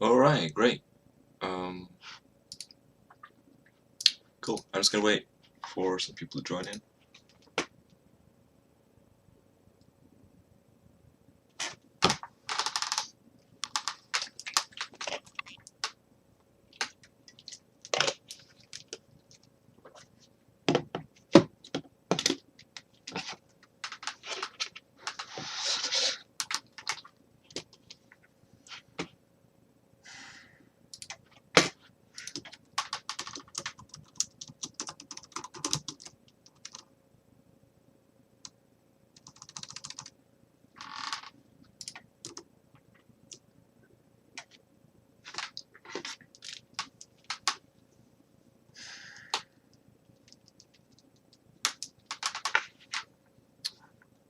Alright, great. Um, cool. I'm just gonna wait for some people to join in.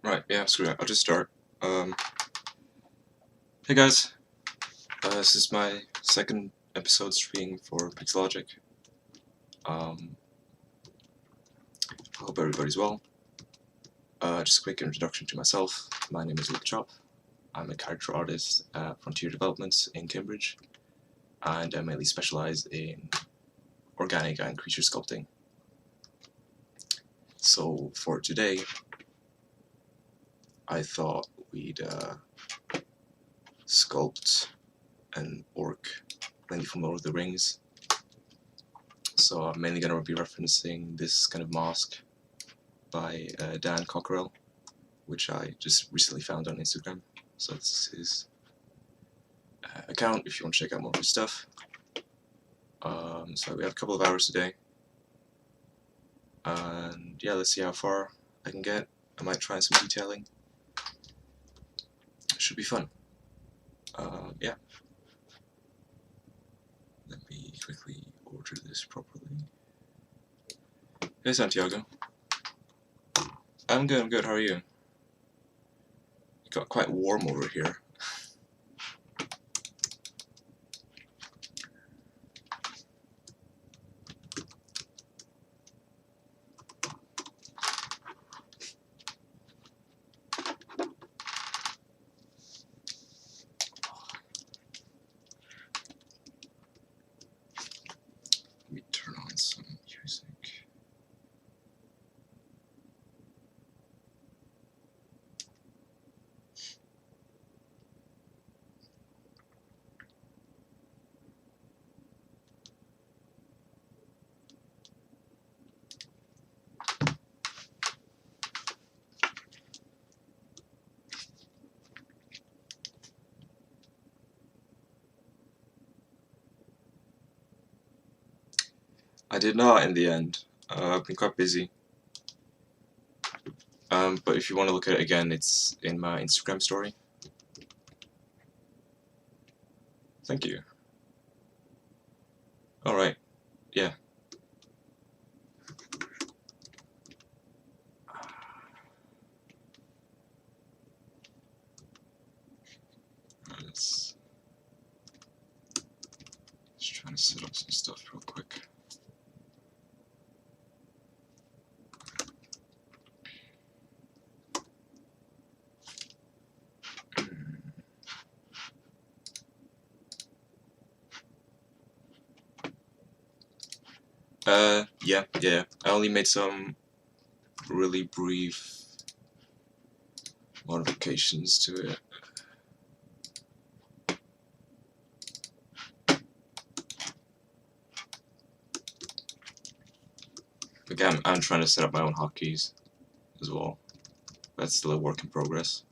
Right, yeah, screw it. I'll just start. Hey guys, this is my second episode streaming for Pixologic. I hope everybody's well. Just a quick introduction to myself. My name is Luc Tschopp. I'm a character artist at Frontier Developments in Cambridge, and I mainly specialize in organic and creature sculpting. So for today, I thought we'd sculpt an orc, mainly from Lord of the Rings. So I'm mainly going to be referencing this kind of mask by Dan Cockerell, which I just recently found on Instagram. So this is his account if you want to check out more of his stuff. So we have a couple of hours today. And yeah, let's see how far I can get. I might try some detailing. Should be fun. Yeah. Let me quickly order this properly. Hey Santiago. I'm good, how are you? It got quite warm over here. Let me turn on some music. I did not in the end. I've been quite busy. But if you want to look at it again, it's in my Instagram story. Thank you. Alright, yeah. Let's just trying to set up some stuff real quick. Yeah. I only made some really brief modifications to it. Again, I'm trying to set up my own hotkeys as well. That's still a work in progress.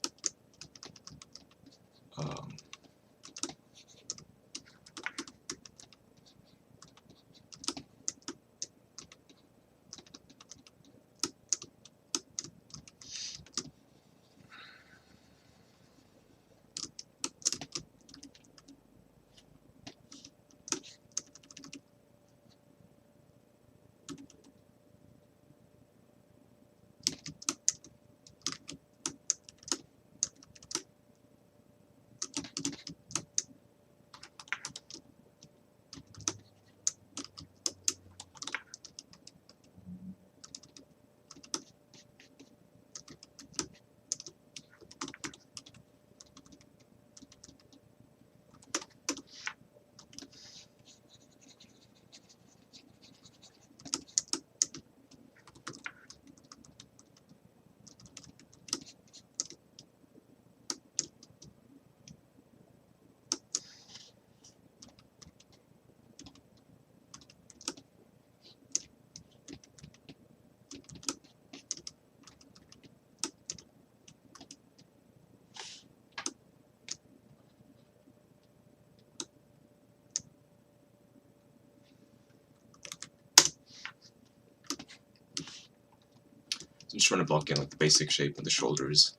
I'm just trying to block in like the basic shape of the shoulders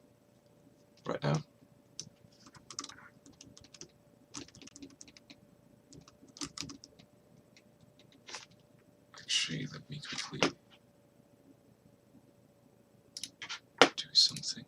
right now. Actually, let me quickly do something.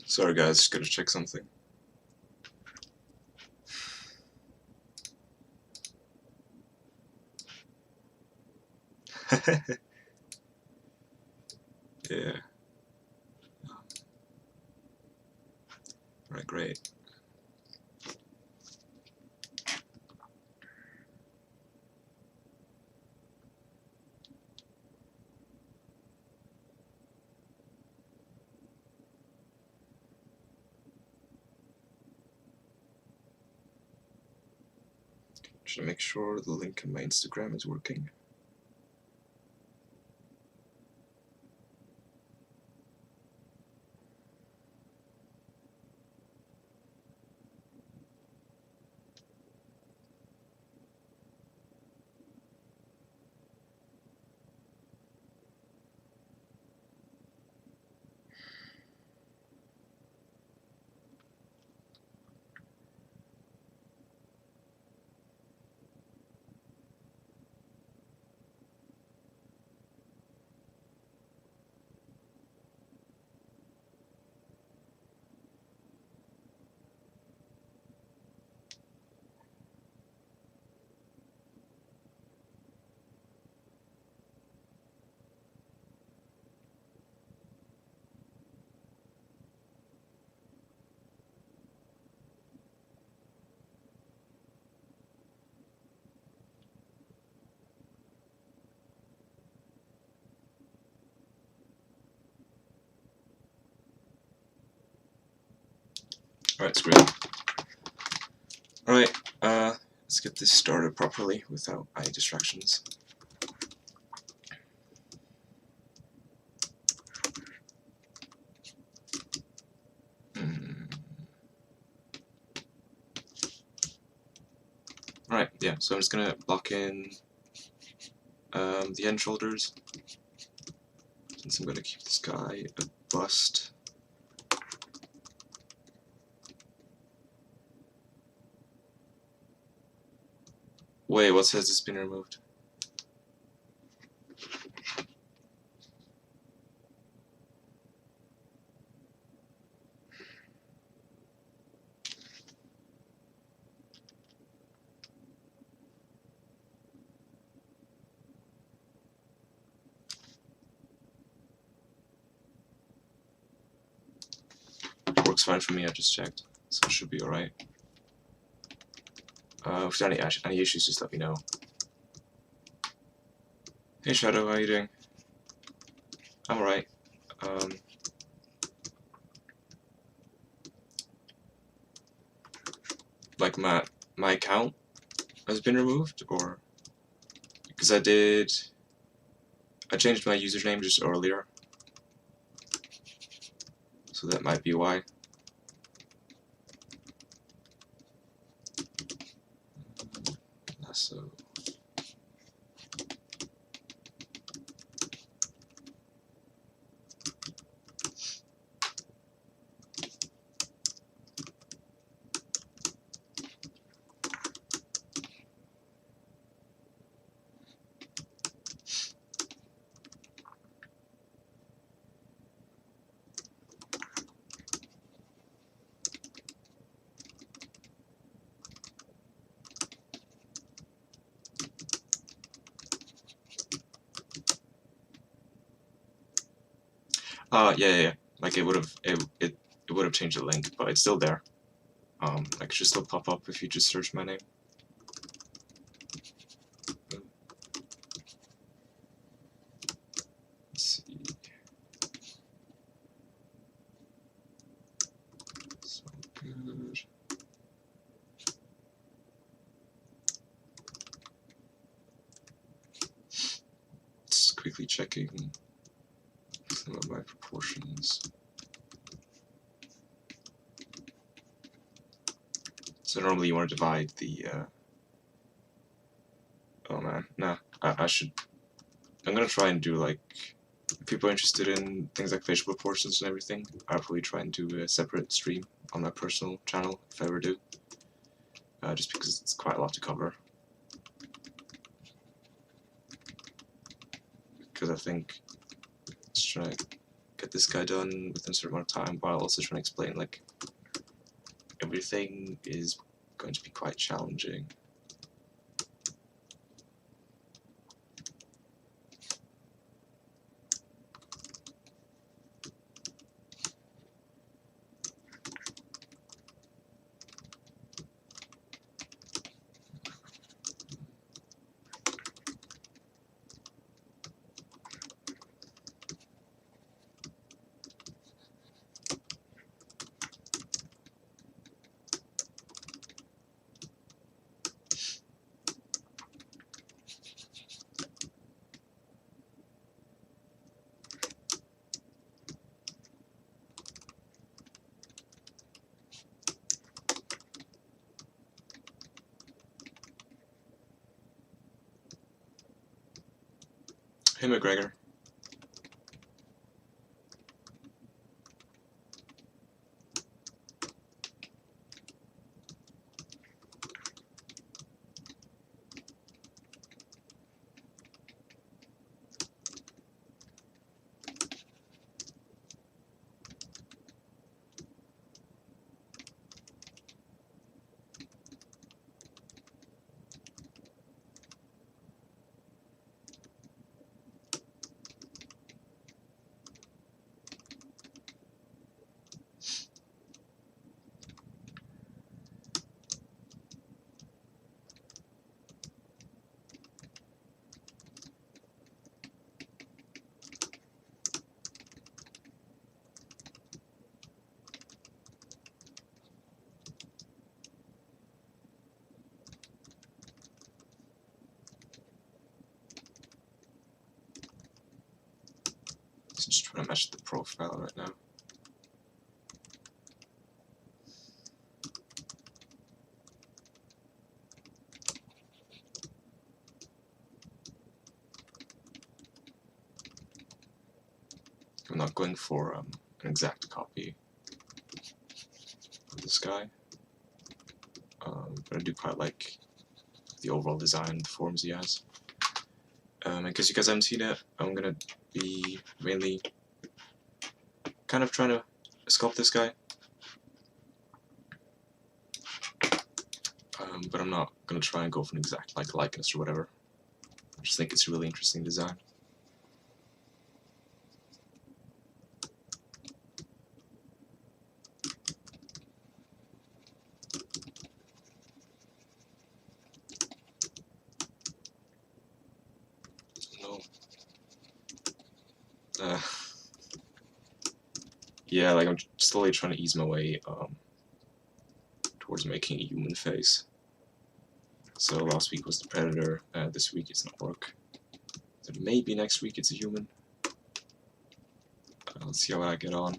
Sorry guys, just gotta check something. Yeah. Right, great. Should I make sure the link in my Instagram is working? Alright, it's great. Alright, let's get this started properly without any distractions. Alright, yeah, so I'm just gonna block in the end shoulders, since I'm gonna keep this guy a bust. Wait, what says it's been removed? Works fine for me, I just checked, so it should be alright. If there's any issues, just let me know. Hey Shadow, how you doing? I'm alright. Like my account has been removed, or because I did I changed my username just earlier, so that might be why. So yeah. Like it would have changed the link, but it's still there. Like it should still pop up if you just search my name. Let's see. So good. Just quickly checking some of my proportions. So normally you want to divide the, oh man, nah, I'm gonna try and do like, if people are interested in things like facial proportions and everything, I'll probably try and do a separate stream on my personal channel, if I ever do. Just because it's quite a lot to cover. Because I think just trying to get this guy done within a certain amount of time, while also trying to explain like everything is going to be quite challenging. Hey McGregor. So just trying to match the profile right now. I'm not going for an exact copy of this guy, but I do quite like the overall design, the forms he has. In case you guys haven't seen it, I'm gonna be mainly kind of trying to sculpt this guy, but I'm not gonna try and go for an exact like likeness or whatever. I just think it's a really interesting design. Yeah, like I'm slowly trying to ease my way towards making a human face. So last week was the Predator, this week it's an Orc. Then maybe next week it's a human. Let's see how I get on.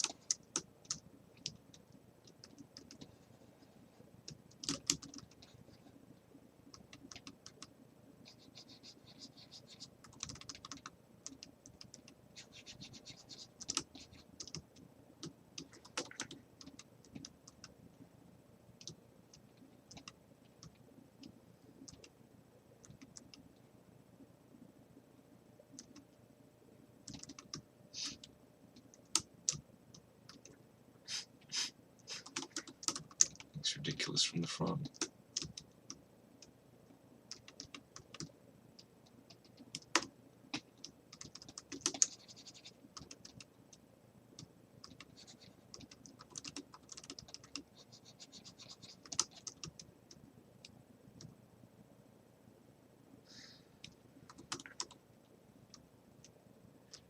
Looks ridiculous from the front.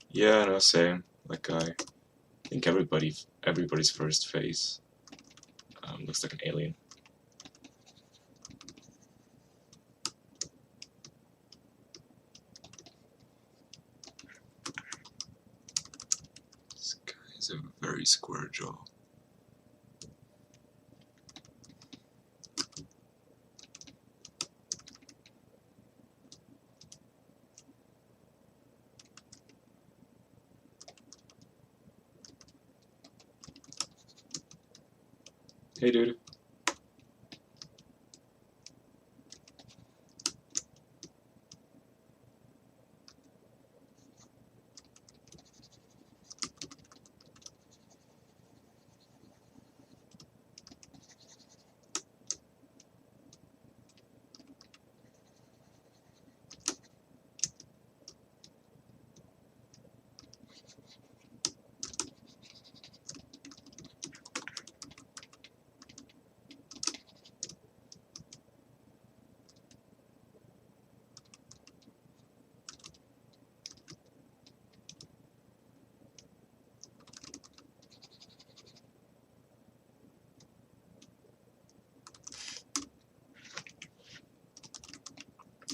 Yeah, no, same. Like I think everybody's first face looks like an alien. This guy has a very square jaw. Hey, dude.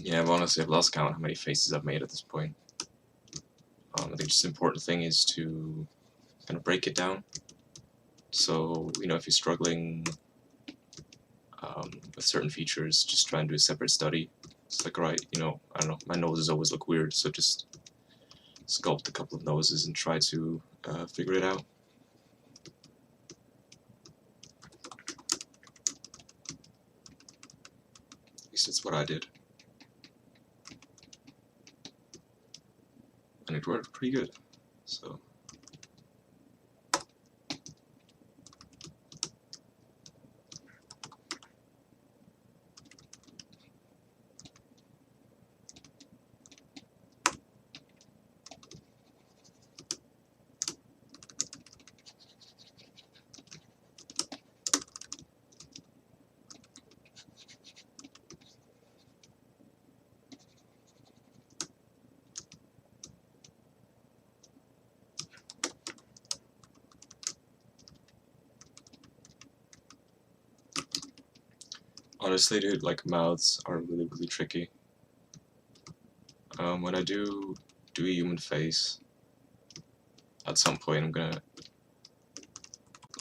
Yeah, but honestly, I've lost count how many faces I've made at this point. I think just the important thing is to kind of break it down. So, you know, if you're struggling with certain features, just try and do a separate study. It's like, right, you know, I don't know, my noses always look weird, so just sculpt a couple of noses and try to figure it out. At least that's what I did. And it worked pretty good, so. Honestly, dude, like mouths are really, really tricky. When I do a human face, at some point I'm gonna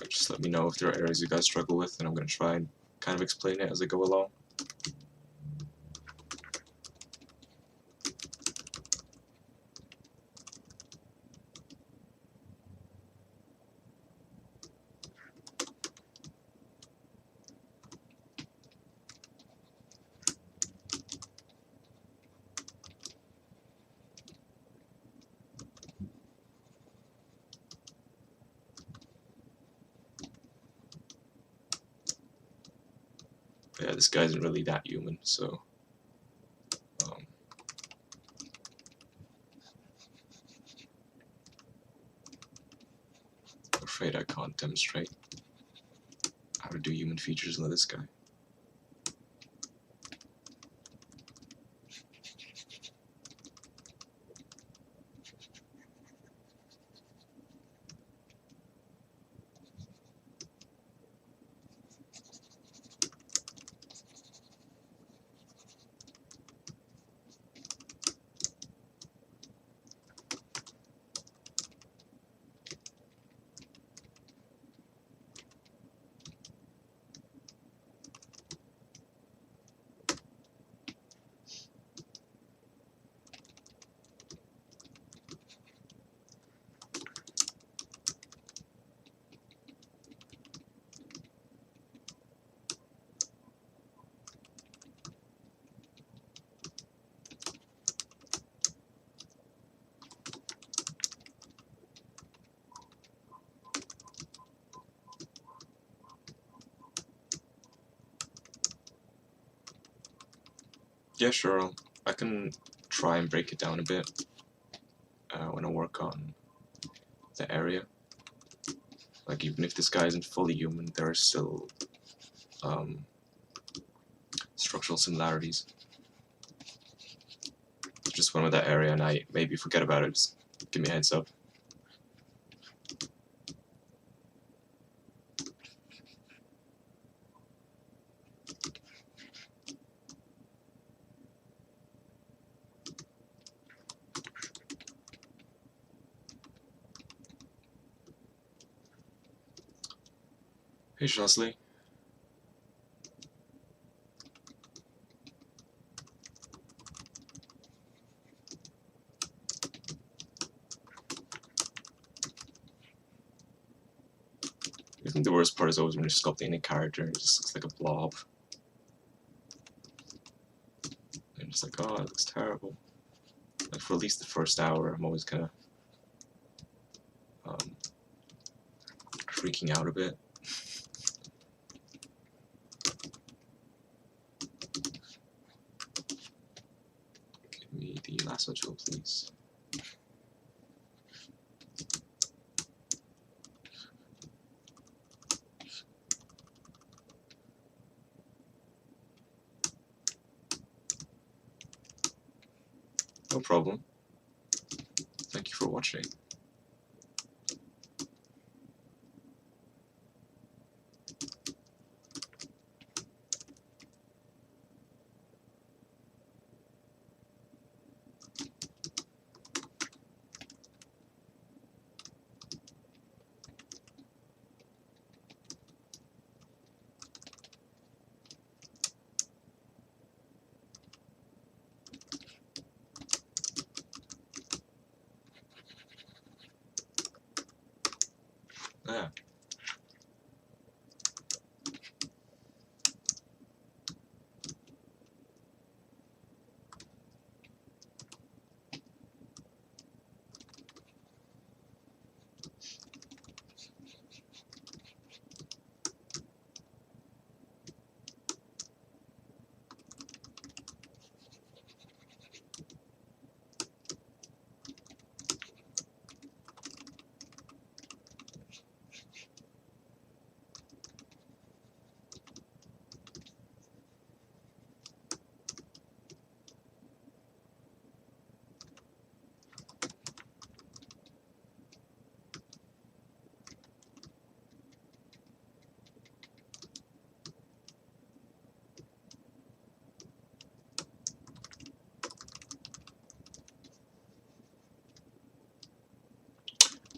just let me know if there are areas you guys struggle with, and I'm gonna try and kind of explain it as I go along. But yeah, this guy isn't really that human, so I'm afraid I can't demonstrate how to do human features on this guy. Yeah, sure. I can try and break it down a bit when I work on the area. Like, even if this guy isn't fully human, there are still structural similarities. Just one with that area, and I maybe forget about it. Just give me a heads up. Hey, Shosley. I think the worst part is always when you're sculpting a character and it just looks like a blob. And just like, oh, it looks terrible. Like, for at least the first hour, I'm always kind of freaking out a bit. Give me the lasso tool, please. No problem. Thank you for watching. Yeah.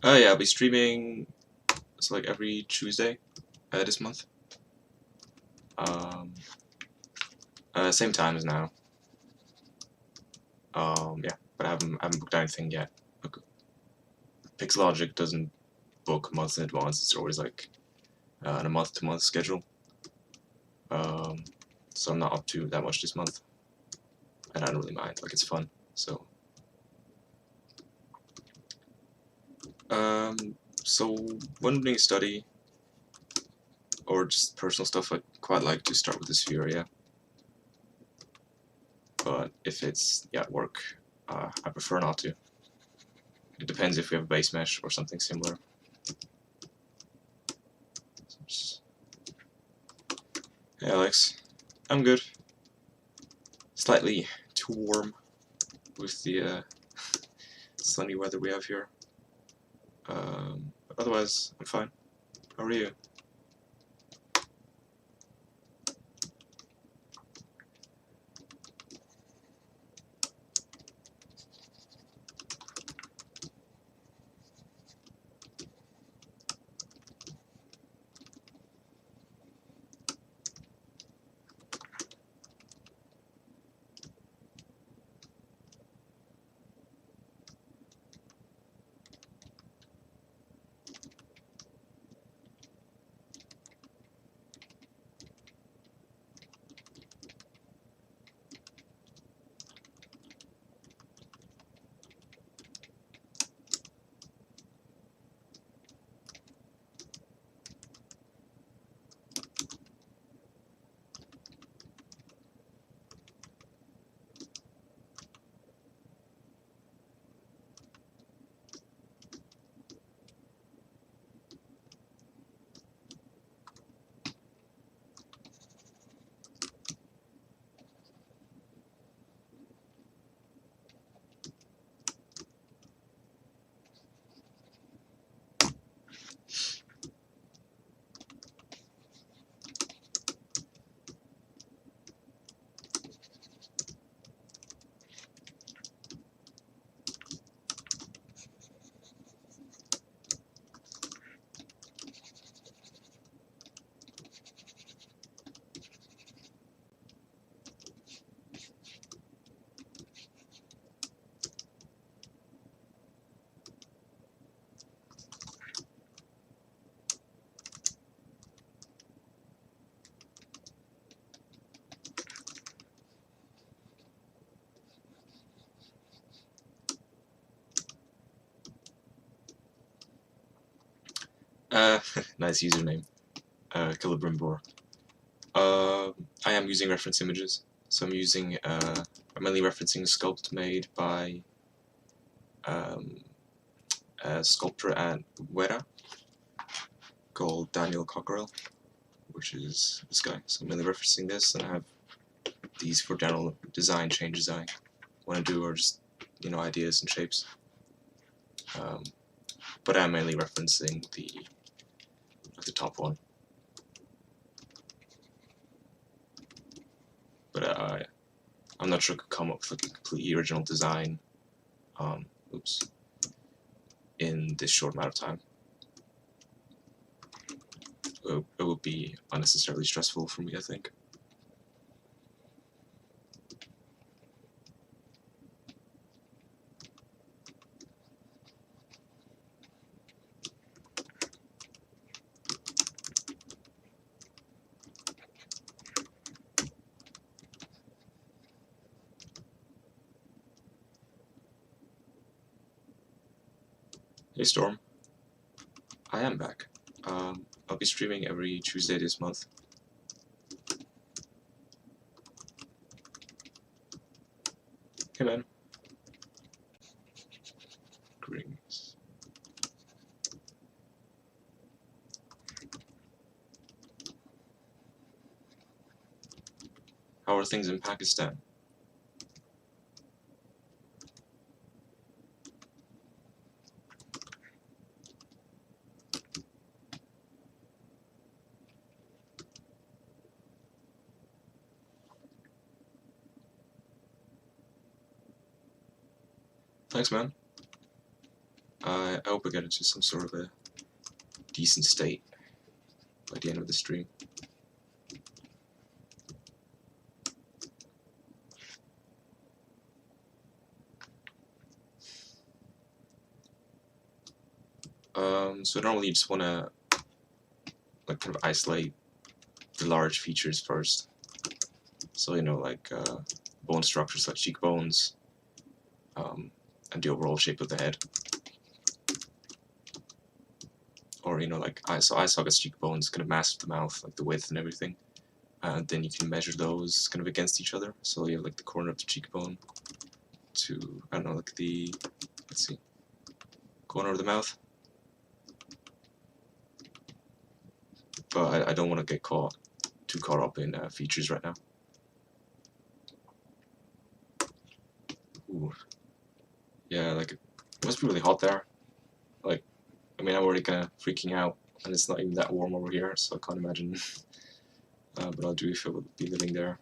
Yeah, I'll be streaming. It's like every Tuesday this month. Same time as now. Yeah, but I haven't booked anything yet. Look, Pixologic doesn't book months in advance. It's always like on a month-to-month schedule. So I'm not up to that much this month, and I don't really mind. Like, it's fun. So, so when doing study or just personal stuff, I'd quite like to start with the sphere, yeah. But if it's work, I prefer not to. It depends if we have a base mesh or something similar. Hey Alex, I'm good. Slightly too warm with the sunny weather we have here. But otherwise, I'm fine. How are you? Nice username. Calibrimbor. I am using reference images, so I'm using I'm mainly referencing a sculpt made by a sculptor at Weta called Daniel Cockerell, which is this guy. So I'm mainly referencing this, and I have these for general design, change design. What I do are just, you know, ideas and shapes. But I'm mainly referencing the top one. But I'm not sure I could come up with like a completely original design in this short amount of time. It would be unnecessarily stressful for me, I think. Hey Storm, I am back. I'll be streaming every Tuesday this month. Hey man. Greetings. How are things in Pakistan? Thanks, man. I hope I get into some sort of a decent state by the end of the stream. So normally you just want to like kind of isolate the large features first. So, you know, like bone structures like cheekbones, and the overall shape of the head. Or, you know, like eye-sockets, cheekbones, kind of mask the mouth, like the width and everything. And then you can measure those kind of against each other. So you have like the corner of the cheekbone to, I don't know, like the, let's see, corner of the mouth. But I don't want to get too caught up in features right now. Ooh. Yeah, like it must be really hot there. Like, I mean, I'm already kind of freaking out, and it's not even that warm over here, so I can't imagine what I'll do if I would be living there.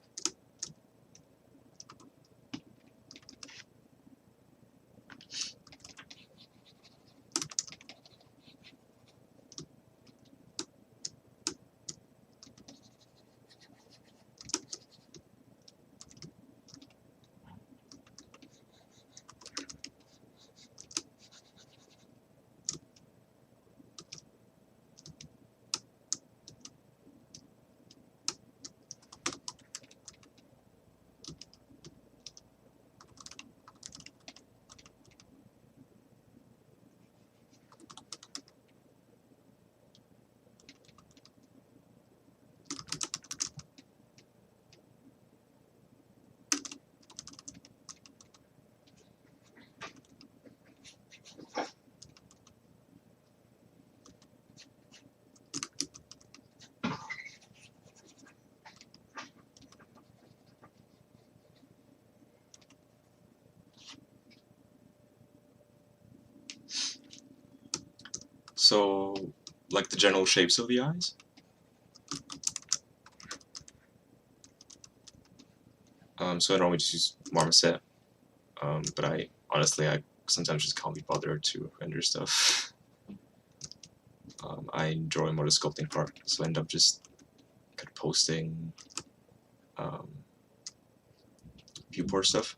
So, like the general shapes of the eyes? So I normally just use Marmoset, but I sometimes just can't be bothered to render stuff. I enjoy more the sculpting part, so I end up just kind of posting viewport stuff.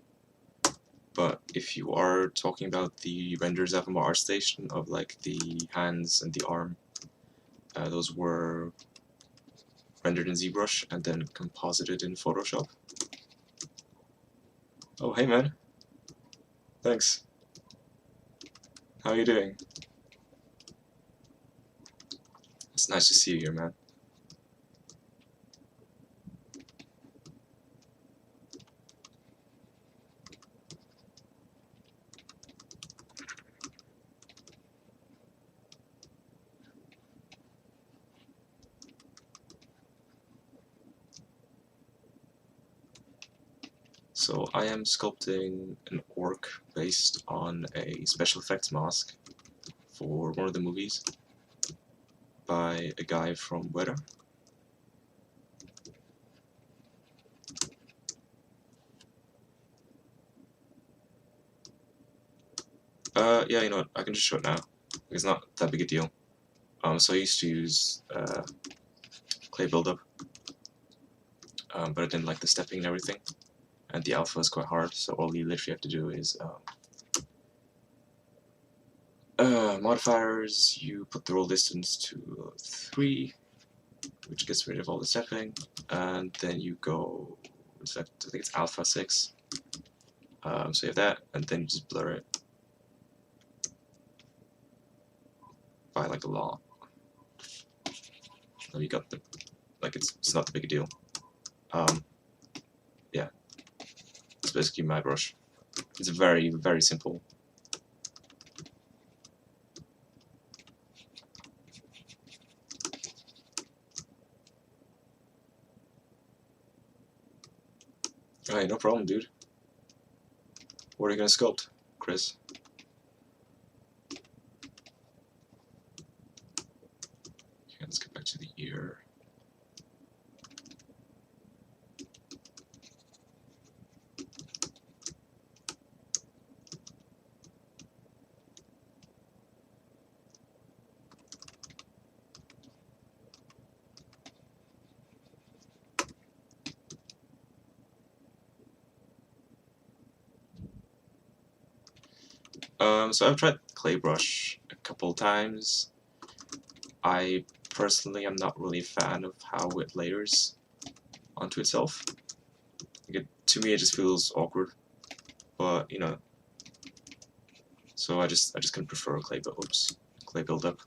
But if you are talking about the renders I have on my ArtStation of like the hands and the arm, those were rendered in ZBrush and then composited in Photoshop. Oh, hey man. Thanks. How are you doing? It's nice to see you here, man. So I am sculpting an orc based on a special effects mask for one of the movies by a guy from Weta. Yeah, you know what, I can just show it now. It's not that big a deal. So I used to use clay buildup, but I didn't like the stepping and everything. And the alpha is quite hard, so all you literally have to do is modifiers, you put the roll distance to 3, which gets rid of all the stepping, and then you go, I think it's alpha 6. So you have that, and then you just blur it by like a lot. And you got the, like it's not the big a deal. Yeah, it's basically my brush. It's very, very simple. Alright, no problem, dude. What are you gonna sculpt, Chris? Okay, let's get back to the ear. So I've tried clay brush a couple times. I personally am not really a fan of how it layers onto itself. To me, it just feels awkward. But you know, so I just kind of prefer clay buildup,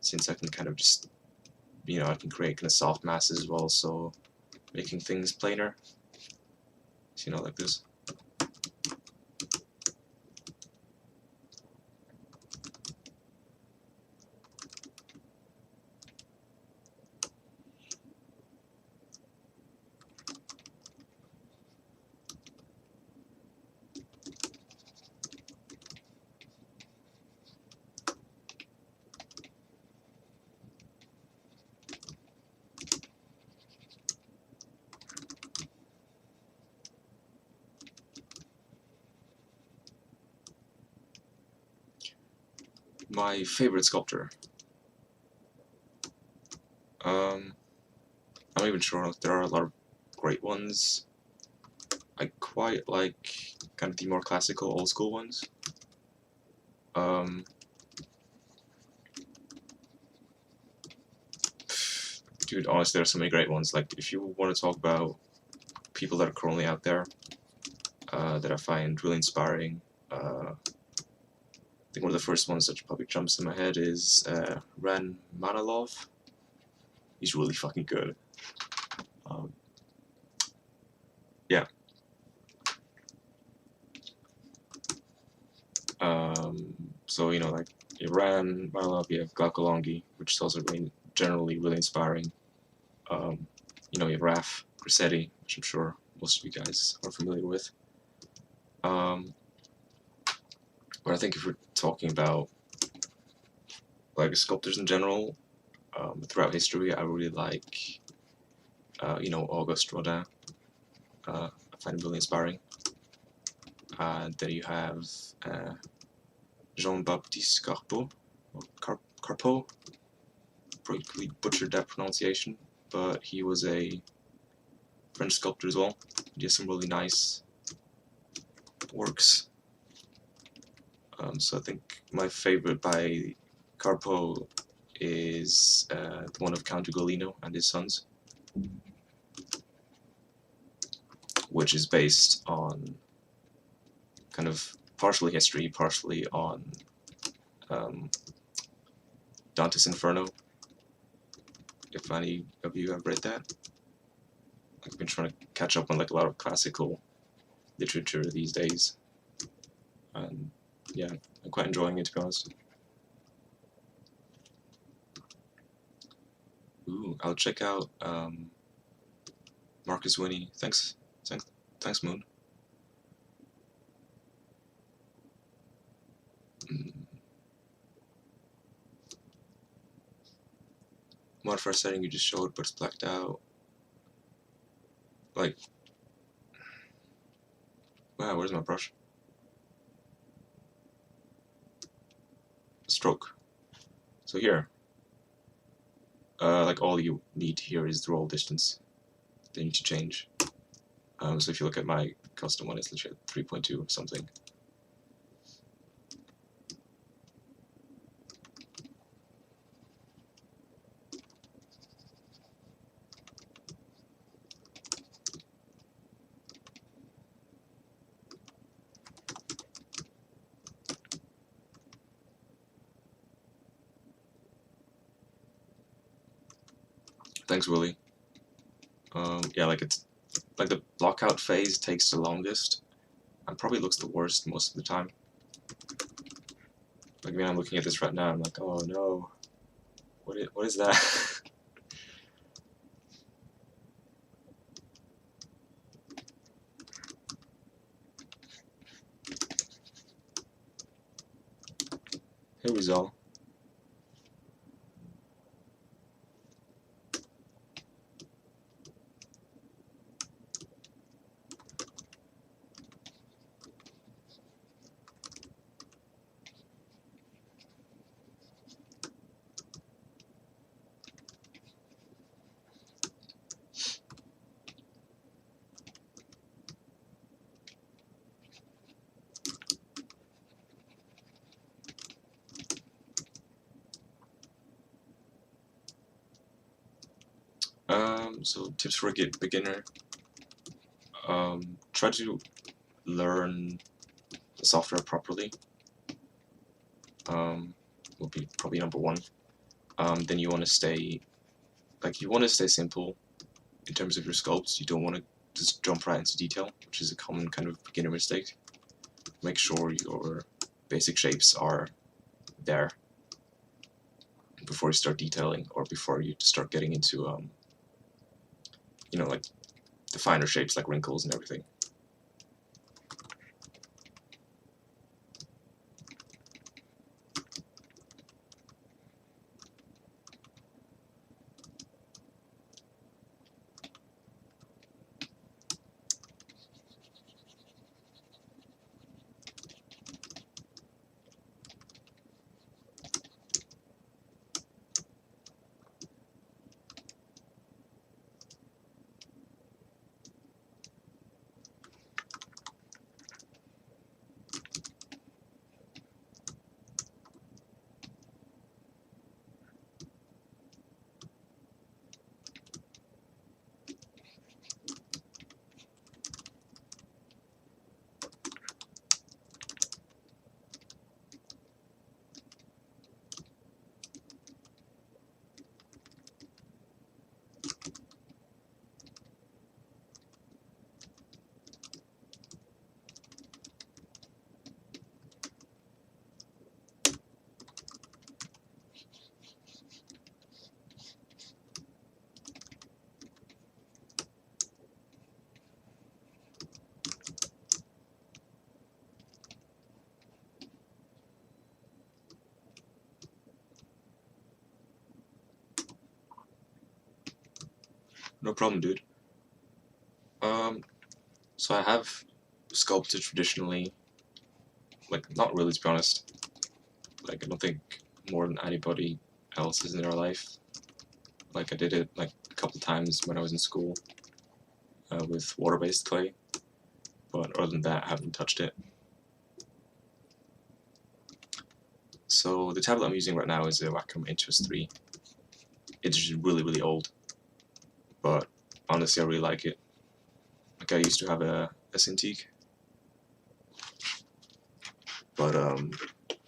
since I can kind of just, you know, I can create kind of soft masses while also making things plainer. So, you know, like this. My favorite sculptor. I'm not even sure. There are a lot of great ones. I quite like kind of the more classical, old school ones. Dude, honestly, there are so many great ones. Like, if you want to talk about people that are currently out there that I find really inspiring, I think one of the first ones that probably jumps in my head is Ran Manilov. He's really fucking good. Yeah. So, you know, like, you have Ran Manilov, you have Glaucolongi, which is also really, generally really inspiring. You know, you have Raf Grassetti, which I'm sure most of you guys are familiar with. But I think if we're talking about like sculptors in general, throughout history, I really like, you know, Auguste Rodin. I find him really inspiring. Then you have Jean-Baptiste Carpeau, Carpeau. Probably butchered that pronunciation, but he was a French sculptor as well. He has some really nice works. So I think my favorite by Carpeau is the one of Count Ugolino and his sons, which is based on kind of partially history, partially on Dante's Inferno, if any of you have read that. I've been trying to catch up on like a lot of classical literature these days, and yeah, I'm quite enjoying it, to be honest. Ooh, I'll check out Marcus Winnie. Thanks, Moon. Modifier setting you just showed, but it's blacked out. Like, wow, where's my brush? Stroke. So here, like all you need here is the roll distance. They need to change. So if you look at my custom one, it's literally at 3.2 or something. Thanks, Willie. Yeah, like it's like the blockout phase takes the longest and probably looks the worst most of the time. Like, I mean, I'm looking at this right now, I'm like, oh no, what is that? Here we go. So tips for a beginner. Try to learn the software properly. Will be probably number one. Then you want to stay, simple in terms of your sculpts. You don't want to just jump right into detail, which is a common kind of beginner mistake. Make sure your basic shapes are there before you start detailing, or before you start getting into you know, like the finer shapes like wrinkles and everything. No problem, dude. So I have sculpted traditionally, like, not really, to be honest. Like, I don't think more than anybody else is in their life. Like, I did it like a couple times when I was in school with water-based clay, but other than that, I haven't touched it. So the tablet I'm using right now is a Wacom Intuos 3. It's just really, really old, but honestly, I really like it. Like, I used to have a Cintiq, but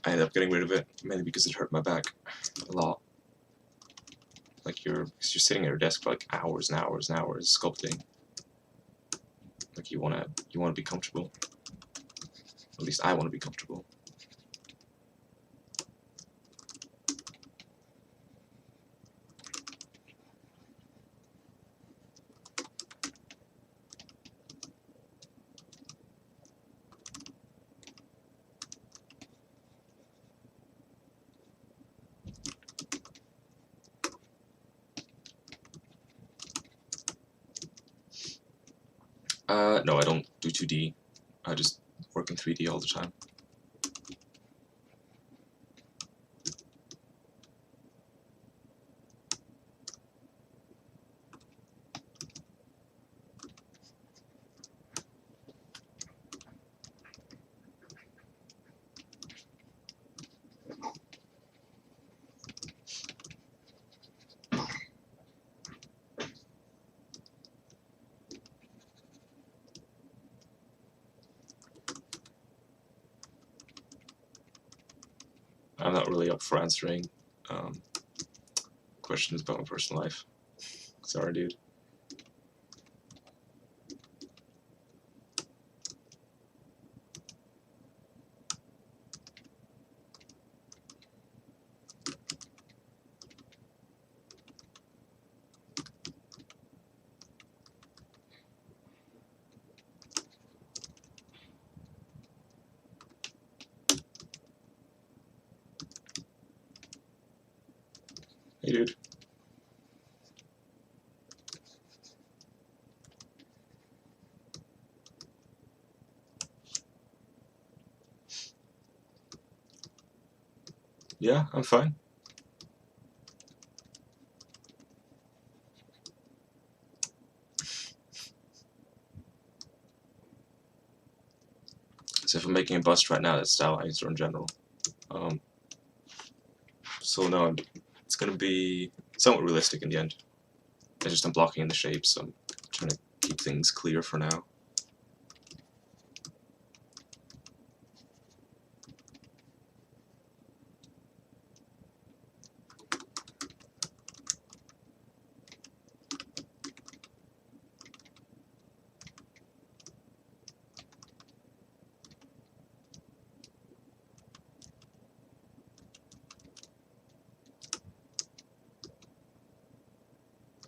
I ended up getting rid of it, mainly because it hurt my back a lot. Like you're sitting at your desk for like hours and hours and hours sculpting. Like you wanna be comfortable. At least I wanna be comfortable. No, I don't do 2D. I just work in 3D all the time. I'm not really up for answering questions about my personal life. Sorry, dude. Hey, dude. Yeah, I'm fine. So if I'm making a bust right now, that's stylized or in general. So no, it's gonna be somewhat realistic in the end. I just I'm blocking in the shapes, so I'm trying to keep things clear for now.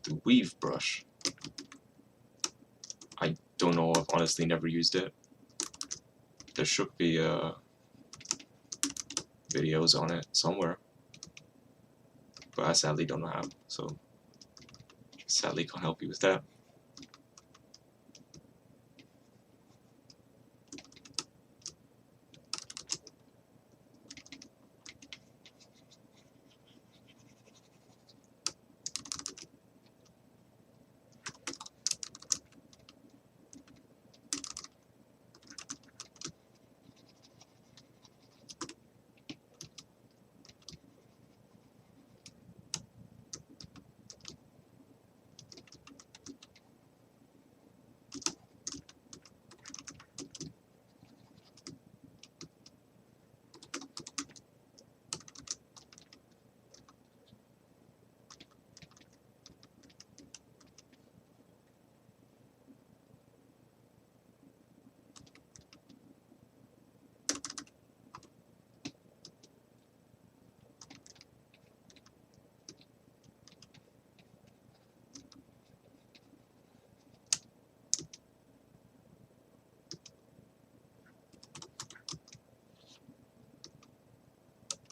The weave brush. I don't know, I've honestly never used it. There should be videos on it somewhere, but I sadly don't know how, so sadly can't help you with that.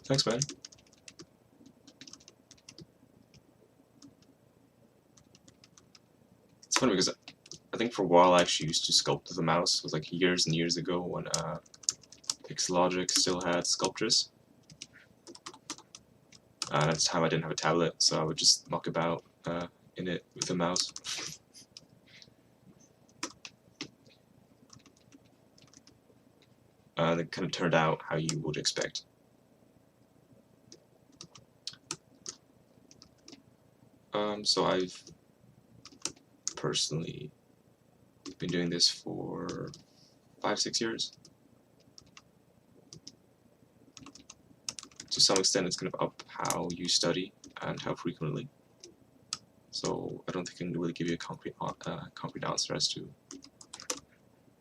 Thanks, man. It's funny because I think for a while I actually used to sculpt with a mouse. It was like years and years ago when Pixologic still had sculptures. And at the time I didn't have a tablet, so I would just muck about in it with a mouse. And it kind of turned out how you would expect. So I've personally been doing this for 5-6 years. to some extent it's kind of up how you study and how frequently. So I don't think I can really give you a concrete answer as to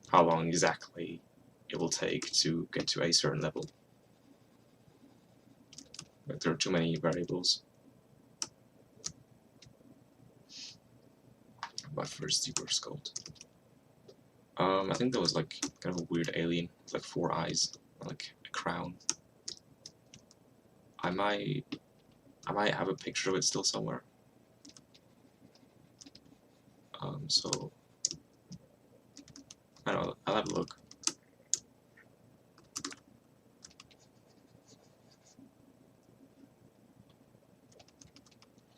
how long exactly it will take to get to a certain level. But there are too many variables. My first ZBrush sculpt. I think that was like kind of a weird alien with like 4 eyes, like a crown. I might have a picture of it still somewhere. So I don't know, I'll have a look.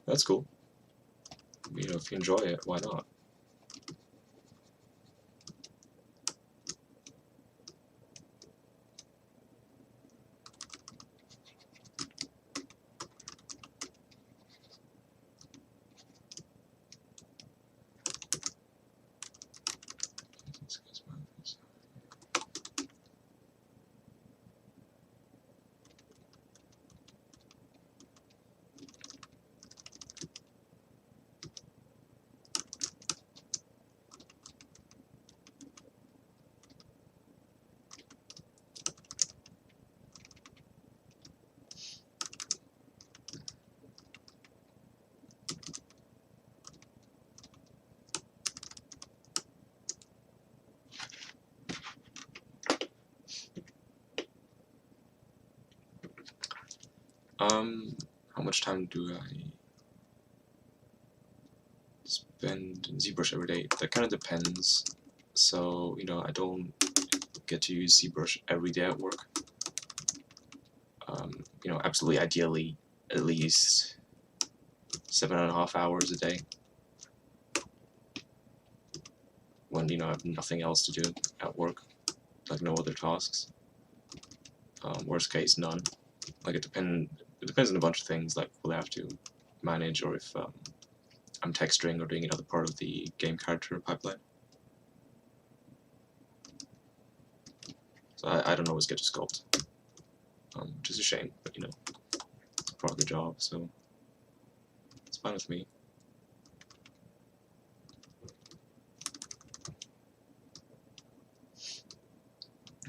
That's cool. You know, if you enjoy it, why not? How much time do I spend in ZBrush every day? That kind of depends. So, you know, I don't get to use ZBrush every day at work. You know, absolutely ideally, at least 7.5 hours a day. When, you know, I have nothing else to do at work, like no other tasks. Worst case, none. Like it depends on a bunch of things, like will I have to manage, or if I'm texturing or doing another part of the game character pipeline. So I don't always get to sculpt, which is a shame, but you know, it's part of the job, so it's fine with me.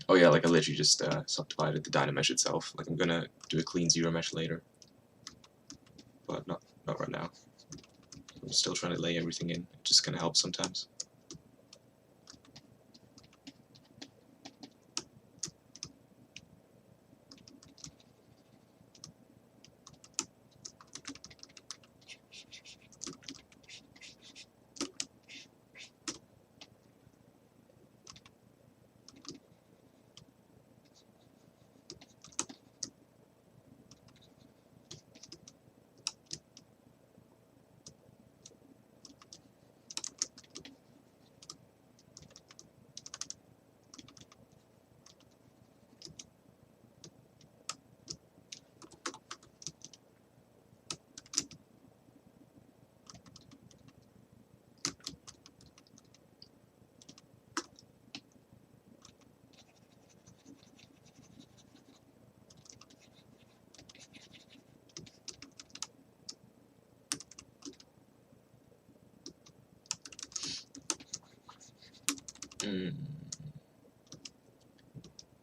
Oh yeah, like I literally just subdivided the Dynamesh itself. Like I'm gonna do a clean zero mesh later, but not right now. I'm still trying to lay everything in. It just kind of helps sometimes.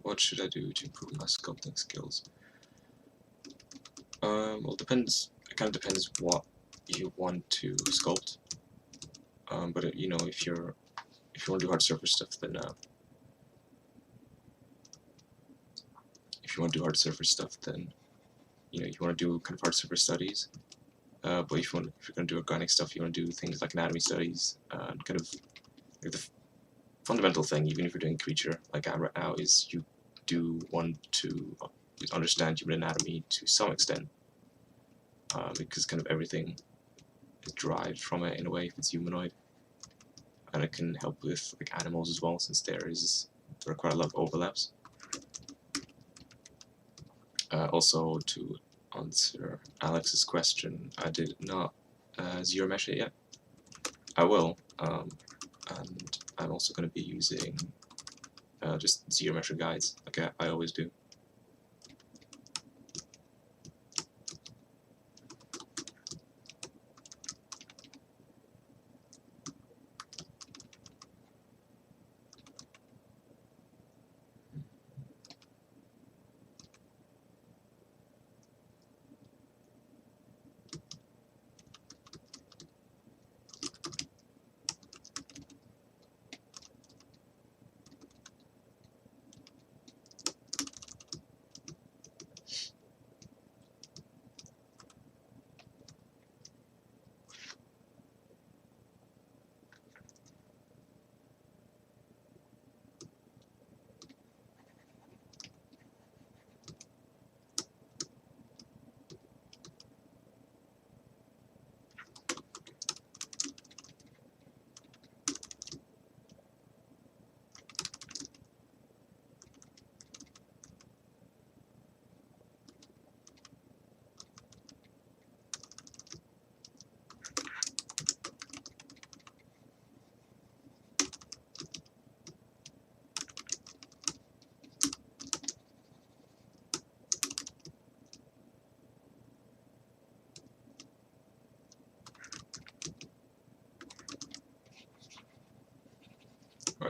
What should I do to improve my sculpting skills? Well, it depends. It kind of depends what you want to sculpt. But you know, if you want to do hard surface stuff, then you know, you want to do kind of hard surface studies. But if you're going to do organic stuff, you want to do things like anatomy studies, and kind of like the fundamental thing, even if you're doing creature like I am right now, is you do want to understand human anatomy to some extent, because kind of everything is derived from it in a way if it's humanoid, and it can help with like animals as well, since there are quite a lot of overlaps. Also, to answer Alex's question, I did not zero mesh it yet. I will, and I'm also going to be using just zero mesh guides, like I always do.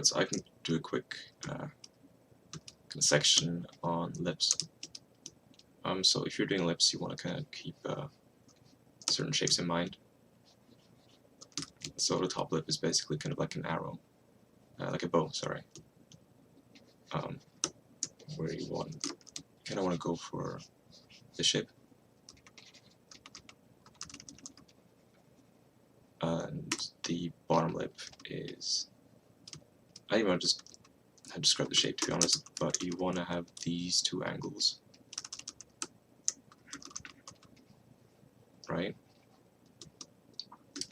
Right, so I can do a quick section on lips. So if you're doing lips, you want to kind of keep certain shapes in mind. So the top lip is basically kind of like an arrow, like a bow, sorry. Where you kind of want to go for the shape. And the bottom lip is, I don't even know just how to describe the shape, to be honest, but you want to have these two angles, right?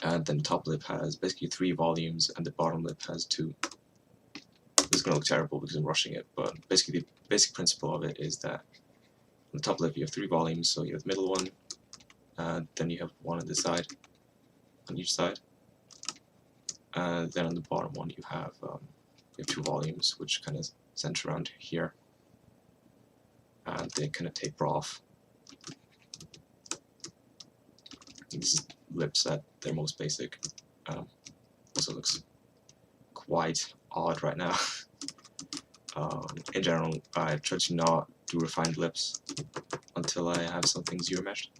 And then the top lip has basically 3 volumes, and the bottom lip has 2. This is going to look terrible because I'm rushing it, but basically the basic principle of it is that on the top lip you have 3 volumes, so you have the middle one, then you have one on this side, on each side, and then on the bottom one you have 2 volumes, which kind of center around here, and they kind of taper off. These lips at their most basic. Also looks quite odd right now. In general, I try to not do refined lips until I have something zero meshed.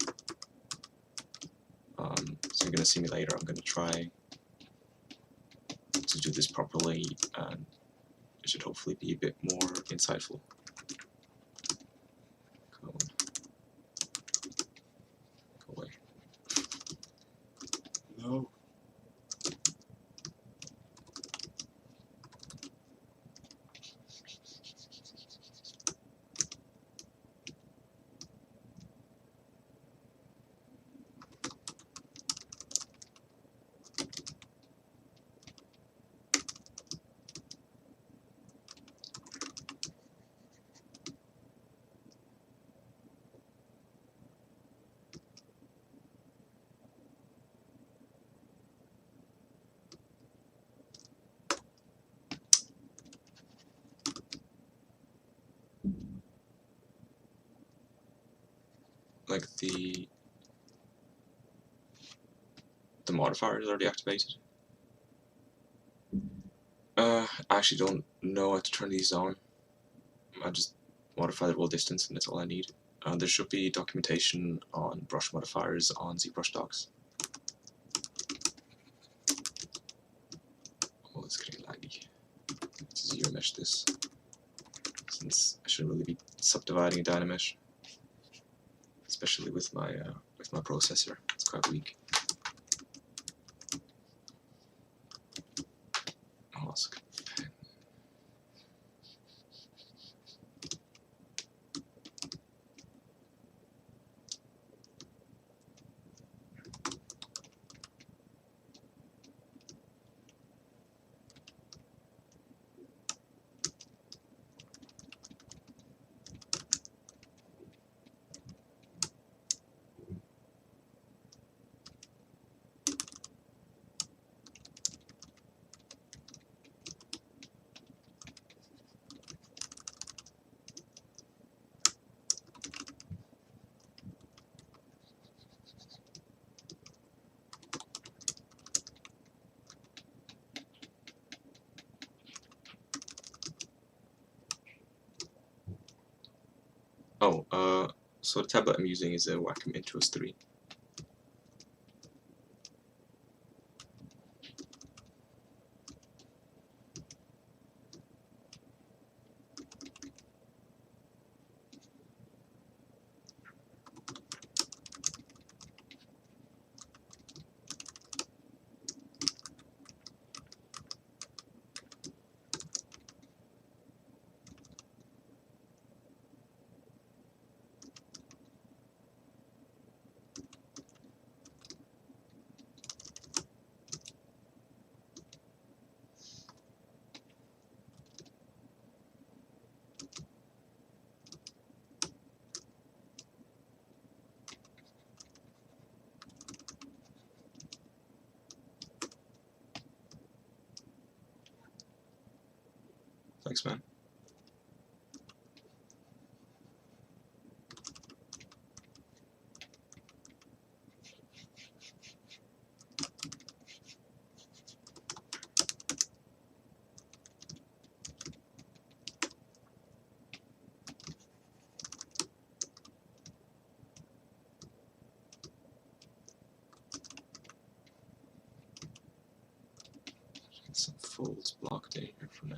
So you're gonna see me later. I'm gonna try to do this properly, and it should hopefully be a bit more insightful. Go away. No. Like the modifier is already activated. I actually don't know how to turn these on. I just modify the roll distance and that's all I need. There should be documentation on brush modifiers on ZBrush docs. Oh, it's getting laggy. Let's zero mesh this, since I shouldn't really be subdividing a Dynamesh, especially with my processor. It's quite weak. Mask. Oh, so the tablet I'm using is a Wacom Intros 3. Thanks, man. default block data here for now.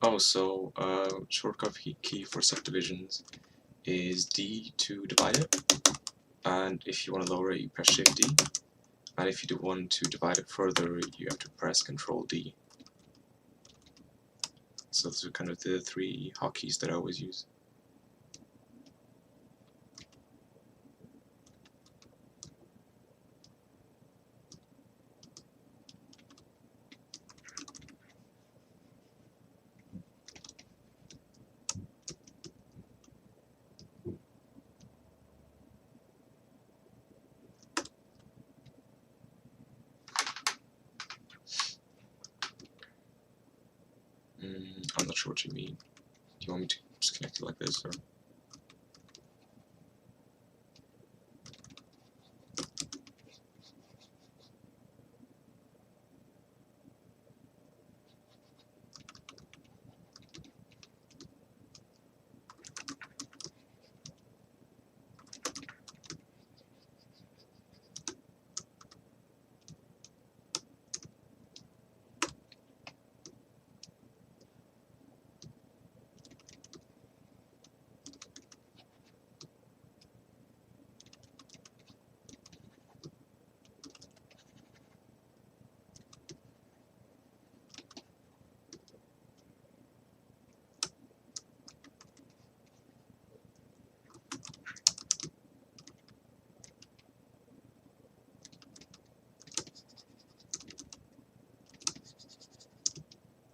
Oh, so shortcut key for subdivisions is D to divide it, and if you want to lower it, you press Shift D, and if you do want to divide it further, you have to press Control D. So those are kind of the three hotkeys that I always use. I'm not sure what you mean. Do you want me to just connect it like this, or?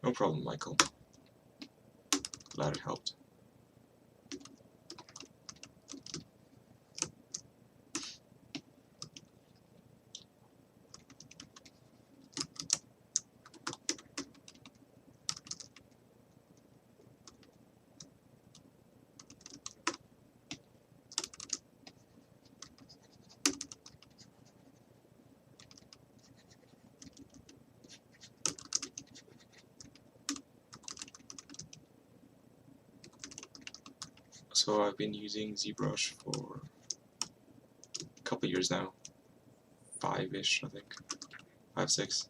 No problem, Michael. Glad it helped. So I've been using ZBrush for a couple of years now. 5-ish, I think. 5, 6.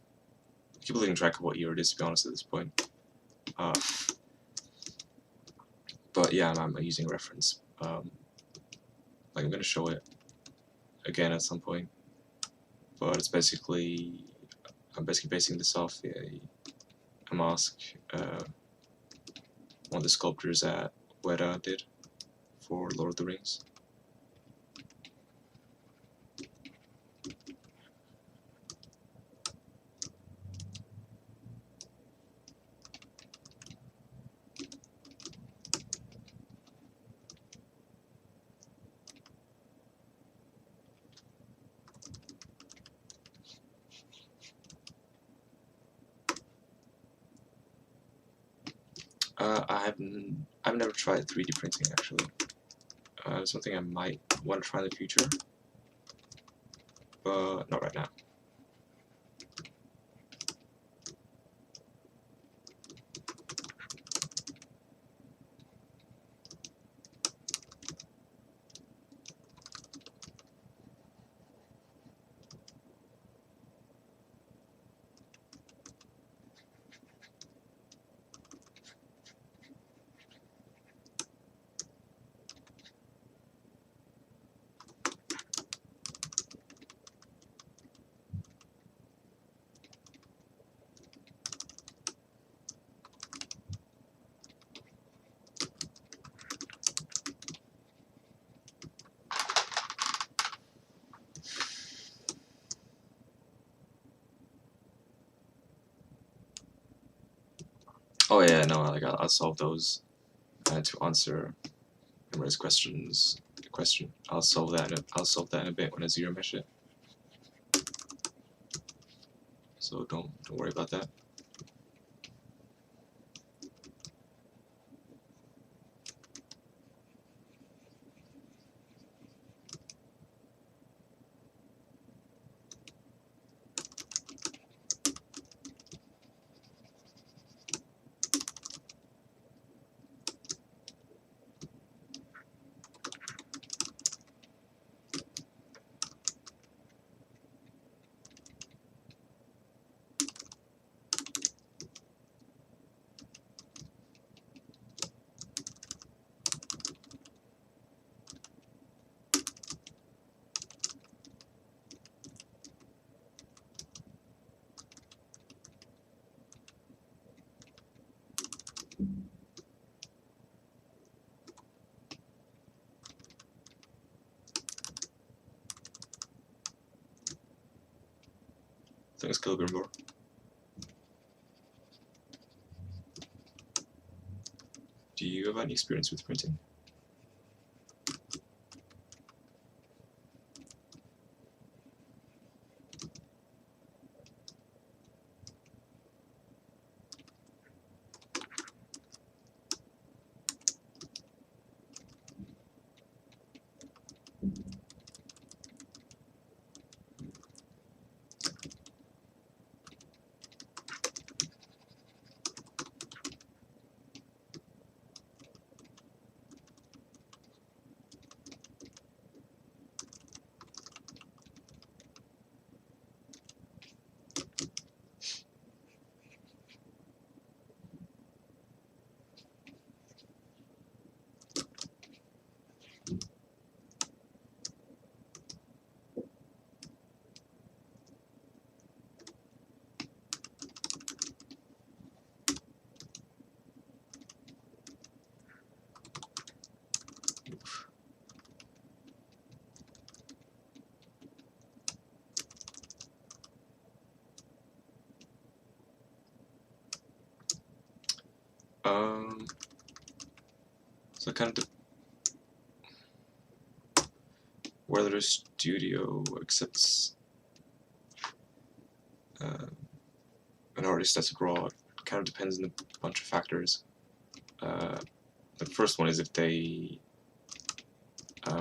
I keep losing track of what year it is, to be honest, at this point. But yeah, I'm using a reference. Like I'm going to show it again at some point. But it's basically, I'm basically basing this off a mask one of the sculptors at Weta did for Lord of the Rings. I've never tried 3D printing actually. Something I might want to try in the future, but not right now. Oh yeah, no, like I'll solve those to answer Emre's question. I'll solve that in a bit when I zero mesh it. So don't worry about that. Thanks, Kilgrimbo. Do you have any experience with printing? So kind of whether a studio accepts an artist that's abroad kind of depends on a bunch of factors. The first one is if they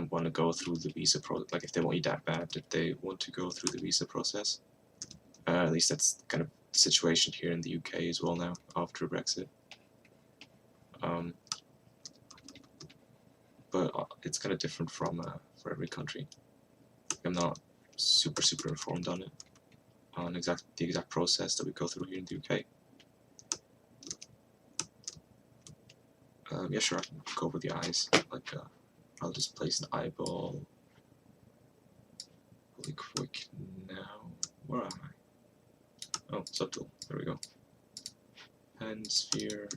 want to go through the visa process, like if they want you that bad, if they want to go through the visa process. At least that's kind of the situation here in the UK as well now, after Brexit. But it's kind of different from for every country. I'm not super informed on it, on the exact process that we go through here in the UK. Yeah, sure, I can go over the eyes. Like, I'll just place an eyeball really quick now. Where am I? Oh, subtool. There we go. Pen, sphere.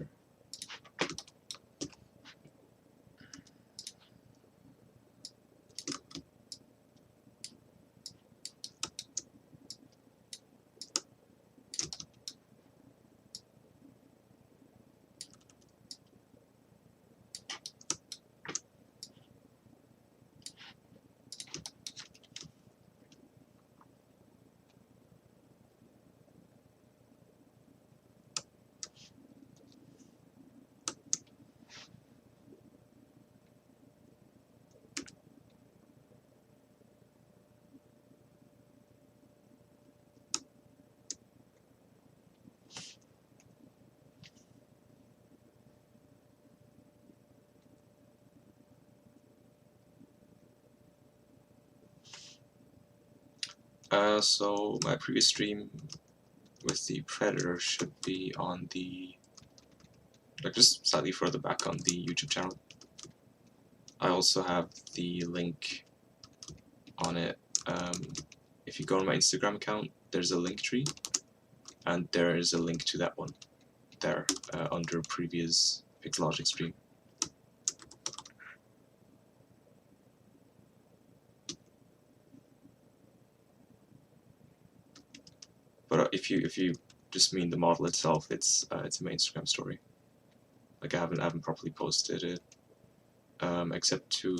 So my previous stream with the Predator should be on the, like, just slightly further back on the YouTube channel. I also have the link on it. If you go on my Instagram account, there's a link tree, and there is a link to that one there under previous Pixologic stream. But if you just mean the model itself. It's a my Instagram story. Like I haven't properly posted it, except to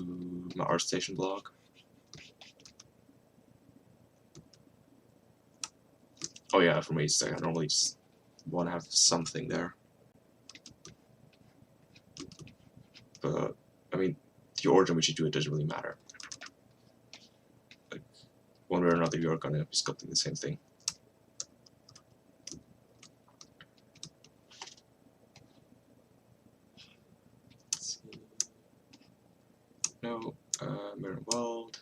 my ArtStation blog. Oh yeah, for me, it's like I normally just want to have something there. But I mean, the order in which you do it doesn't really matter. Like one way or another, you're gonna be sculpting the same thing. Let's see. No, mirror weld.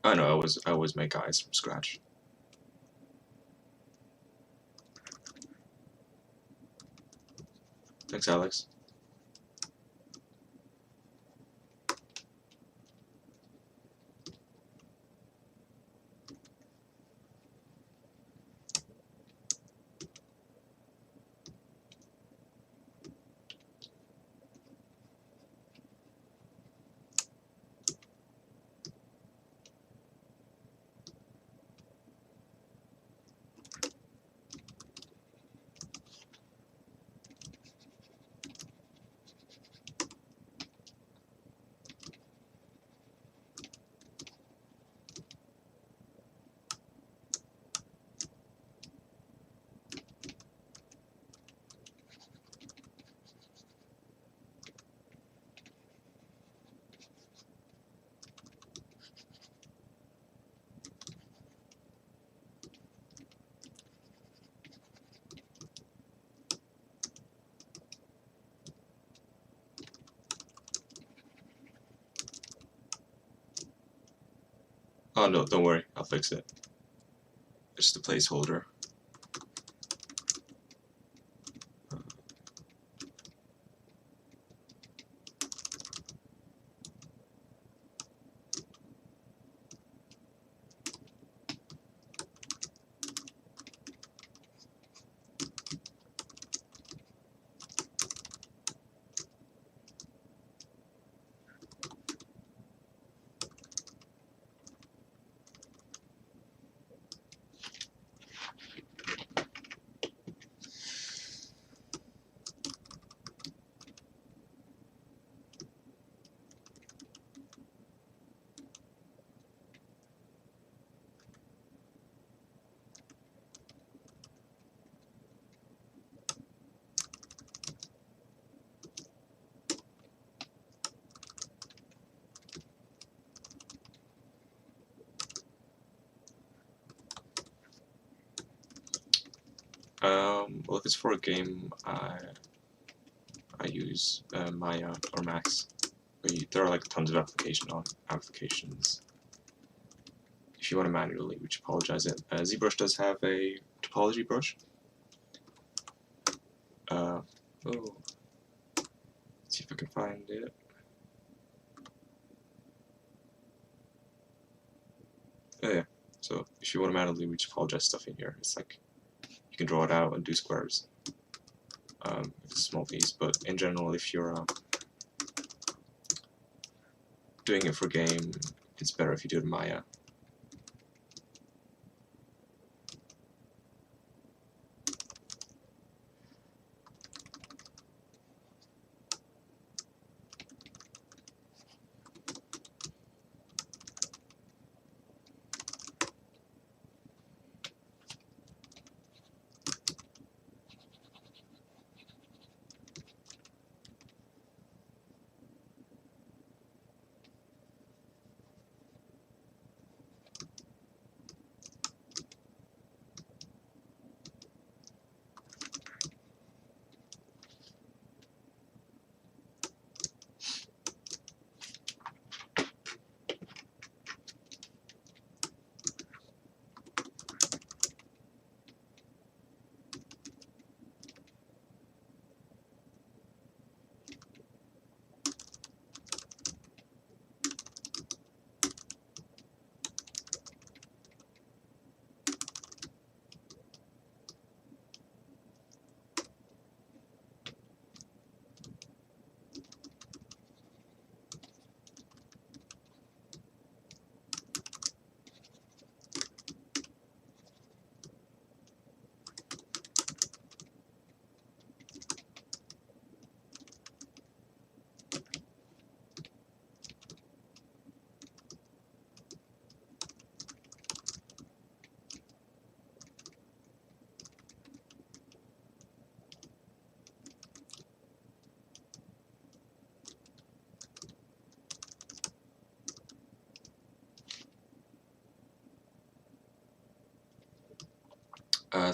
I know, I always make eyes from scratch. Thanks, Alex. Oh no, don't worry, I'll fix it. It's just a placeholder. Well, if it's for a game, I use Maya or Max. There are like tons of applications. If you want to manually retopologize it, ZBrush does have a topology brush. Let's see if I can find it. Oh yeah. So if you want to manually retopologize stuff in here, it's like you can draw it out and do squares. If it's a small piece, but in general, if you're doing it for game, it's better if you do it in Maya.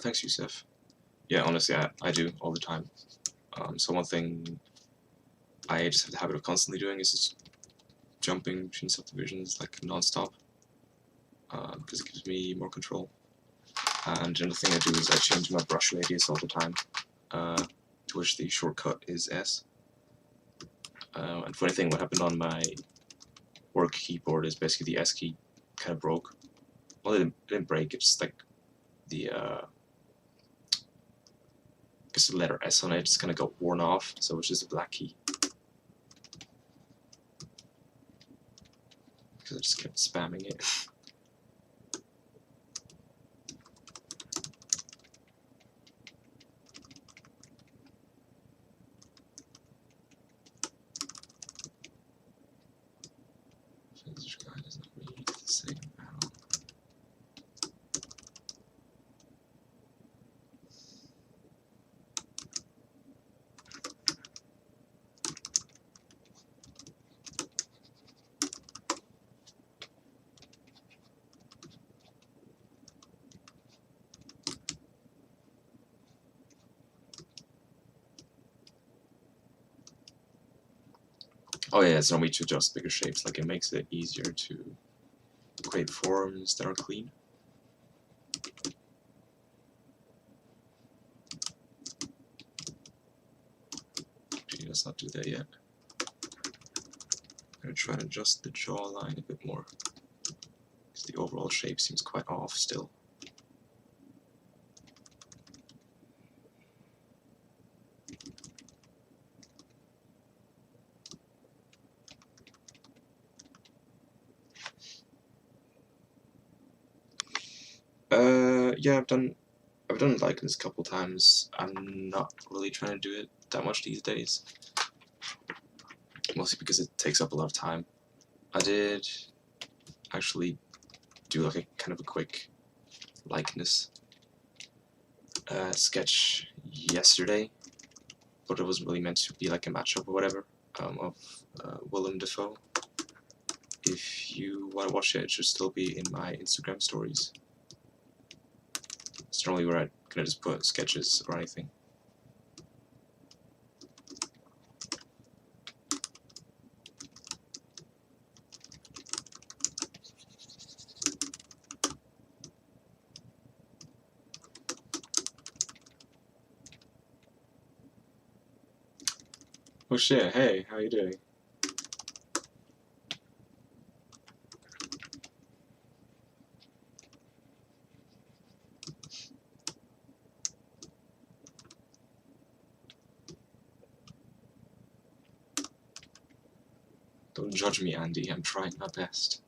Thanks, Yusef. Yeah, honestly, I do all the time. So one thing I just have the habit of constantly doing is just jumping between subdivisions like non-stop, because it gives me more control. And another thing I do is I change my brush radius all the time, to which the shortcut is S. And funny thing, what happened on my work keyboard is basically the S key kind of broke. Well, it didn't break, it's just like the because the letter S on it just kind of got worn off, so it's just a black key. Because I just kept spamming it. This guy doesn't read the same panel. Oh yeah, it's normally to adjust bigger shapes, like it makes it easier to create forms that are clean. Actually, let's not do that yet. I'm gonna try to adjust the jawline a bit more, because the overall shape seems quite off still. Yeah, I've done lichens a couple times. I'm not really trying to do it that much these days, mostly because it takes up a lot of time. I did actually do like a kind of a quick likeness sketch yesterday, but it wasn't really meant to be like a matchup or whatever, of Willem Dafoe. If you want to watch it, it should still be in my Instagram stories. It's normally where I kind of just put sketches or anything. Oh shit, hey, how you doing? Don't judge me, Andy, I'm trying my best.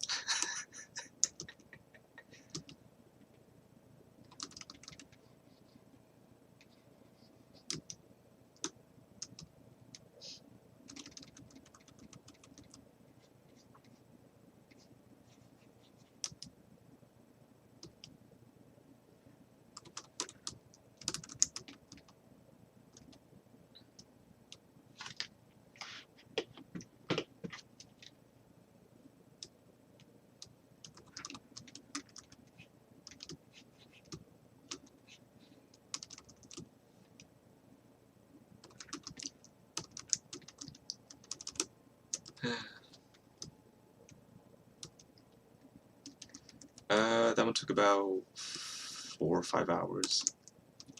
That one took about 4 or 5 hours.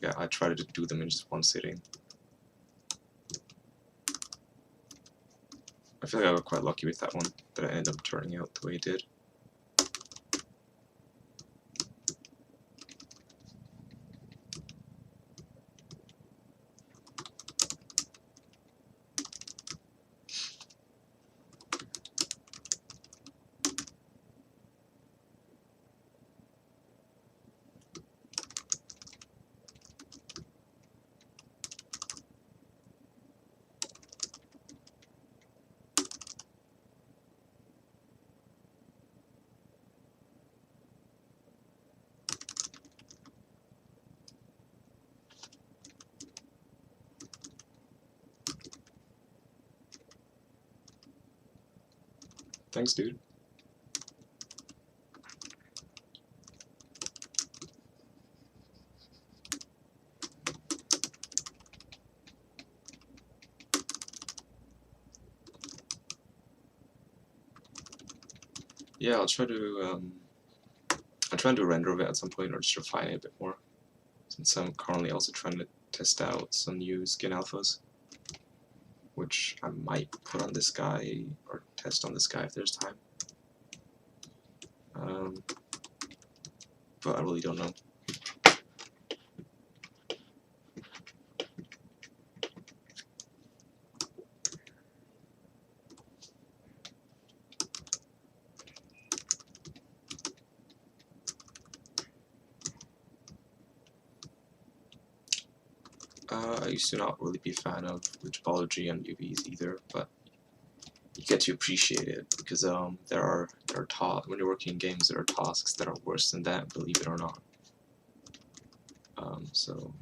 Yeah, I tried to do them in just one sitting. I feel like I got quite lucky with that one, that it ended up turning out the way it did. Thanks, dude. yeah, I'll try to render of it at some point, or just refine it a bit more, since I'm currently also trying to test out some new skin alphas, which I might put on this guy, or test on this guy if there's time. But I really don't know. I used to not really be a fan of Retopology and UVs either, but you get to appreciate it because there are when you're working in games, there are tasks that are worse than that, believe it or not. So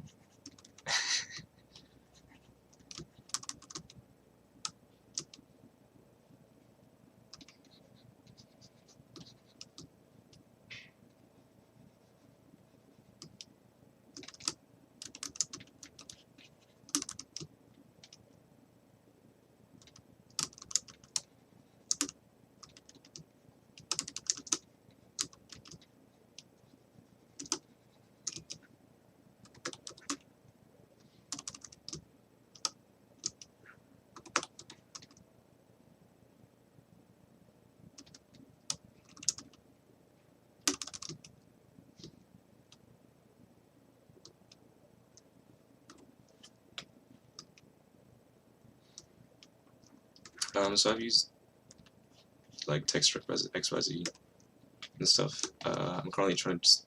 so I've used like text XYZ and stuff. I'm currently trying to just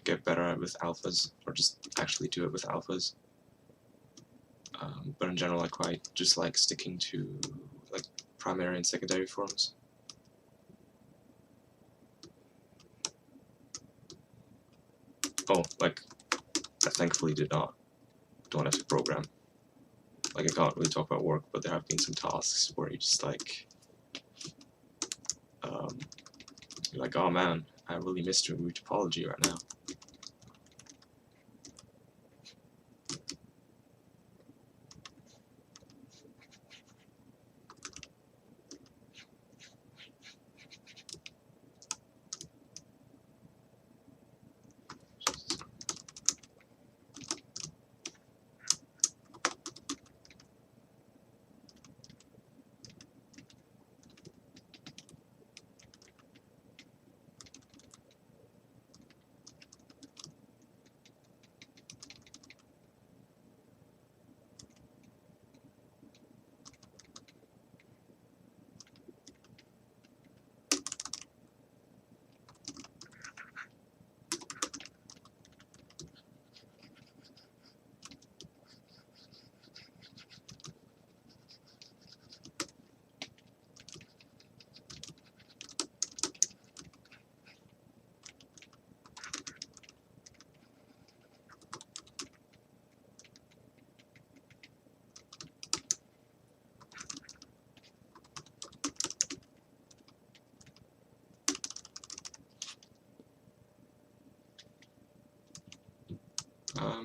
get better at it with alphas, or just actually do it with alphas. But in general, I quite just like sticking to like primary and secondary forms. Oh, like I thankfully don't have to program. Like I can't really talk about work, but there have been some tasks where you just like you're like, oh man, I really missed doing Retopology right now.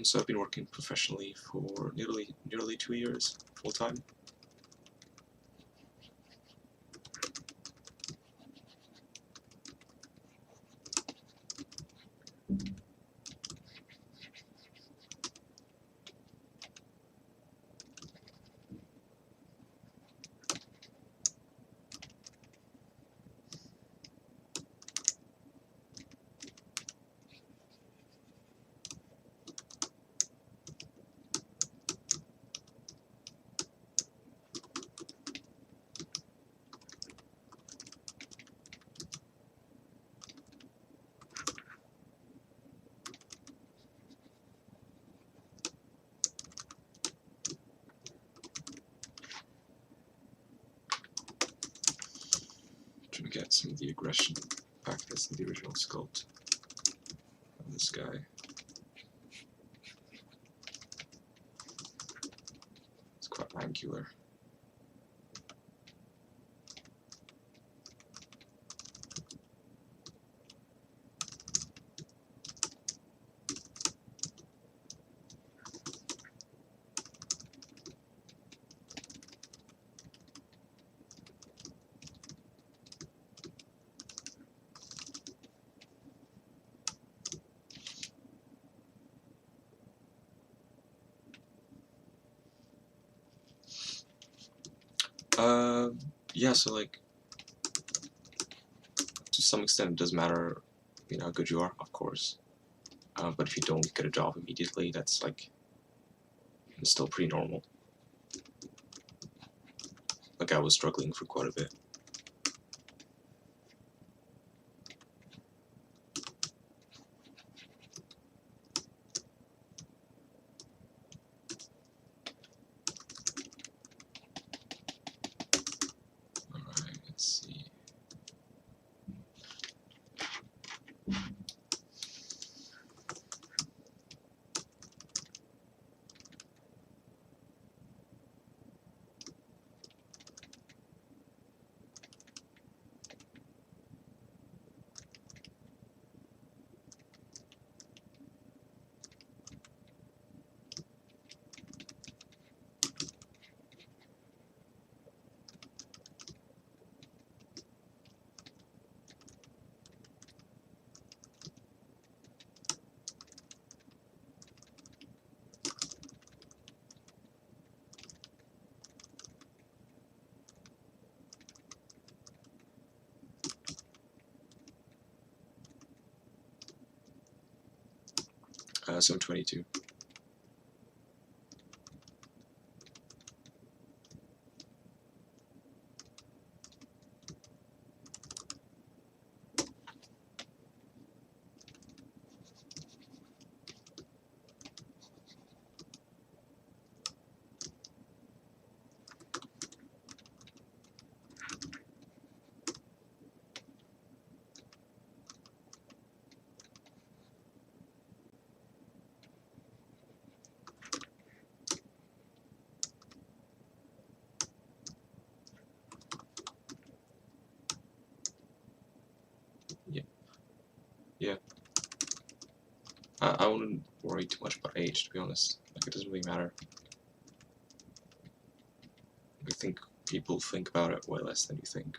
So I've been working professionally for nearly 2 years, full time. Trying to get some of the aggression back that's in the original sculpt of this guy. It's quite angular. Yeah, so like, to some extent it does matter, you know, how good you are, of course. But if you don't get a job immediately, that's like, it's still pretty normal. Like, I was struggling for quite a bit. Alright, let's see. So I'm 22. Yeah. I wouldn't worry too much about age, to be honest. Like, it doesn't really matter. I think people think about it way less than you think.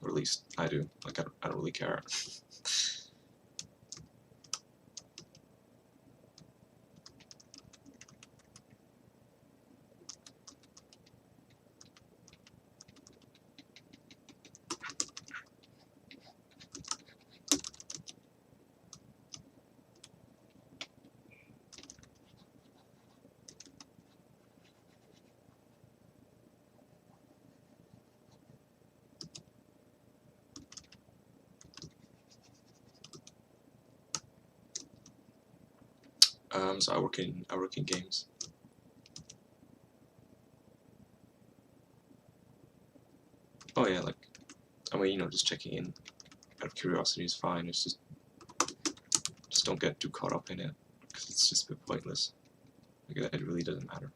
Or at least I do. Like, I don't really care. So I work in games. Oh yeah, like, I mean, you know, just checking in out of curiosity is fine. It's just don't get too caught up in it, because it's just a bit pointless. Like, it really doesn't matter.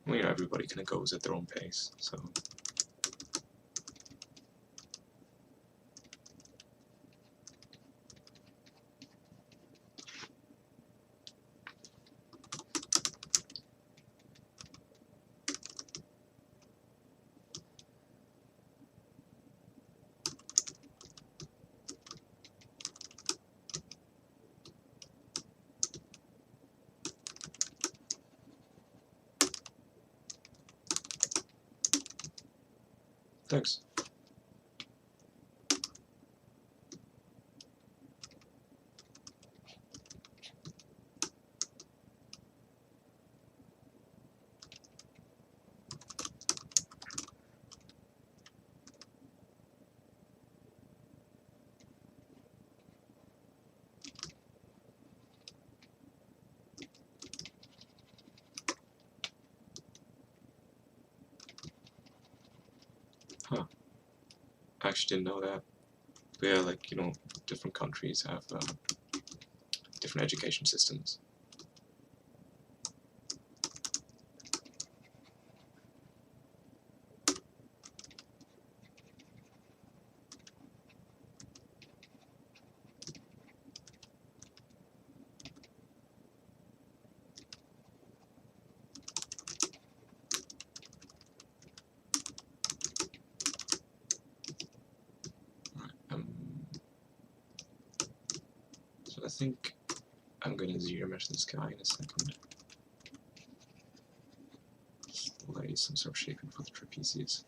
Well, you know, everybody kind of goes at their own pace, so. Thanks. I actually didn't know that. But yeah, like, you know, different countries have different education systems. So I think I'm gonna zero mesh this guy in a second. Lay some sort of shaping for the trapezius.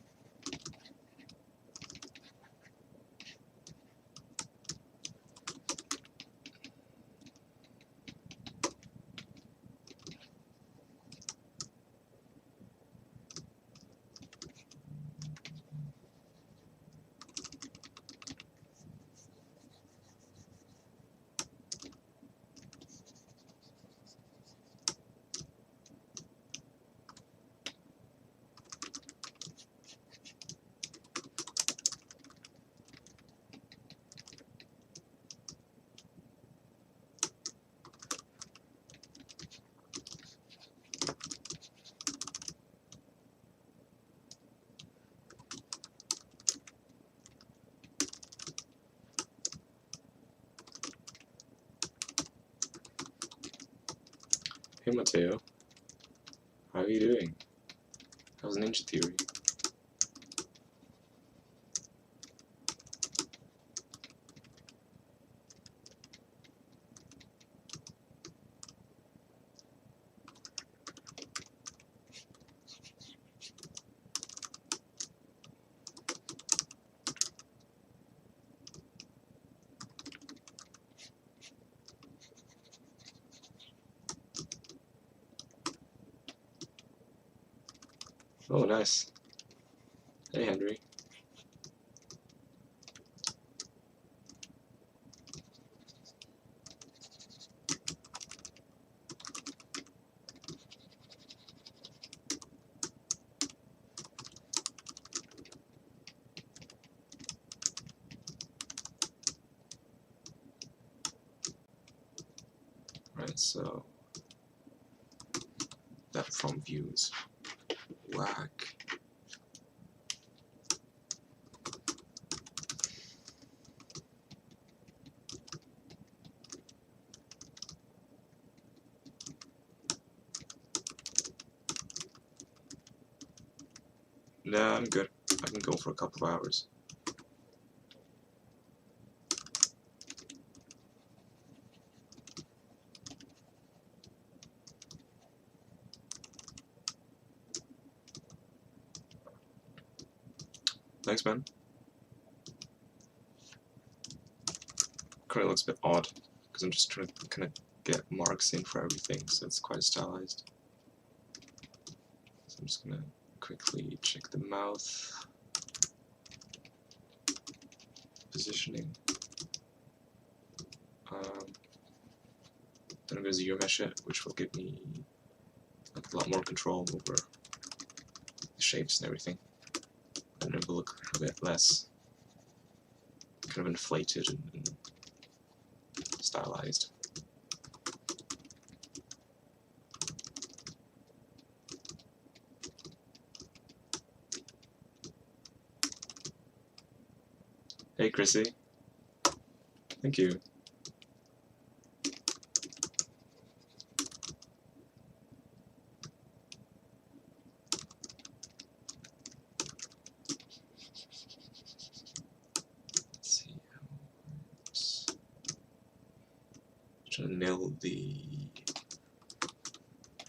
Hey Matteo, how are you doing? How's Ninja Theory? Oh, nice. Hey Henry. Right, so that from views. Whack. Nah, I'm good. I can go for a couple of hours. Thanks, man. Currently looks a bit odd, because I'm just trying to kind of get marks in for everything, so it's quite stylized. So I'm just gonna quickly check the mouth. Positioning. Then I'm gonna zero mesh it, which will give me like a lot more control over the shapes and everything. And it will look a bit less kind of inflated and stylized. Hey Chrissy. Thank you. Let's see how it works. Trying to nail the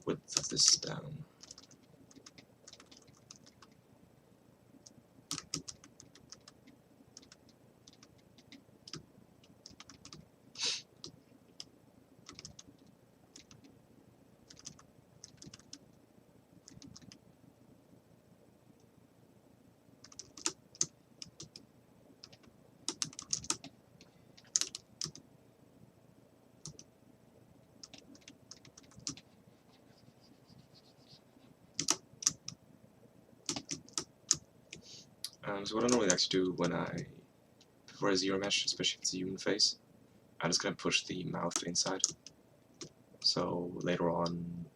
width of this down. So what I normally like to do before I zero mesh, especially if it's a human face, I'm just gonna push the mouth inside. So later on,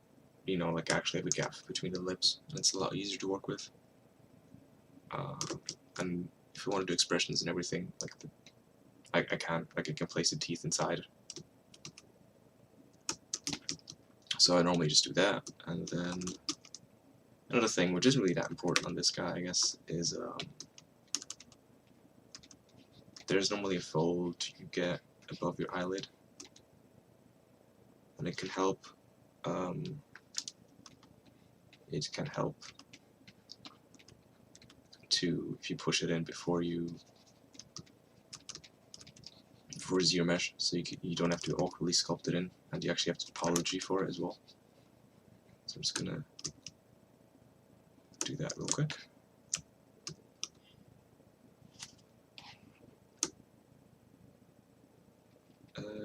you know, like actually have a gap between the lips, and it's a lot easier to work with. And if you want to do expressions and everything, like I can place the teeth inside. So I normally just do that, and then another thing, which isn't really that important on this guy, I guess, is there's normally a fold you get above your eyelid, and it can help. It can help to, if you push it in before zero mesh, so you don't have to awkwardly sculpt it in, and you actually have topology for it as well. So I'm just gonna do that real quick.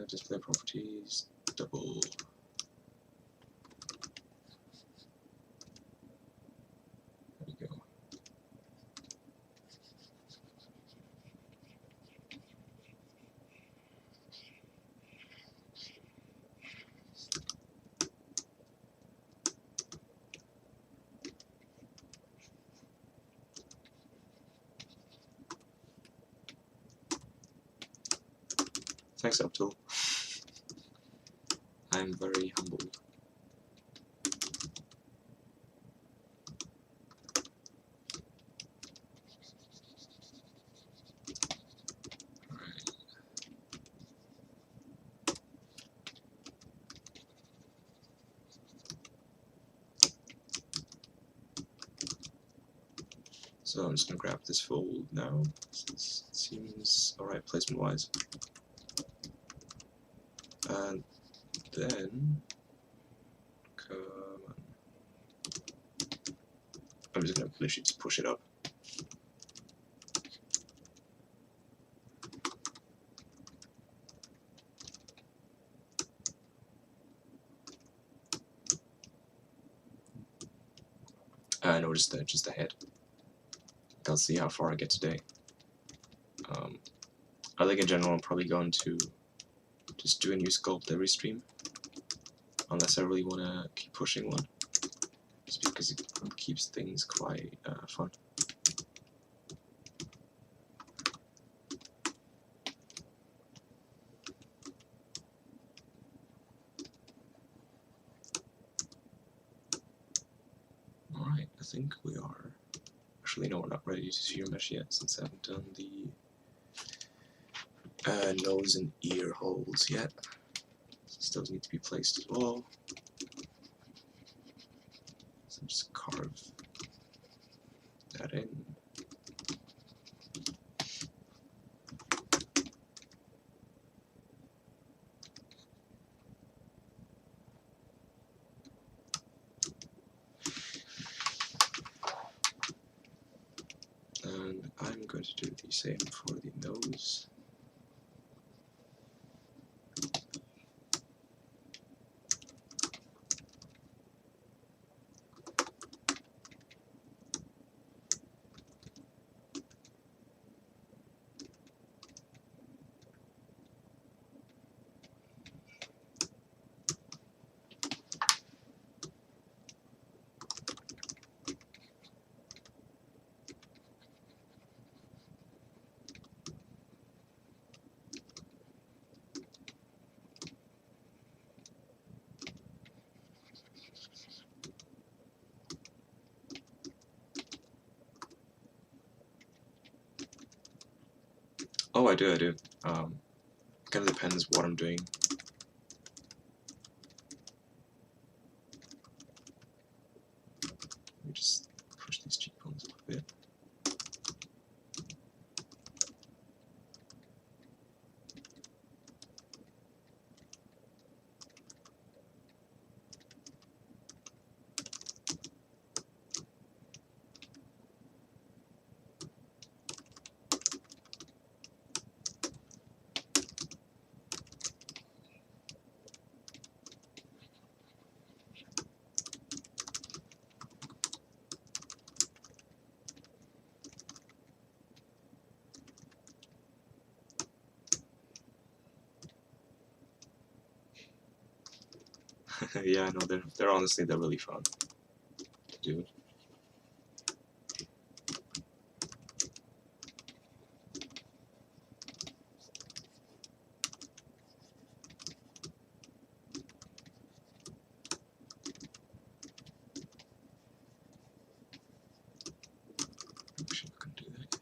Display properties, double. There we go. Thanks, Uptool. I'm very humbled. Alright. So I'm just gonna grab this fold now. This seems alright placement wise. And then come on. I'm just gonna literally just push it up. No, just the head. I'll see how far I get today. I think in general I'm probably going to just do a new sculpt every stream, unless I really want to keep pushing one, just because it keeps things quite fun. Alright, I think we are... Actually, no, we're not ready to zero mesh yet, since I haven't done the nose and ear holes yet. This does need to be placed as well. So just carve that in. And I'm going to do the same for the nose. Oh, I do. Kind of depends what I'm doing. Let me just push these cheekbones up a bit. Yeah, no, they're honestly they're really fun to do. Wish I could do that.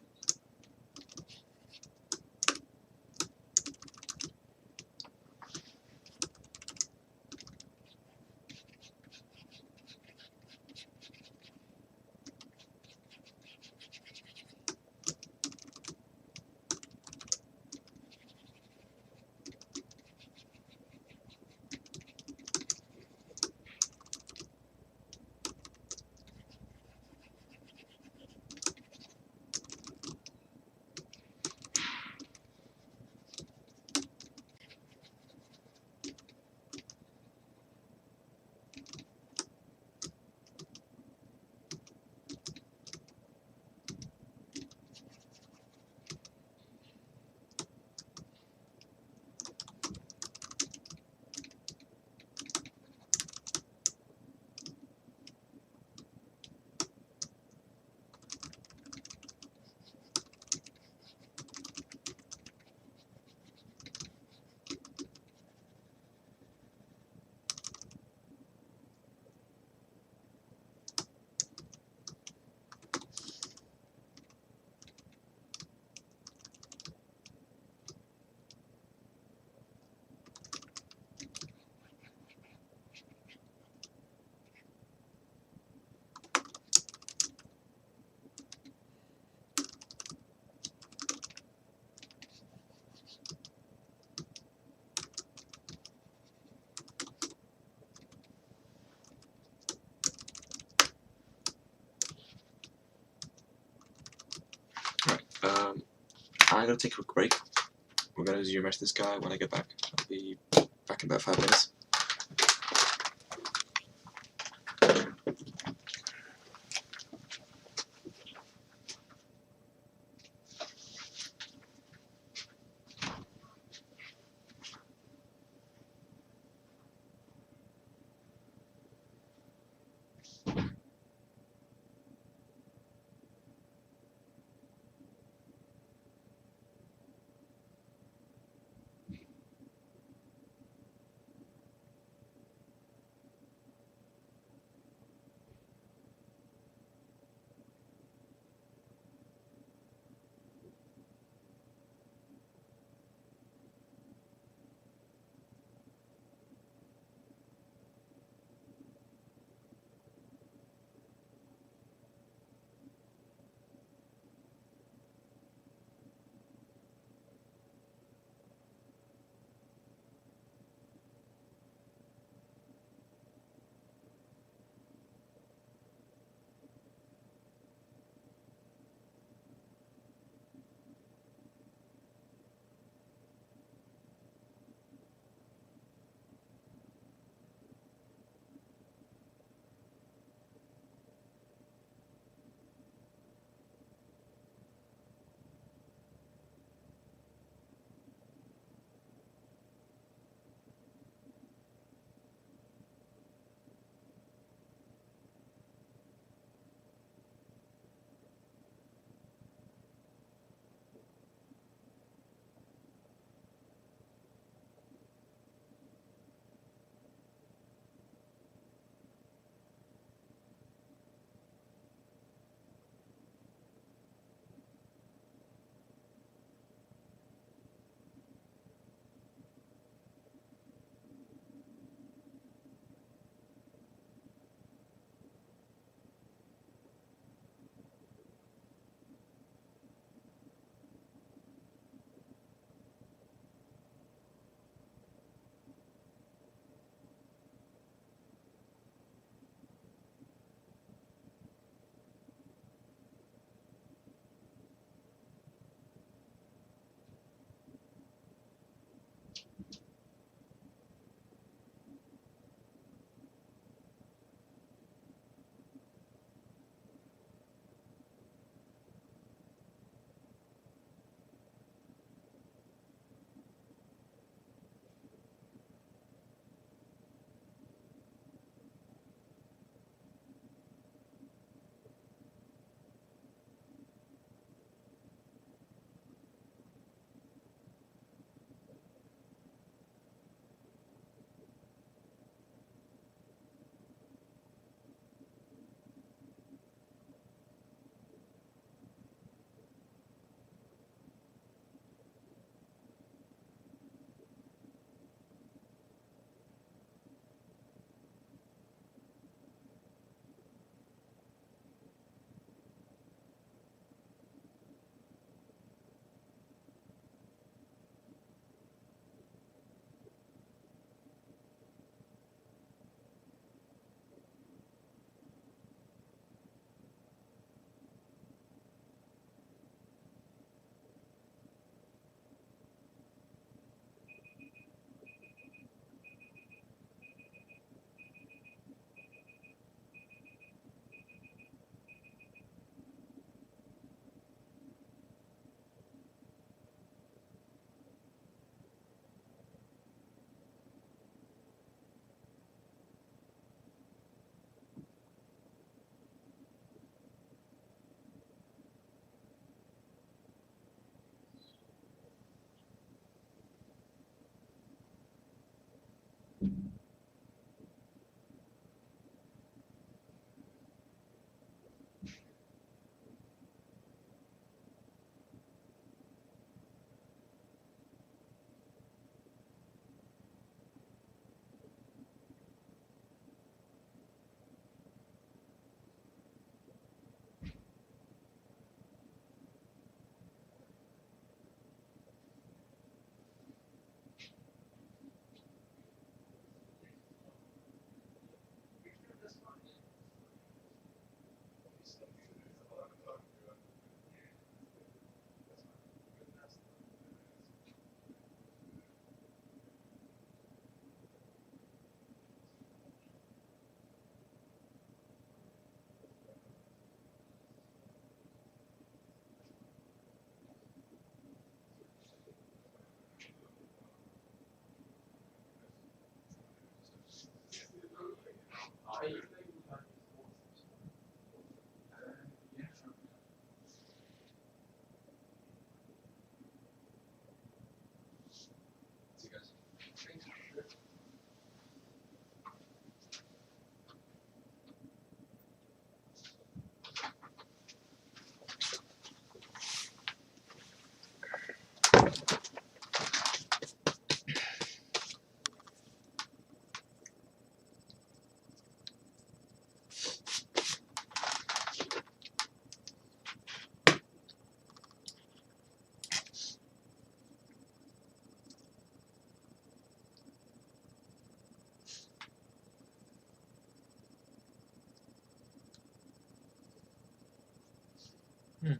I'm gonna take a quick break. We're gonna ZBrush this guy when I get back. I'll be back in about 5 minutes. Right.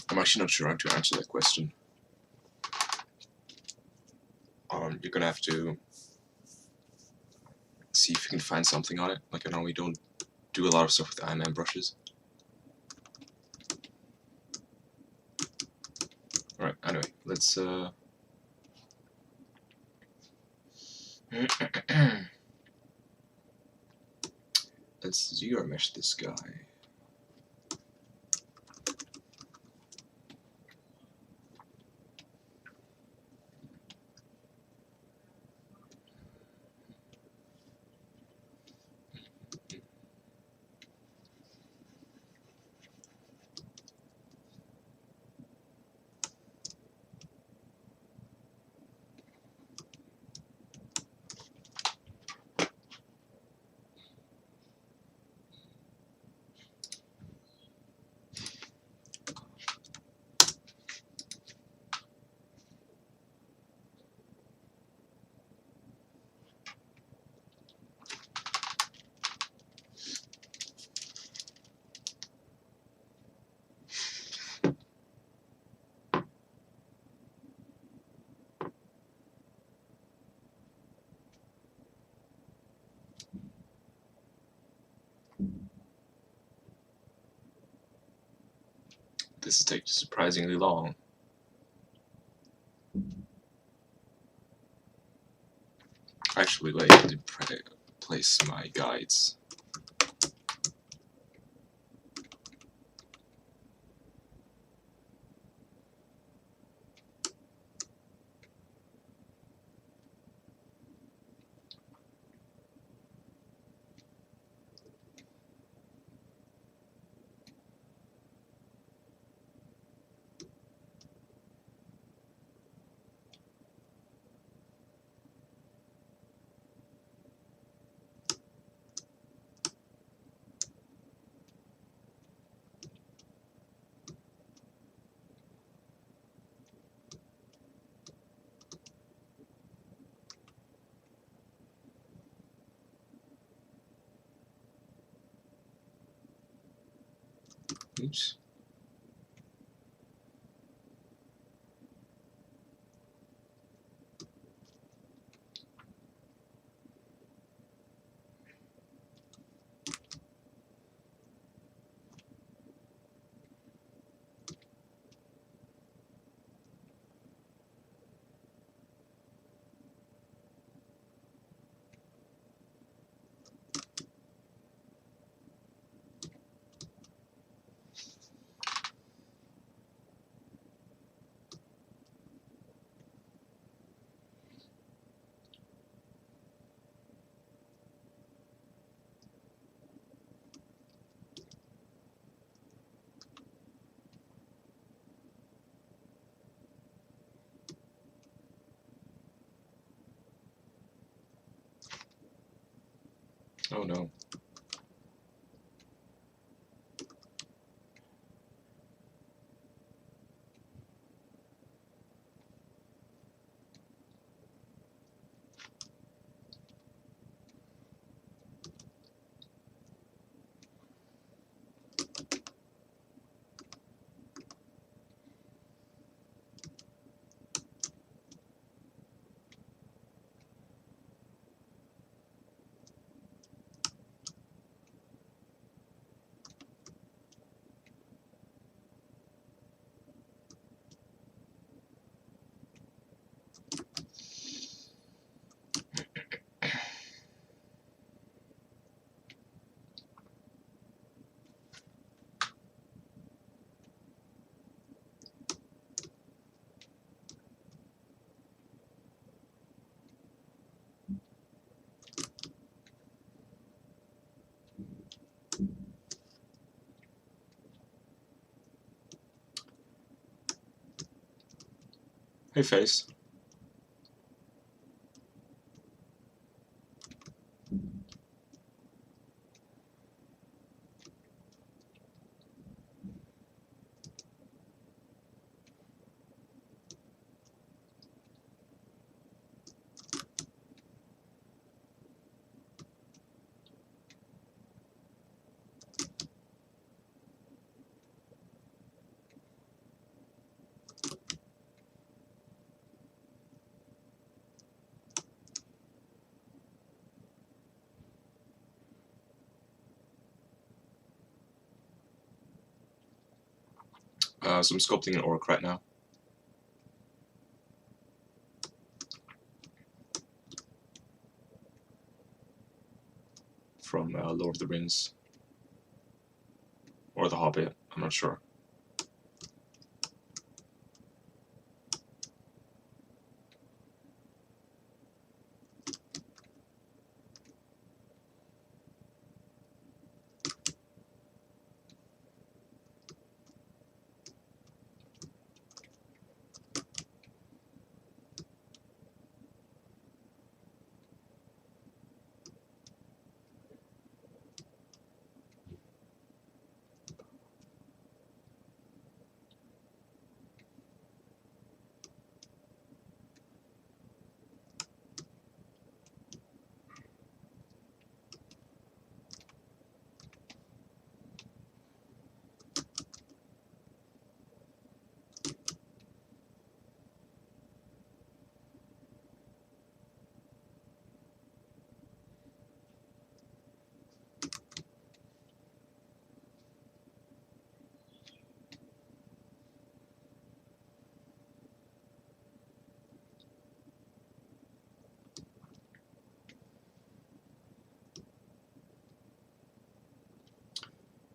I'm actually not sure how to answer that question. You're gonna have to see if you can find something on it. Like, I know we don't do a lot of stuff with IMM brushes. Alright, anyway, let's let's zero mesh this guy. This is taking surprisingly long. Actually, wait, I didn't place my guides. Oops. Oh no. Hey, face. So I'm sculpting an orc right now. From Lord of the Rings. Or The Hobbit, I'm not sure.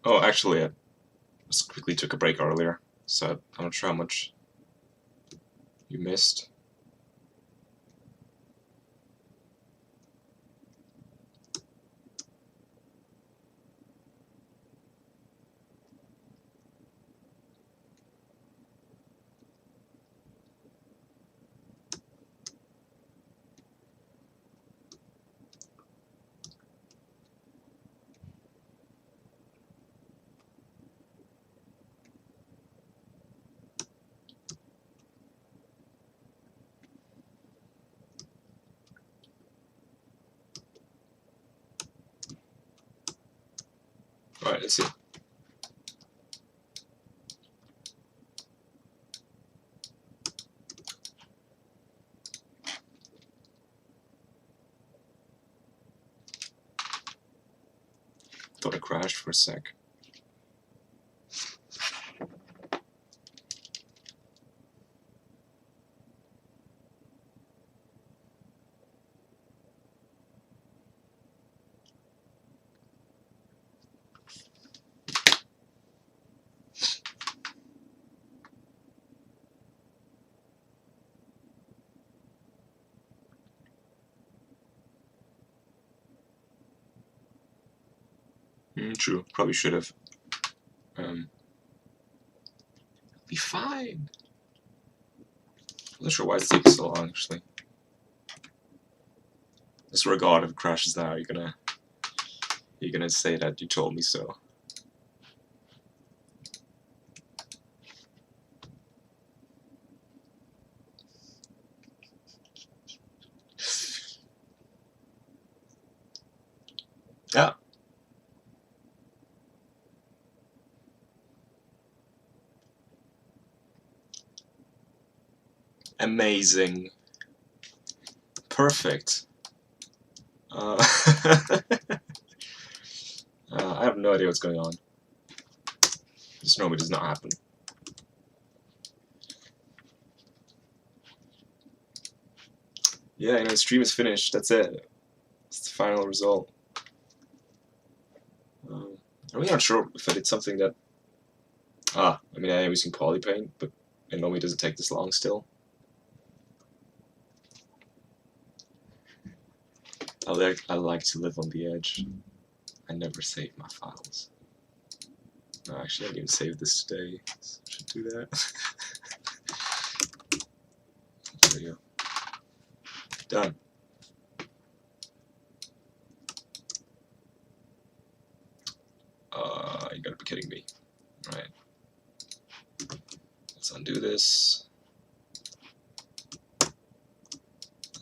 Oh, actually, I just quickly took a break earlier, so I'm not sure how much you missed. Alright, let's see. Thought I crashed for a sec. True, probably should have. Be fine. I'm not sure why it's taking so long, actually. I swear to God, if it crashes now, you're gonna say that you told me so. Yeah. Amazing. Perfect. I have no idea what's going on. Just normally does not happen. Yeah, the stream is finished. That's it. It's the final result. I'm really not sure if I did something that... I mean, I am using poly paint, but it normally doesn't take this long still. I like to live on the edge. I never save my files. No, actually, I didn't even save this today. So I should do that. There you go. Done. You gotta be kidding me. Alright. Let's undo this.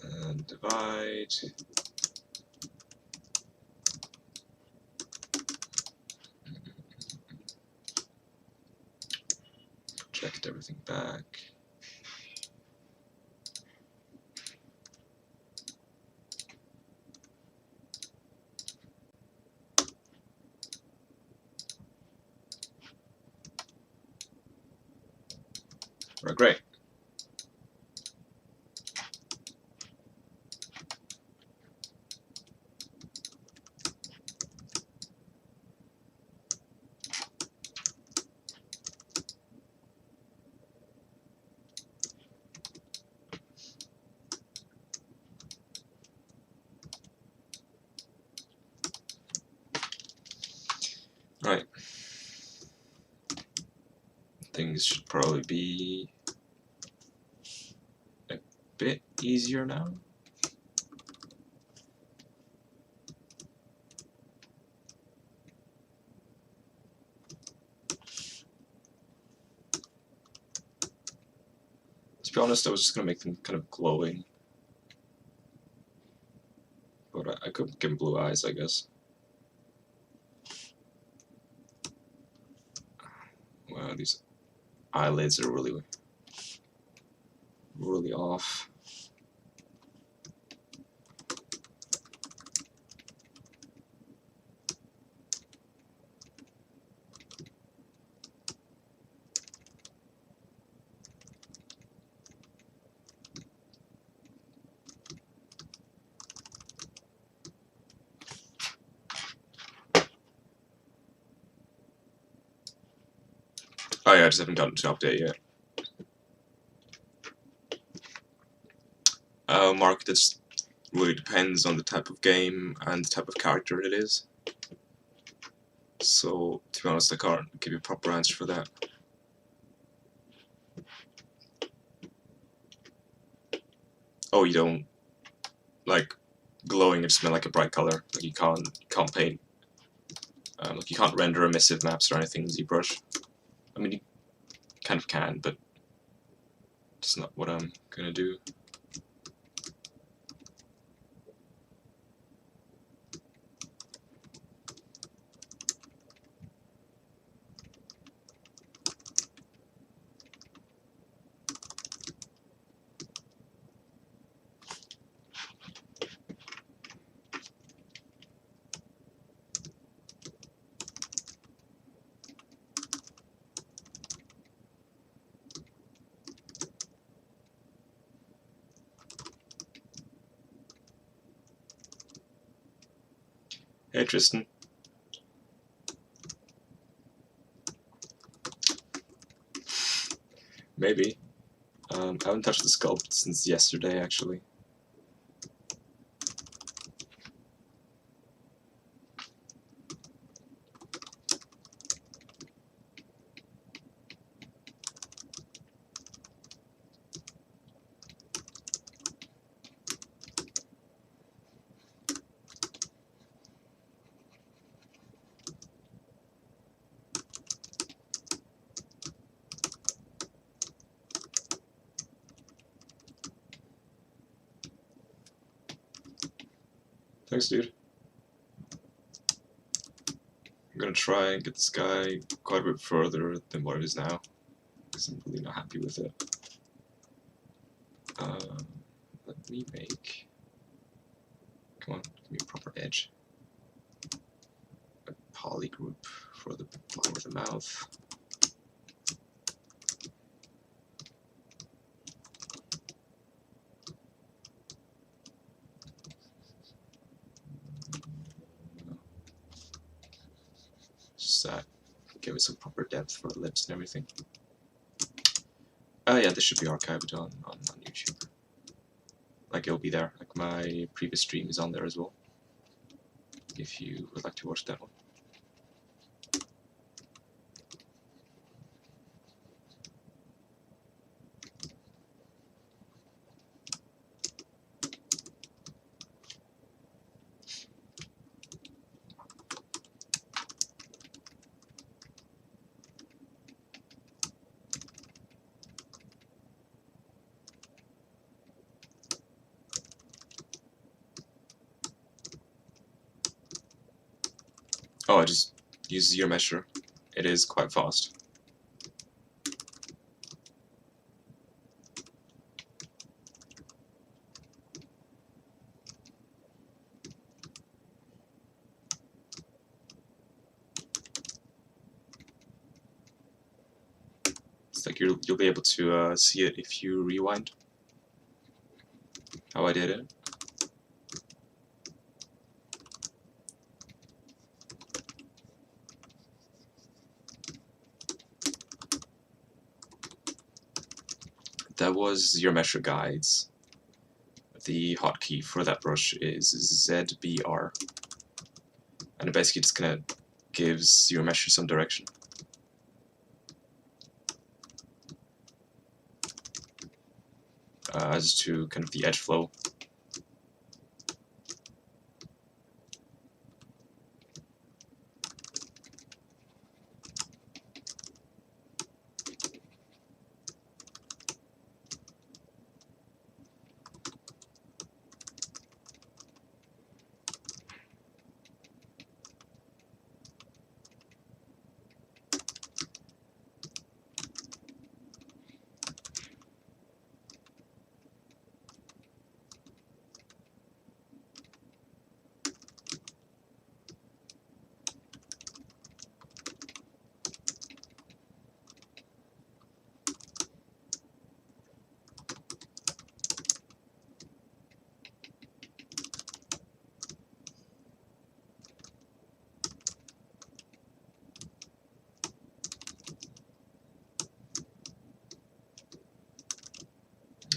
And divide. Project everything back. Right, great. Right. Things should probably be a bit easier now. To be honest, I was just gonna make them kind of glowing. But I could give them blue eyes, I guess. Wow, these eyelids are really off. Oh yeah, I just haven't gotten to update yet. Mark, this really depends on the type of game and the type of character it is. So, to be honest, I can't give you a proper answer for that. Oh, you don't like glowing? It just meant like a bright color. Like you can't paint. Like you can't render emissive maps or anything in ZBrush. I mean, you kind of can, but it's not what I'm gonna do. Hey, Tristan. Maybe. I haven't touched the sculpt since yesterday, actually. Thanks, dude. I'm gonna try and get this guy quite a bit further than what it is now, because I'm really not happy with it. Let me make... Come on, give me a proper edge. A poly group for the bottom of the mouth. Just give it some proper depth for the lips and everything. Yeah, this should be archived on YouTube. Like, it'll be there. Like, my previous stream is on there as well, if you would like to watch that one. Oh, I just use your measure. It is quite fast. It's like you'll be able to see it if you rewind. How I did it. That was your measure guides. The hotkey for that brush is ZBR, and it basically just kind of gives your measure some direction. As to kind of the edge flow.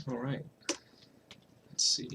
Alright, let's see.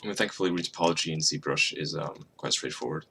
I mean, thankfully, Retopology in ZBrush is quite straightforward.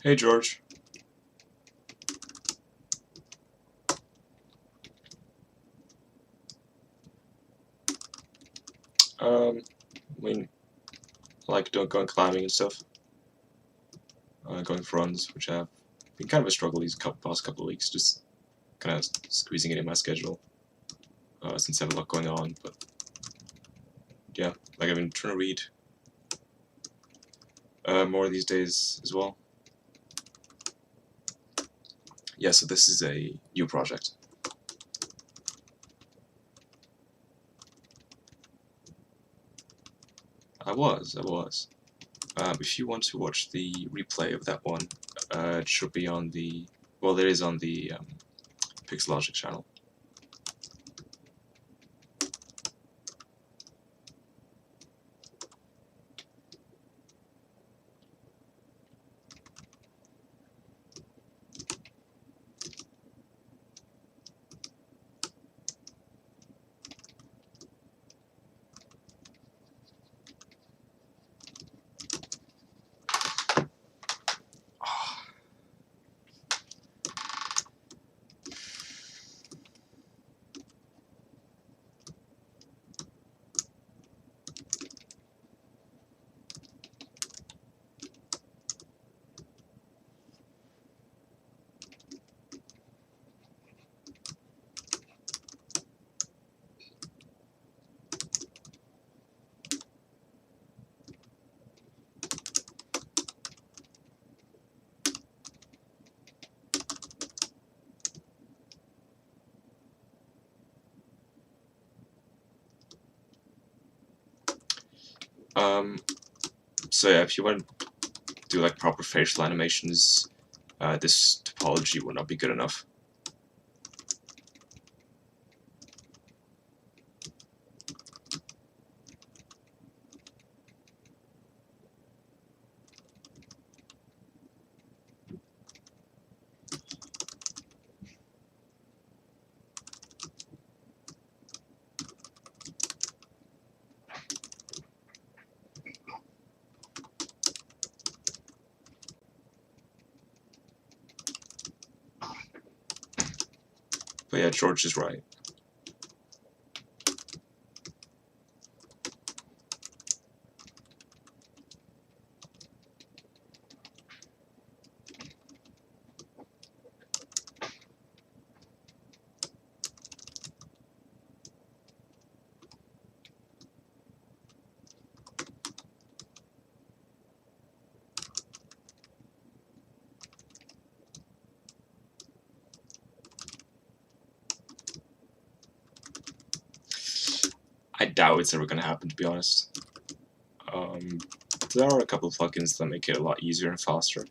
Hey, George. I mean, I like going climbing and stuff. Going for runs, which have been kind of a struggle these past couple of weeks, just kind of squeezing it in my schedule. Since I have a lot going on, but yeah, like I've been trying to read more these days as well. Yeah, so this is a new project. I was. If you want to watch the replay of that one, it should be on the, well, it is on the Pixologic channel. So yeah, if you want to do like proper facial animations, this topology would not be good enough. But yeah, George is right. I doubt it's ever going to happen, to be honest. There are a couple of plugins that make it a lot easier and faster.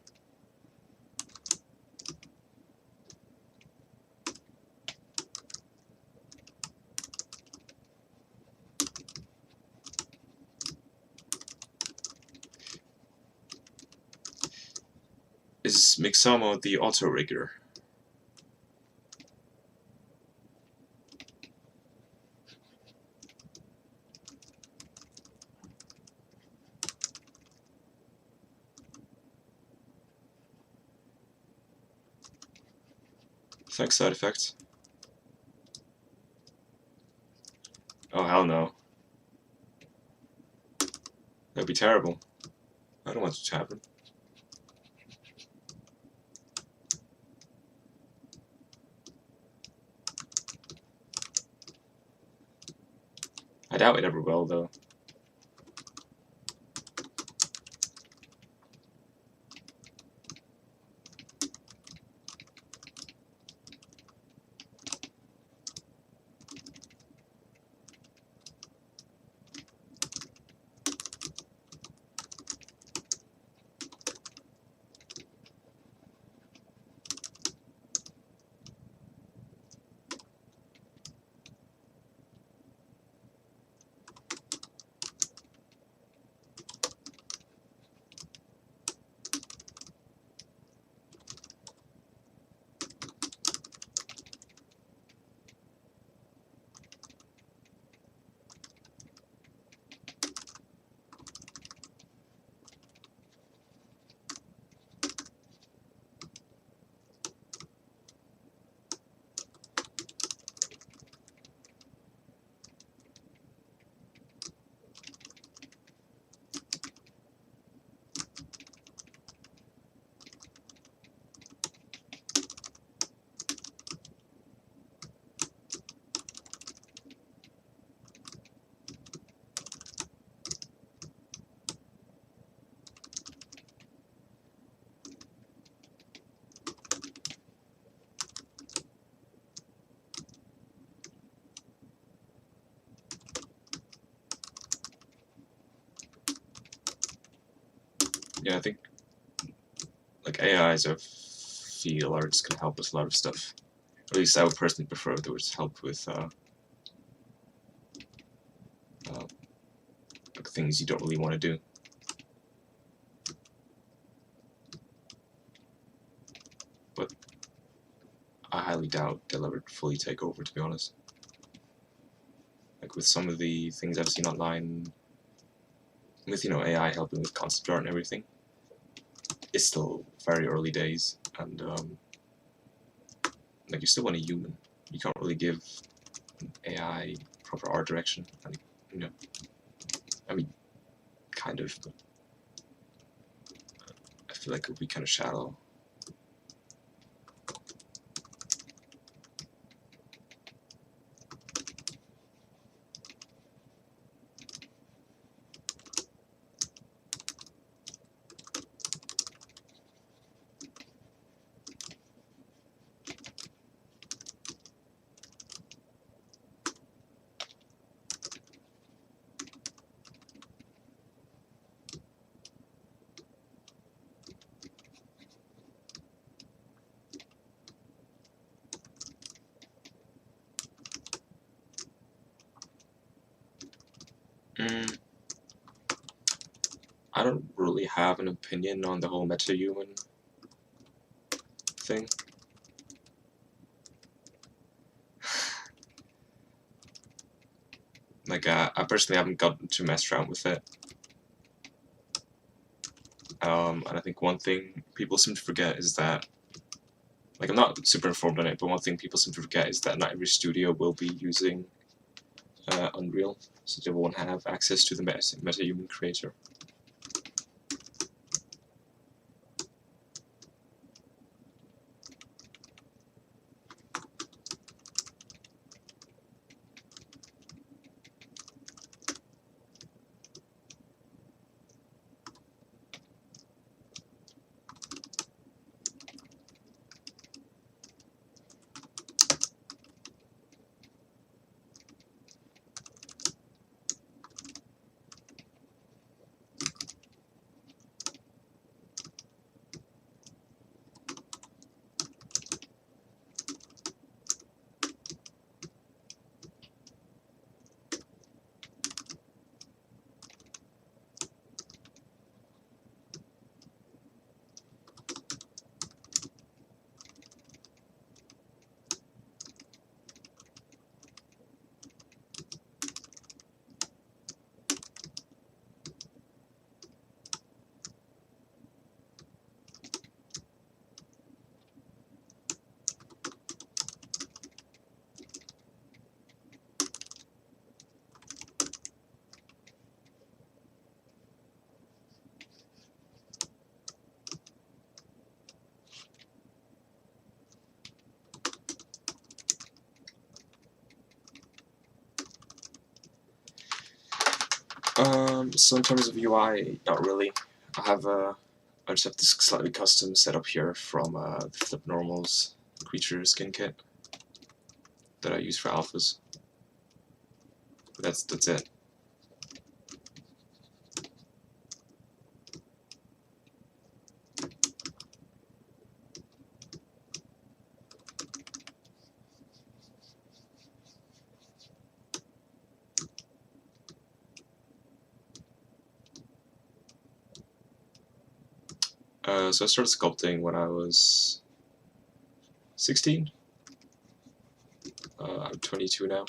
Is Mixamo the auto rigger? Thanks, side effects. Oh, hell no. That'd be terrible. I don't want it to happen. I doubt it ever will, though. yeah, I think like AIs I feel are just gonna help with a lot of stuff. At least I would personally prefer if there was help with like things you don't really want to do. But I highly doubt they'll ever fully take over, to be honest. Like with some of the things I've seen online, with AI helping with concept art and everything, it's still very early days, and like you still want a human. You can't really give AI proper art direction. And, I mean, kind of, but I feel like it would be kind of shallow. I don't really have an opinion on the whole meta-human thing. Like, I personally haven't gotten to mess around with it. And I think one thing people seem to forget is that, like, I'm not super informed on it, but one thing people seem to forget is that not every studio will be using Unreal, so they won't have access to the meta-human creator. So in terms of UI, not really. I just have this slightly custom setup here from the Flip Normals creature skin kit that I use for alphas. That's it. So I started sculpting when I was 16. I'm 22 now.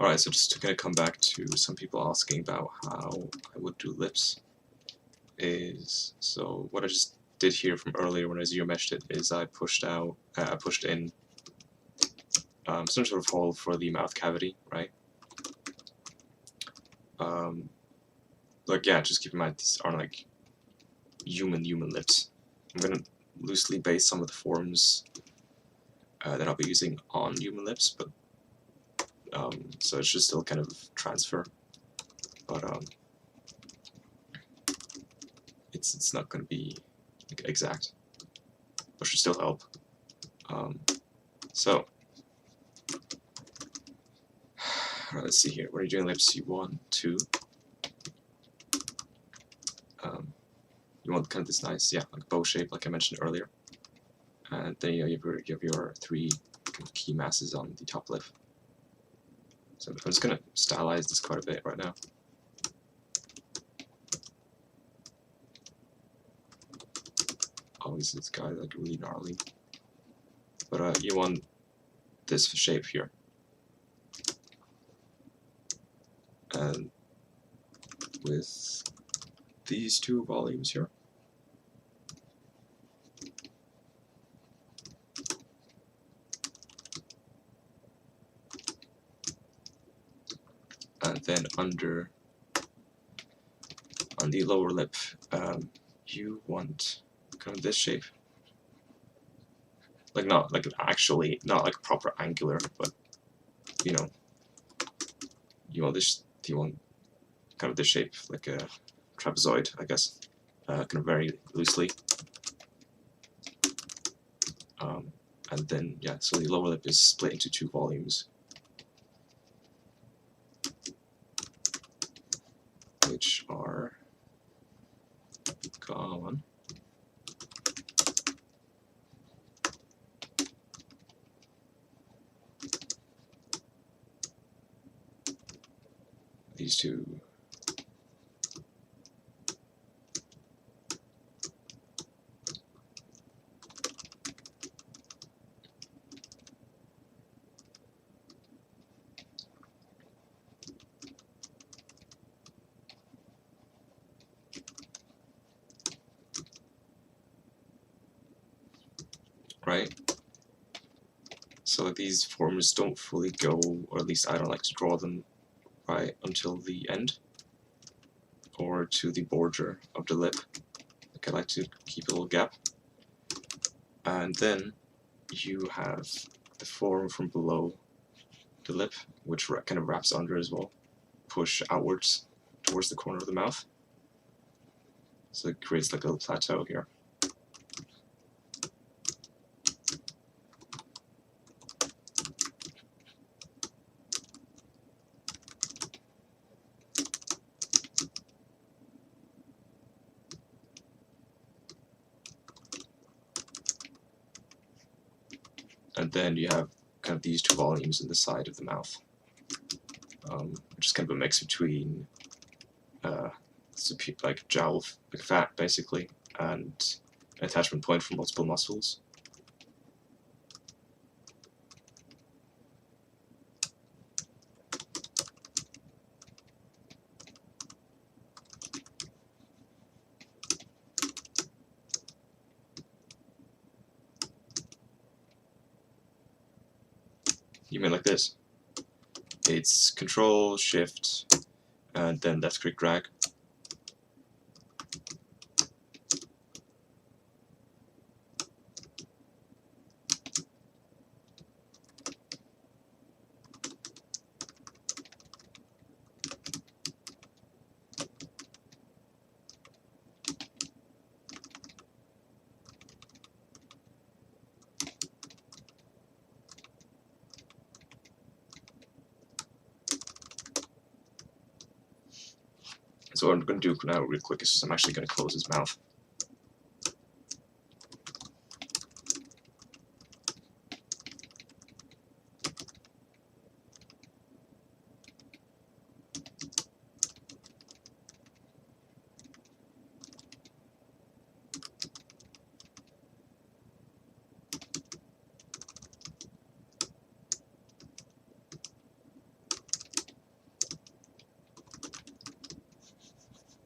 Alright, so just to kind of come back to some people asking about how I would do lips is, so what I just did here from earlier when I zero meshed it is I pushed in some sort of hole for the mouth cavity, right? Like, yeah, just keep in mind these aren't like human lips. I'm gonna loosely base some of the forms that I'll be using on human lips, but so it should still kind of transfer, but it's not going to be exact, but should still help. So let's see here. When you're doing lips, you want to you want kind of this nice, yeah, like bow shape, like I mentioned earlier, and then you have your three kind of key masses on the top lip. So I'm just going to stylize this quite a bit right now. Obviously this guy like really gnarly, but you want this shape here, and with these two volumes here, and then on the lower lip, you want kind of this shape, like not like actually not like proper angular, but you know, you want kind of this shape, like a trapezoid, I guess, kind of very loosely, and then yeah, so the lower lip is split into two volumes, which are common. These two. Right? So these forms don't fully go, or at least I don't like to draw them right until the end, or to the border of the lip. Like I like to keep a little gap. And then you have the form from below the lip, which kind of wraps under as well. Push outwards towards the corner of the mouth. So it creates like a little plateau here. And then you have kind of these two volumes in the side of the mouth, which is kind of a mix between like jowl, like fat basically, and an attachment point for multiple muscles. You mean like this? It's Control, Shift, and then left click drag. So what I'm going to do now real quick is I'm actually going to close his mouth.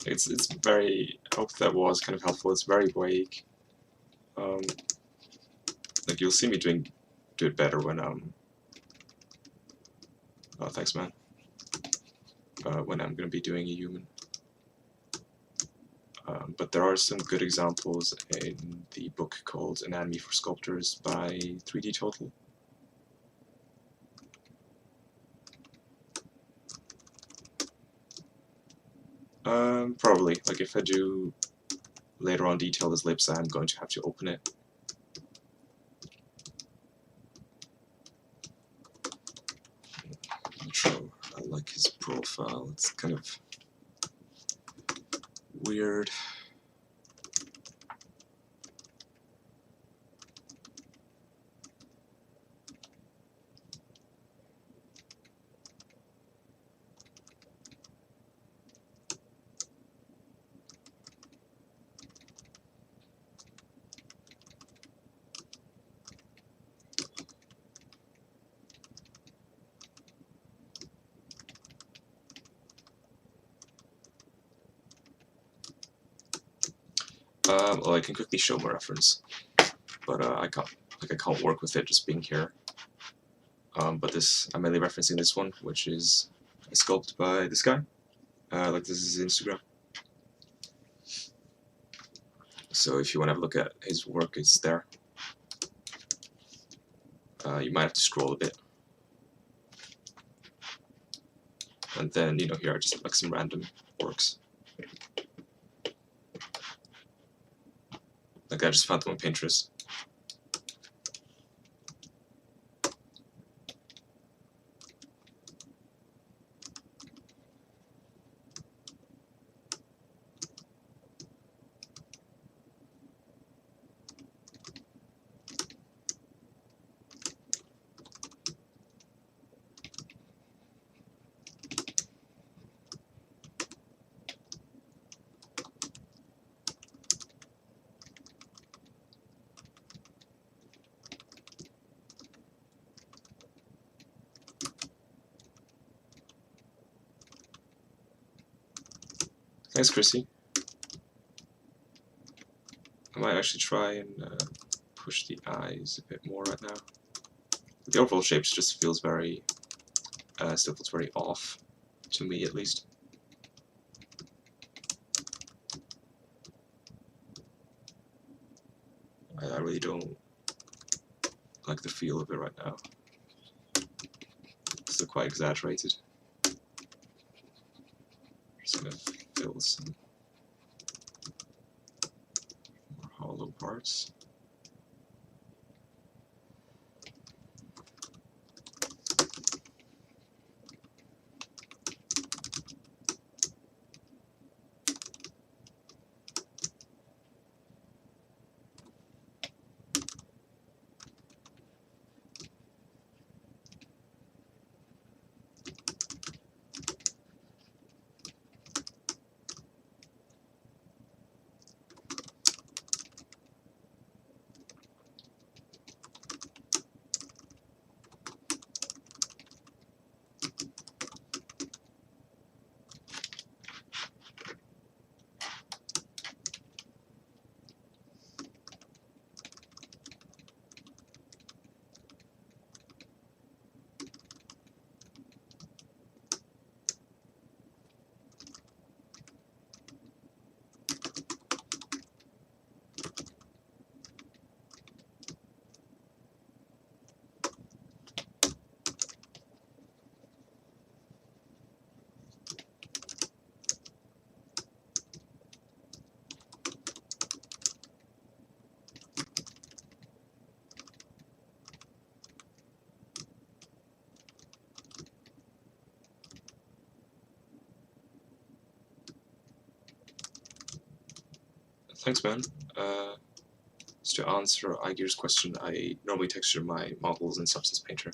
It's very. I hope that was kind of helpful. It's very vague. Like you'll see me do it better when oh, thanks, man. When I'm gonna be doing a human. But there are some good examples in the book called Anatomy for Sculptors by 3D Total. Probably. Like if I do later on detail his lips, I'm going to have to open it. I'm not sure I like his profile. It's kind of weird. Well, I can quickly show my reference, but I can't work with it just being here. But I'm mainly referencing this one, which is a sculpt by this guy. Like this is his Instagram. So if you want to have a look at his work, it's there. You might have to scroll a bit. And then, you know, here are just like some random works. Like I just found them on Pinterest. Thanks, Chrissy. I might actually try and push the eyes a bit more right now. The overall shape just feels very, still feels very off, to me at least. I really don't like the feel of it right now. It's quite exaggerated. Just gonna fill some more hollow parts. Thanks, man. Just to answer Igir's question, I normally texture my models in Substance Painter.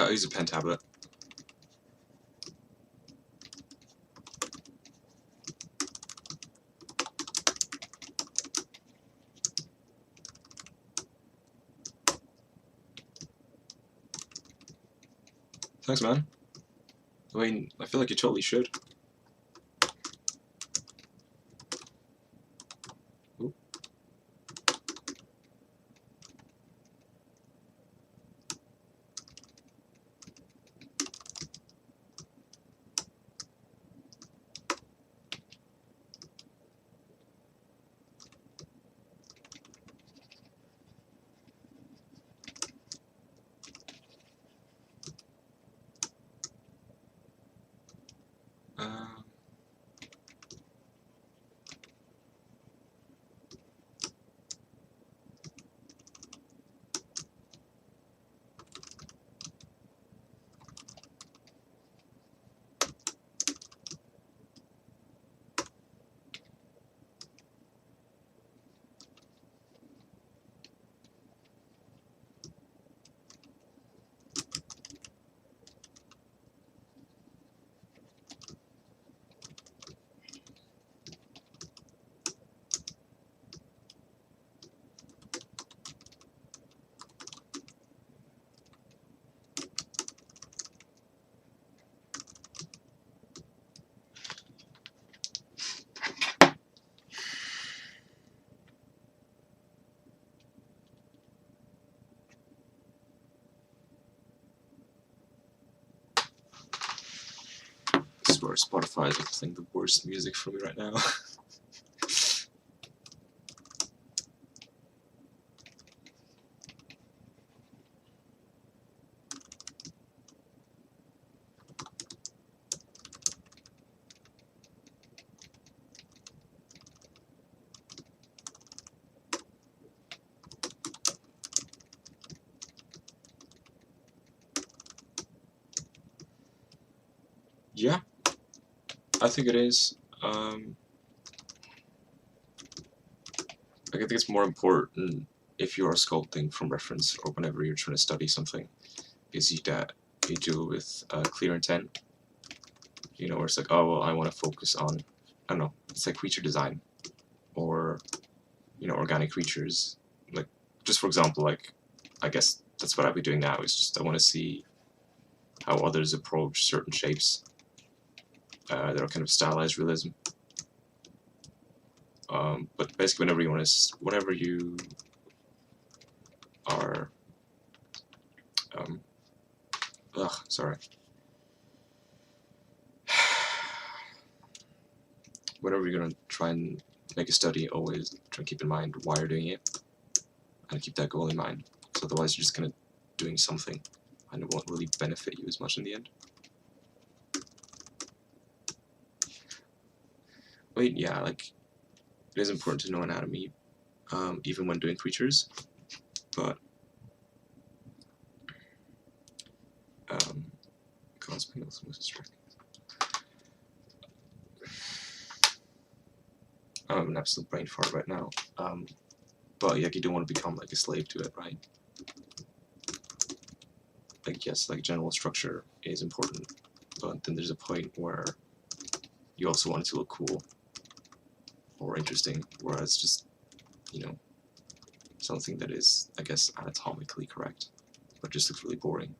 I'll use a pen tablet. Thanks, man. I mean, I feel like you totally should. Ooh. I swear Spotify is playing the worst music for me right now. Yeah, I think it is. I think it's more important if you are sculpting from reference or whenever you're trying to study something, is that you do it with clear intent. You know, where it's like, oh well, I want to focus on, I don't know, it's like creature design, or you know, organic creatures. Like, just for example, like, I guess that's what I'll be doing now. Is just I want to see how others approach certain shapes that are kind of stylized realism. But basically, whenever you are, sorry. Whenever you're gonna try and make a study, always try and keep in mind why you're doing it, and keep that goal in mind. So otherwise, you're just kind of doing something, and it won't really benefit you as much in the end. Wait, yeah, like it is important to know anatomy, even when doing creatures, but something else was distracting. I'm an absolute brain fart right now. But like you don't want to become like a slave to it, right? Like yes, like general structure is important, but then there's a point where you also want it to look cool or interesting, whereas just, you know, something that is, I guess, anatomically correct, but just looks really boring.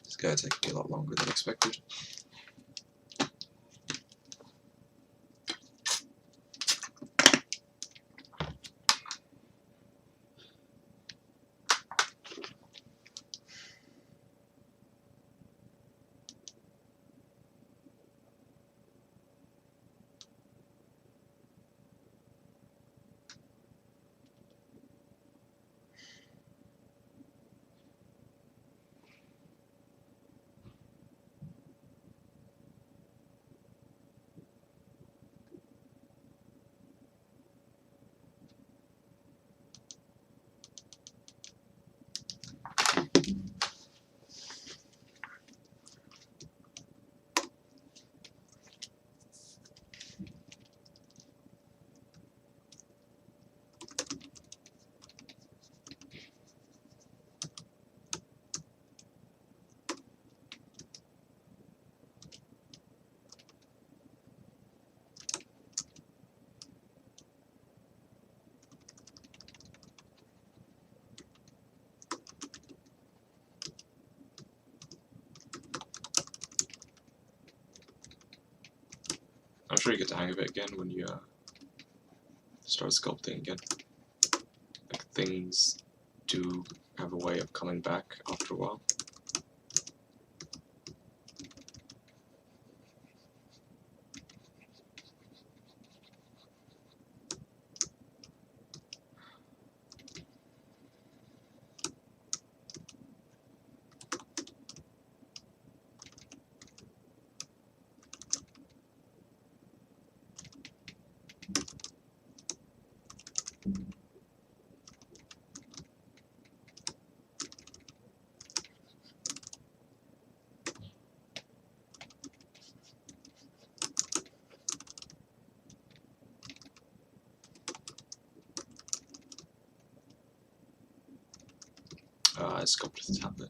This guy's taking me a lot longer than expected. I'm sure you get the hang of it again when you start sculpting again. Like, things do have a way of coming back after a while. I sculpted the tablet.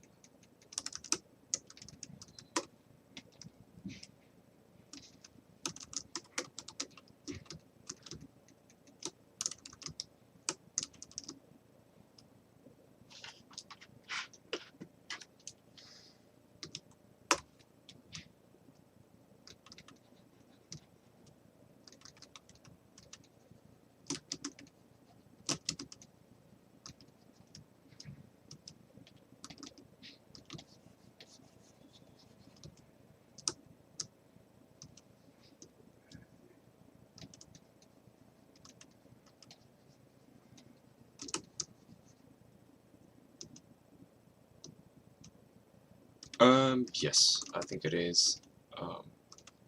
Yes, I think it is.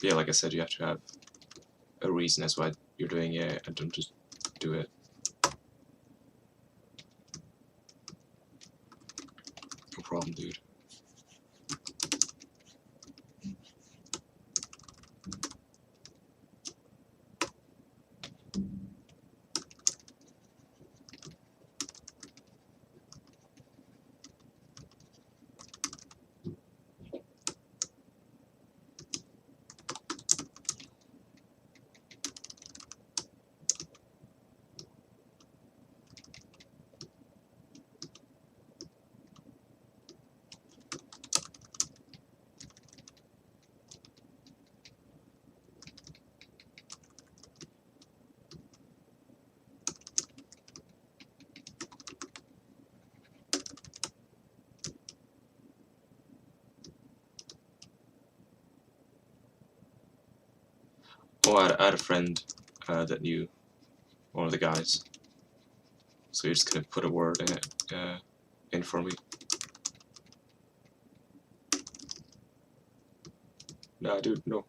Yeah, like I said, you have to have a reason as why you're doing it, and don't just do it. No problem, dude. Oh, I had a friend that knew one of the guys, so he just kind of put a word in it in for me. Nah, dude, no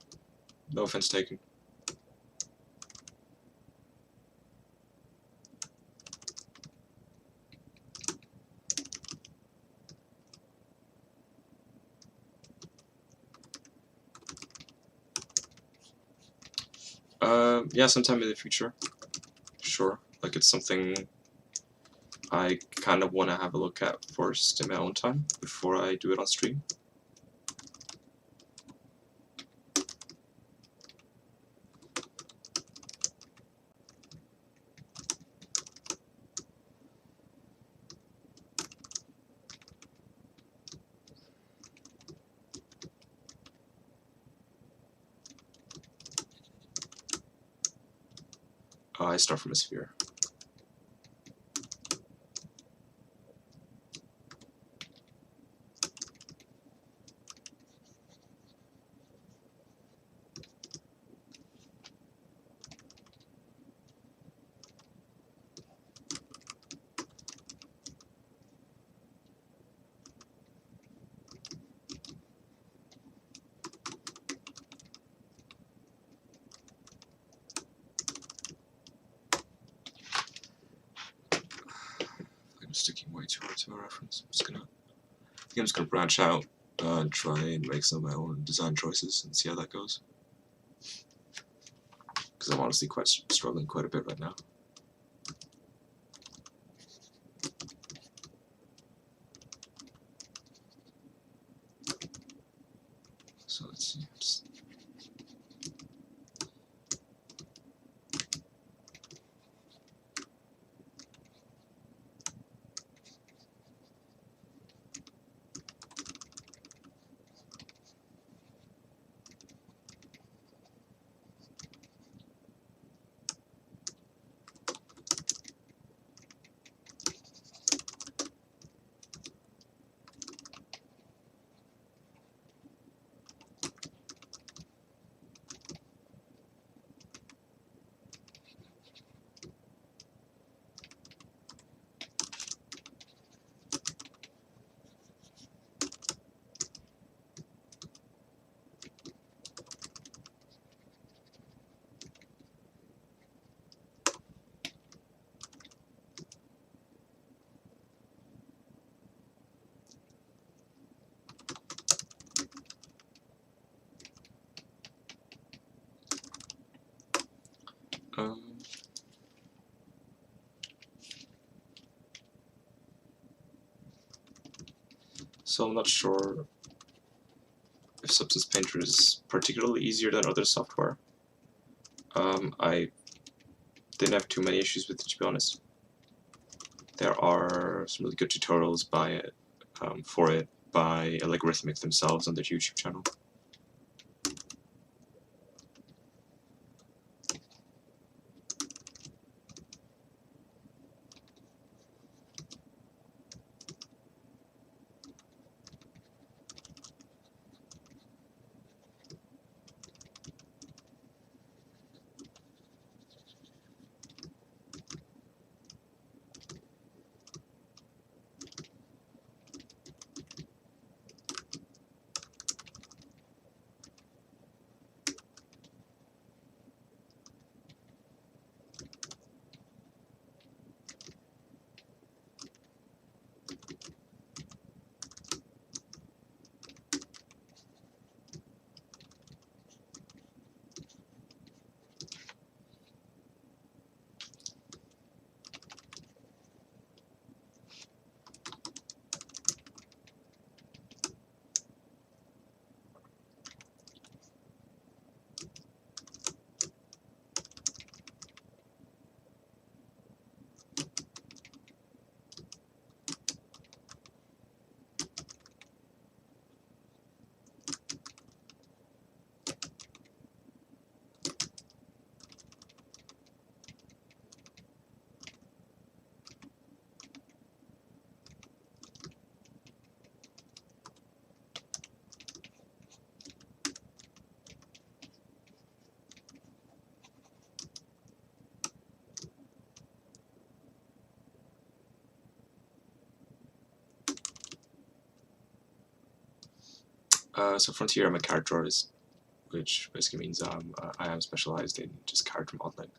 offense taken. Yeah, sometime in the future, sure. Like, it's something I kind of want to have a look at first in my own time before I do it on stream. I start from a sphere. I'm sticking way too hard to my reference. I think I'm just gonna branch out and try and make some of my own design choices and see how that goes. Because I'm honestly struggling quite a bit right now. So let's see. So I'm not sure if Substance Painter is particularly easier than other software. I didn't have too many issues with it, to be honest. There are some really good tutorials for it by Algorithmic themselves on their YouTube channel. So Frontier, I'm a character artist, which basically means I am specialized in just character modeling.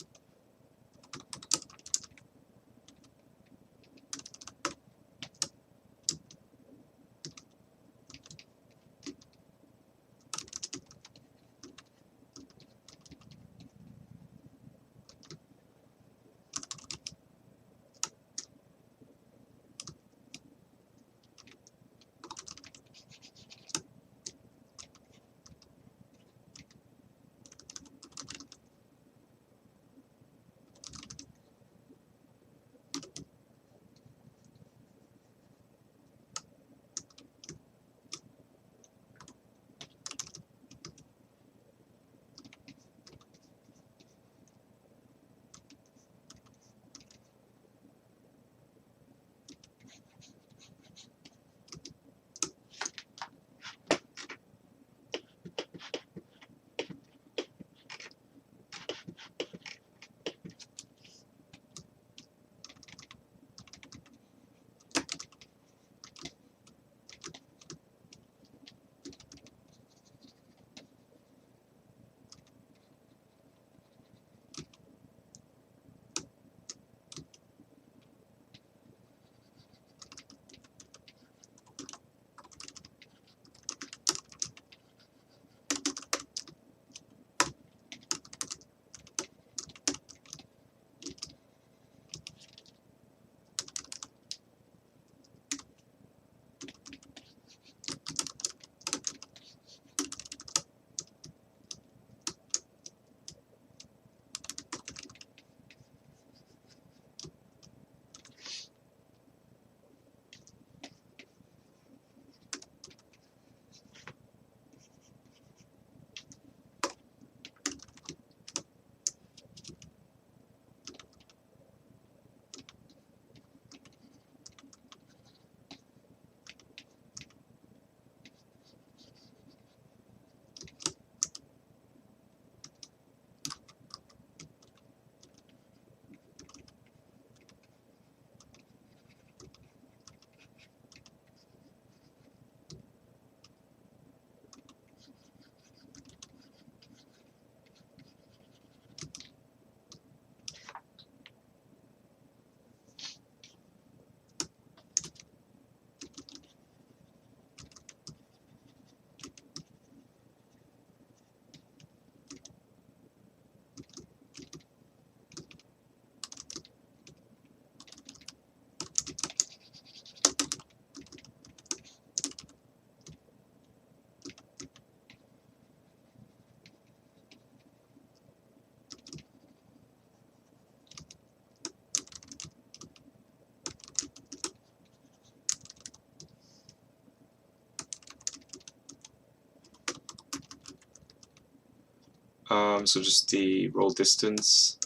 So just the roll distance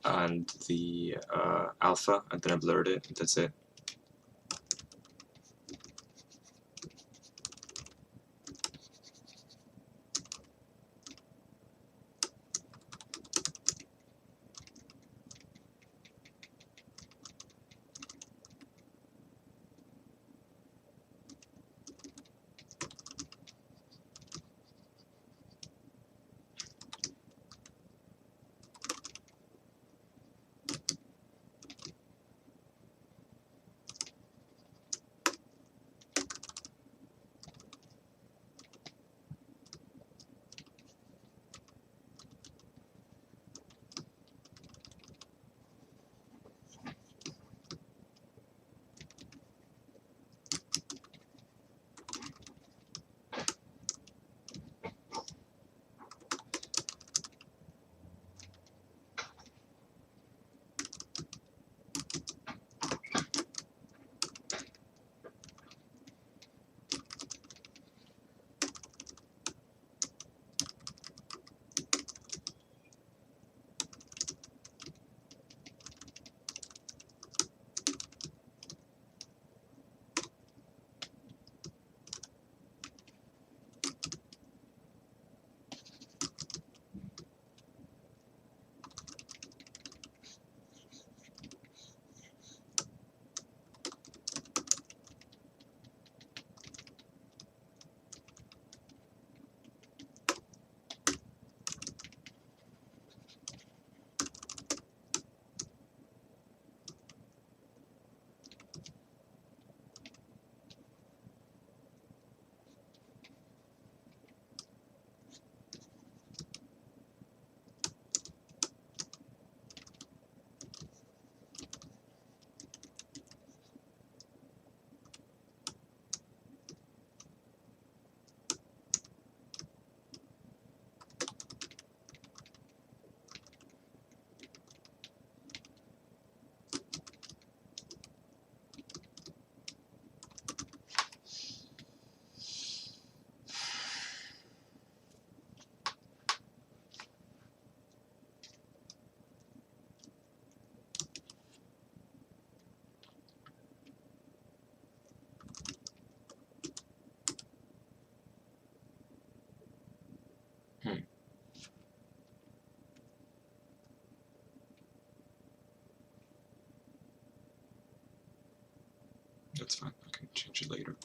and the alpha, and then I blurred it, and that's it. That's fine, I can change it later.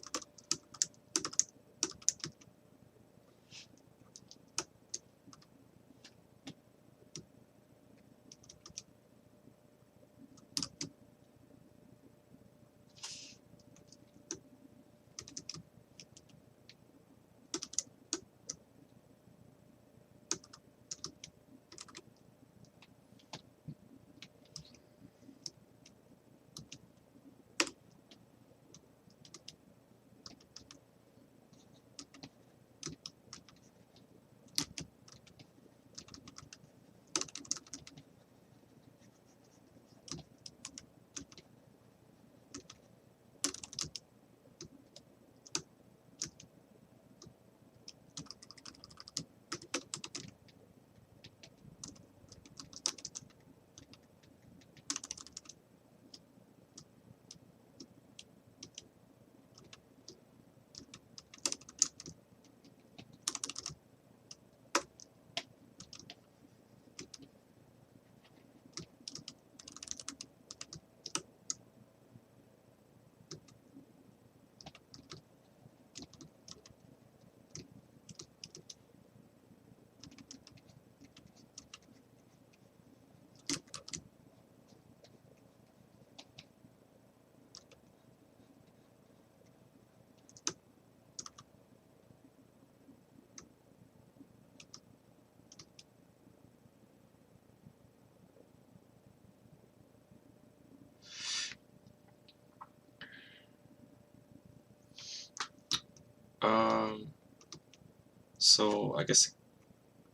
So I guess it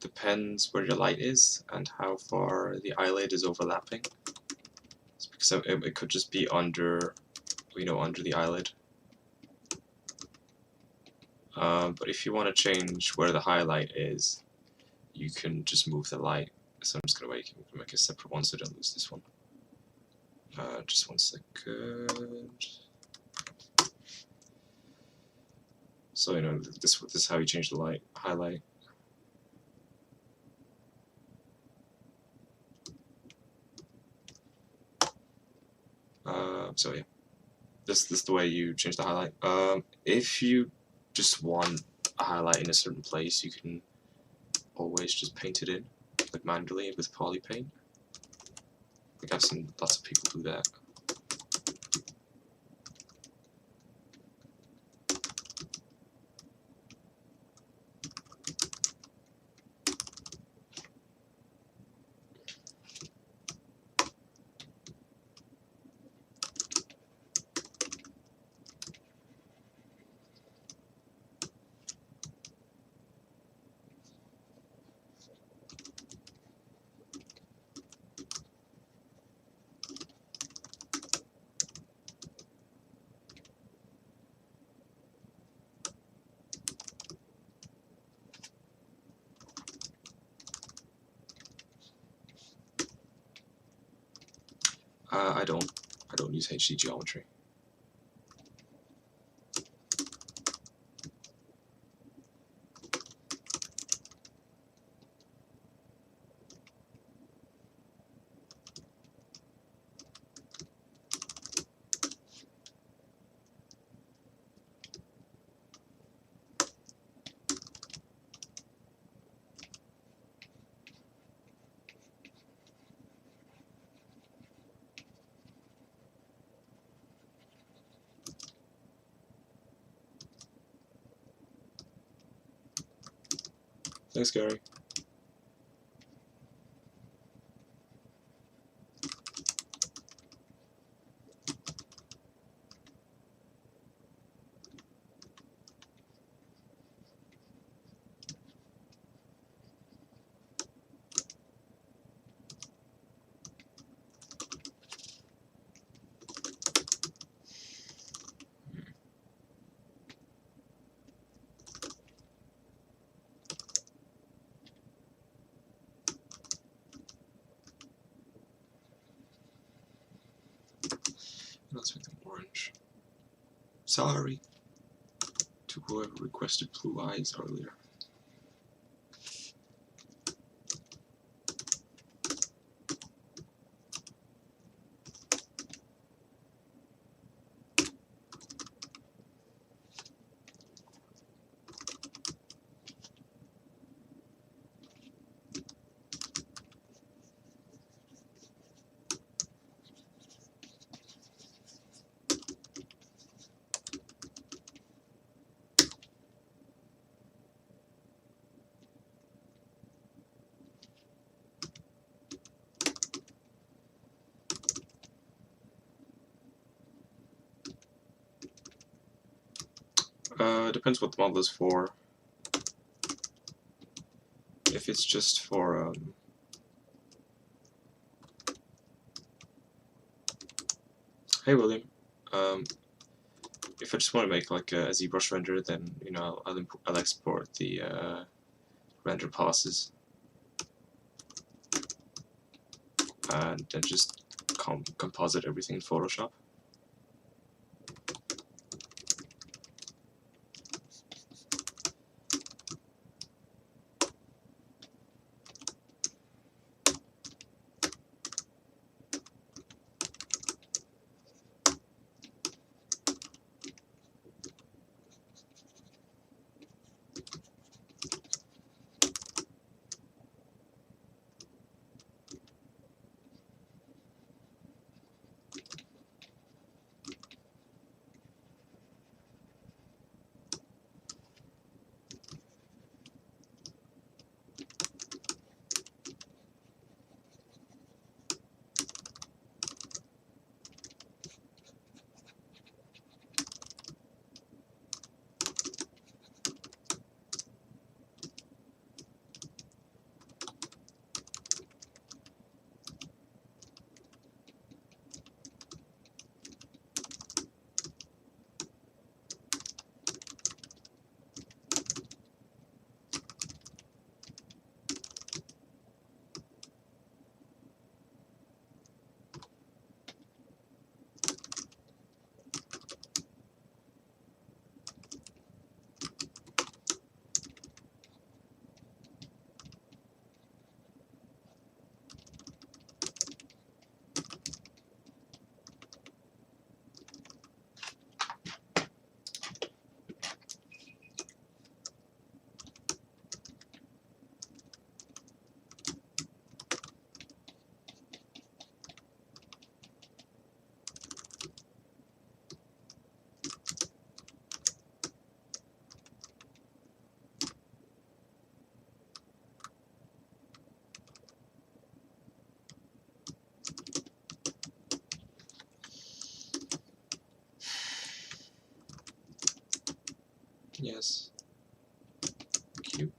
depends where your light is and how far the eyelid is overlapping. It's because it could just be under, under the eyelid. But if you want to change where the highlight is, you can just move the light. So I'm just gonna make a separate one so I don't lose this one. Just 1 second. So you know this is how you change the light highlight. So yeah, this is the way you change the highlight. If you just want a highlight in a certain place, you can always just paint it in, like manually with poly paint. Like I've seen lots of people do that. I don't use HD geometry. Thanks, Gary. Let's make them orange. Sorry to whoever requested blue eyes earlier. Depends what the model is for. If it's just for hey William, if I just want to make like a ZBrush render, then you know I'll export the render passes and then just composite everything in Photoshop. you.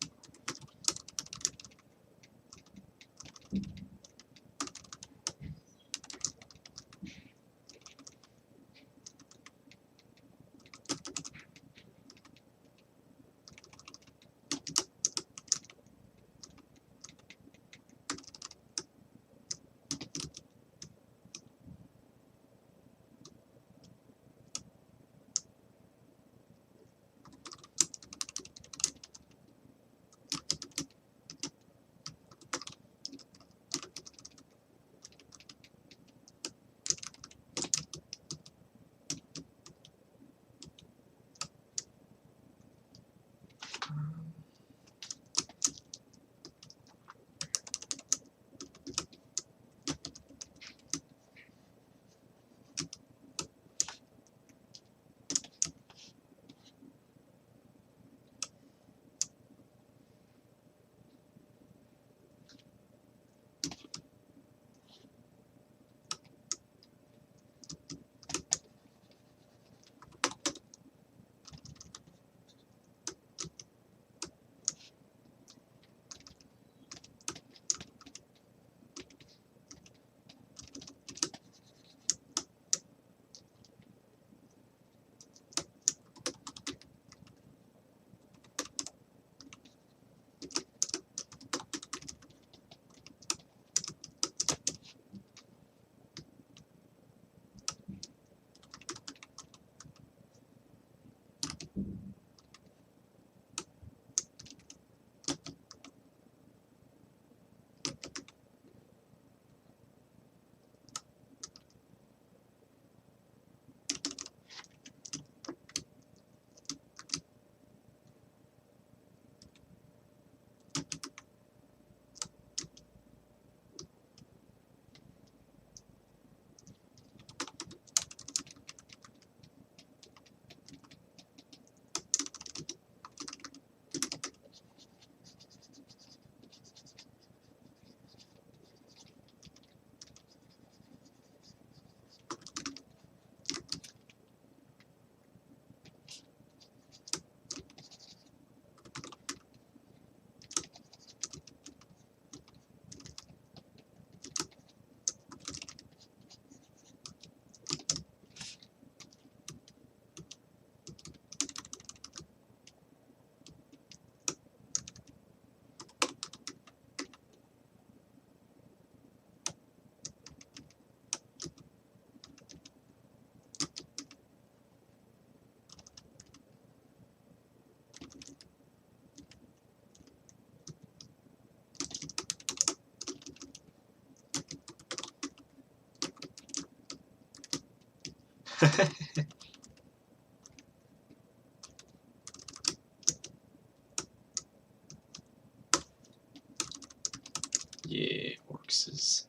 Yeah, Orcs is...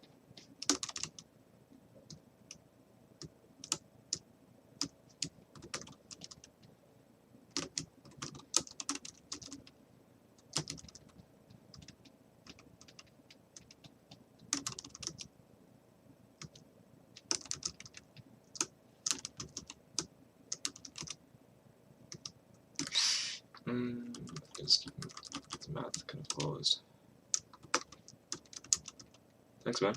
Just keep the mouth kind of closed. Thanks, man.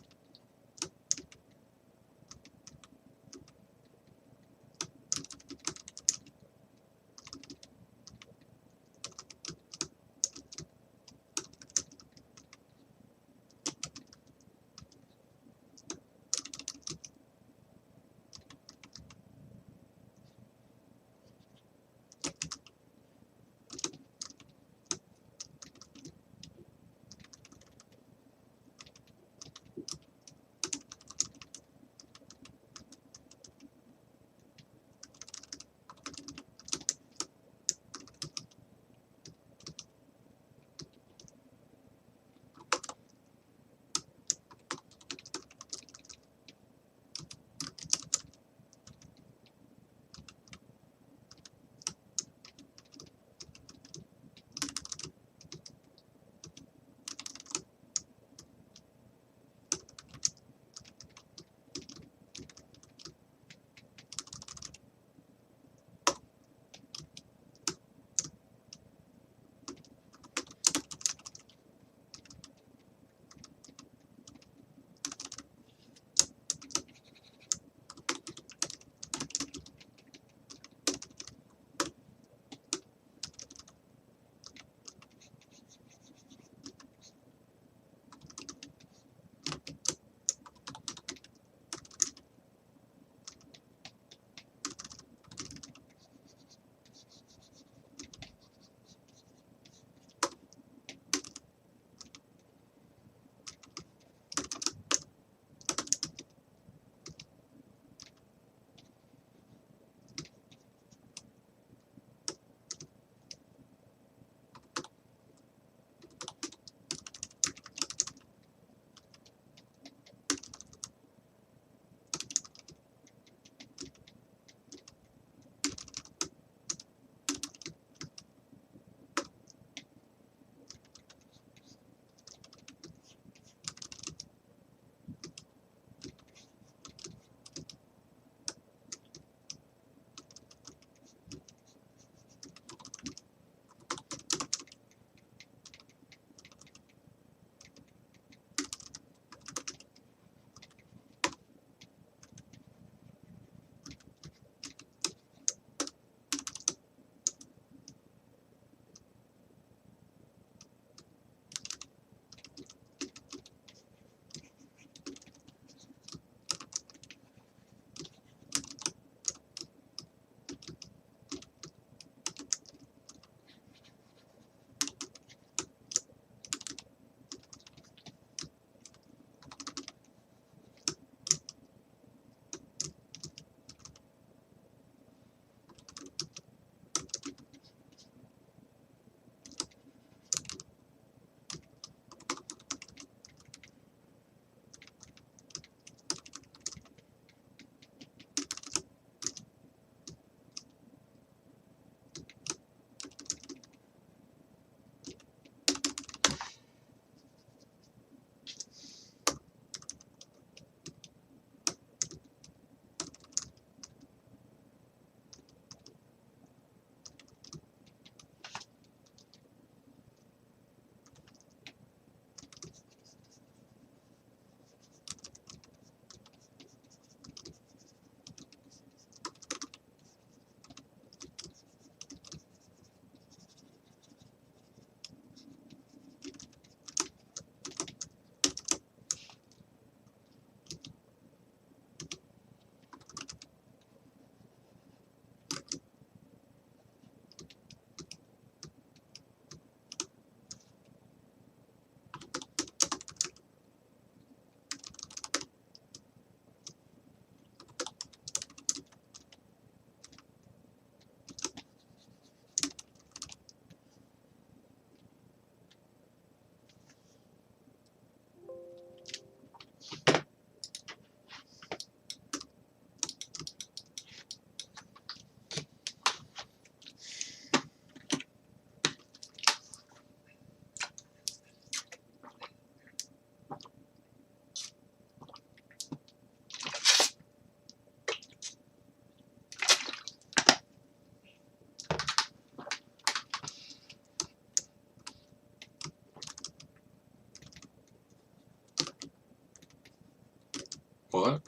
What?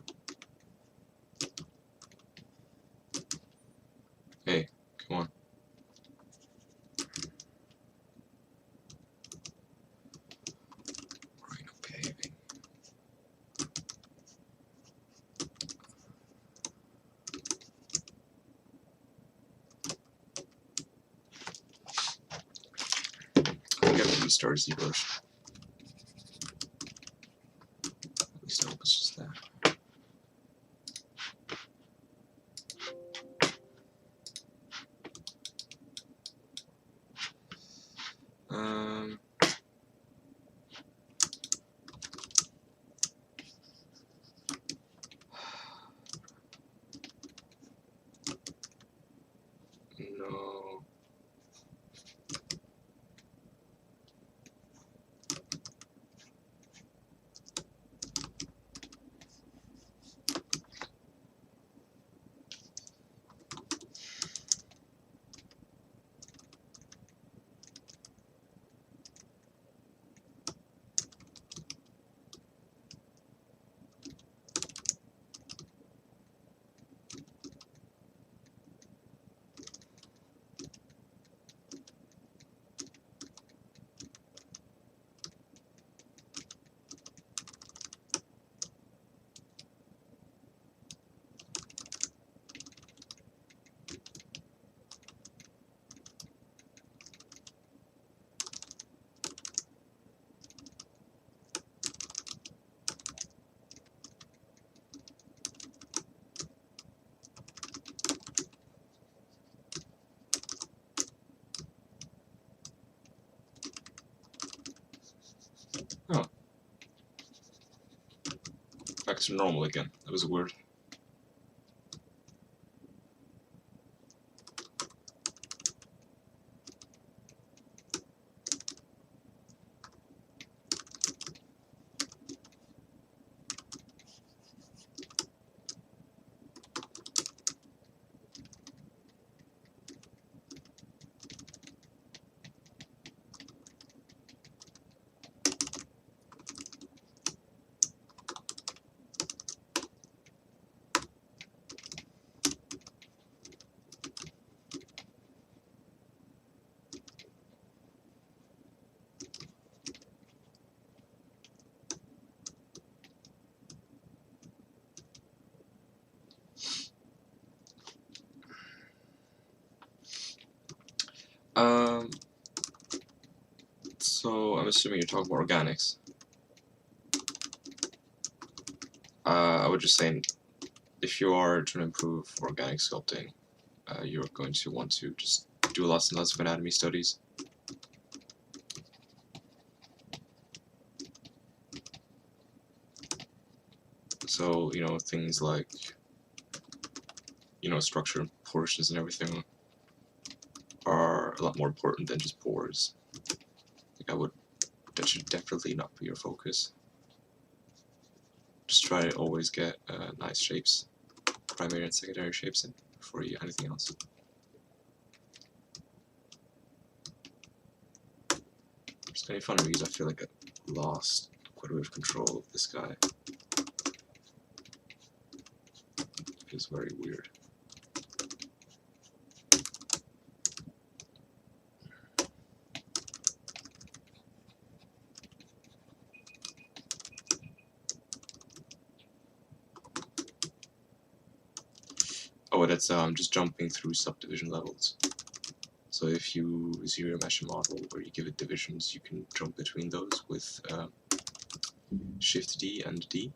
Hey, come on. Rhino paving. I think I have to restart ZBrush. At least I hope it's just that. No. Oh. Back to normal again. That was weird. So I'm assuming you're talking about organics. I would just say, if you are trying to improve organic sculpting, you're going to want to just do lots and lots of anatomy studies. So, you know, things like, you know, structure and proportions and everything are a lot more important than just pores. Like, that should definitely not be your focus. Just try to always get nice shapes, primary and secondary shapes in before you anything else. It's kind of fun because I feel like I lost quite a bit of control of this guy. It feels very weird. Oh, that's just jumping through subdivision levels. So if you zero your mesh model or you give it divisions, you can jump between those with Shift D and D.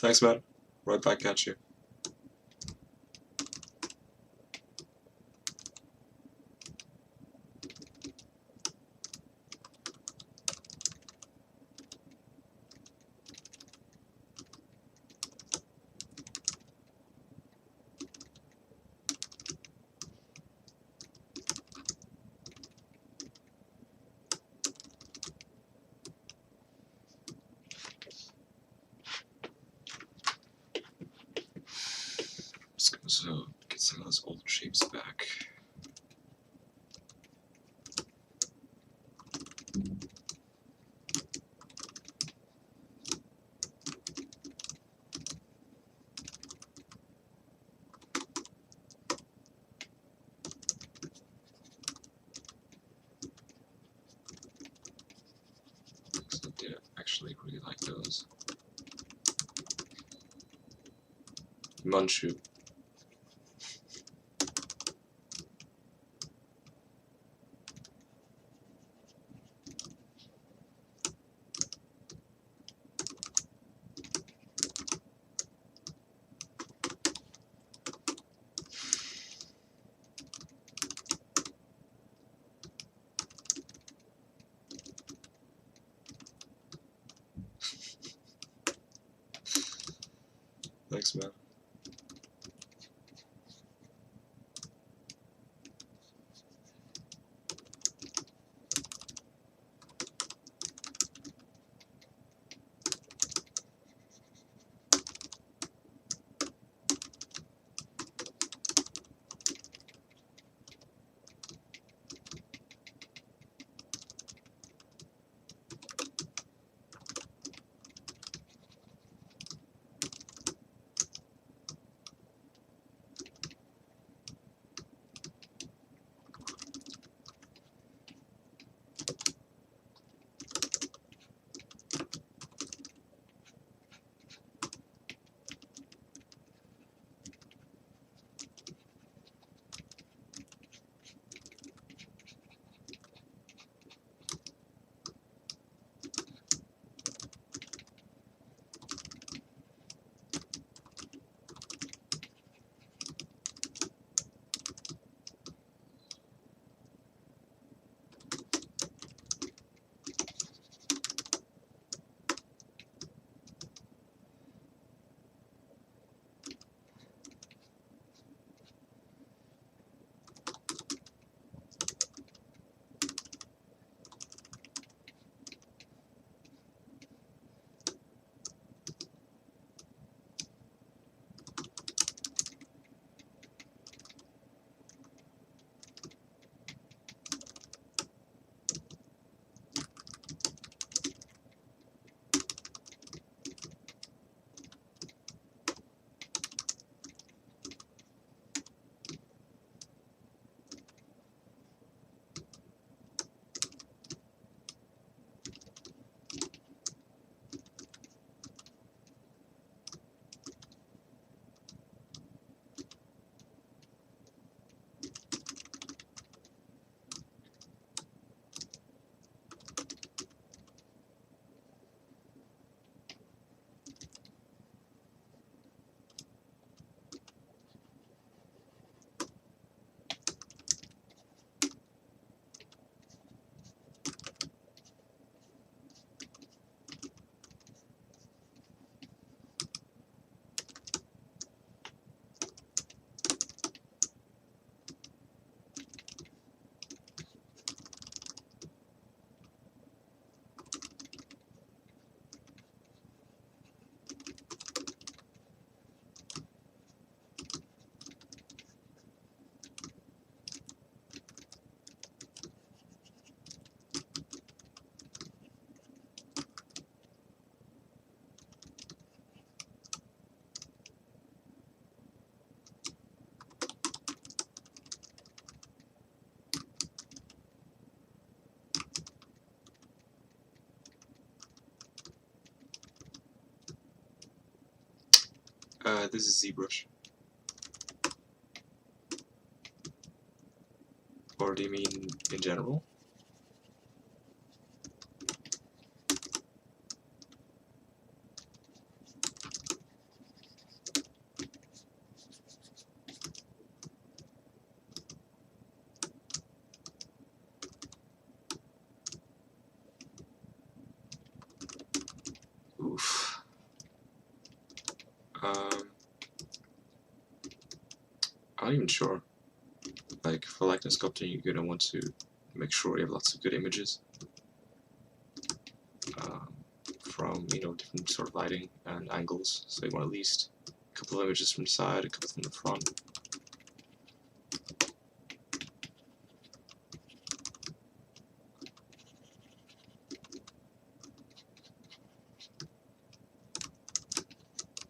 Thanks, man. Right back at you. So get some of those old shapes back. So I did actually really like those. Munchu. Thanks, man. This is ZBrush. Or do you mean in general? I'm not even sure. Like for likeness sculpting, you're gonna want to make sure you have lots of good images from different sort of lighting and angles. So you want at least a couple of images from the side, a couple from the front.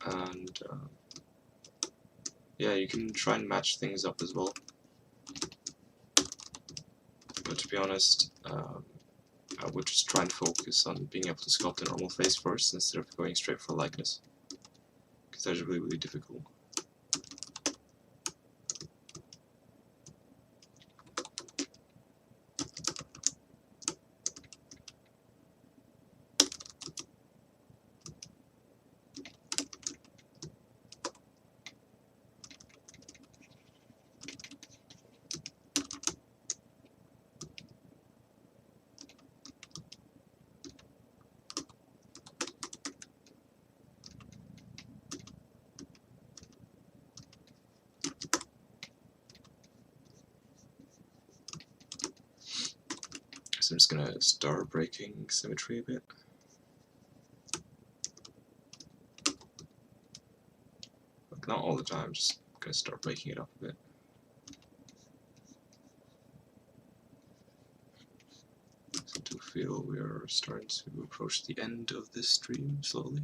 And yeah, you can try and match things up as well. But to be honest, I would just try and focus on being able to sculpt a normal face first instead of going straight for likeness, because that's really, really difficult. So I'm just gonna start breaking symmetry a bit. Like not all the time, just gonna start breaking it up a bit. So I do feel we are starting to approach the end of this stream slowly.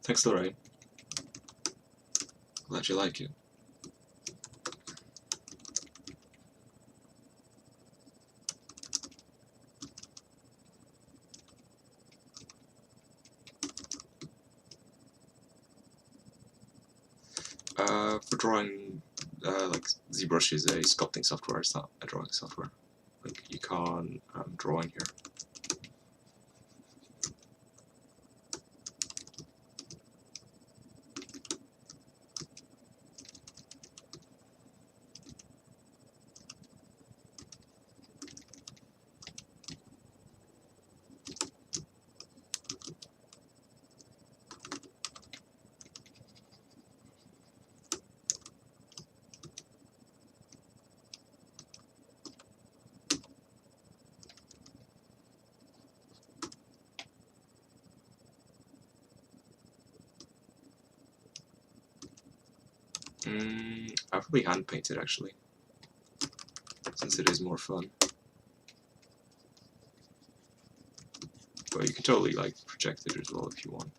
Thanks, Lorraine. Glad you like it. For drawing, like ZBrush is a sculpting software, it's not a drawing software. Like you can't draw in here. I probably hand painted actually, since it is more fun. but you can totally like project it as well if you want.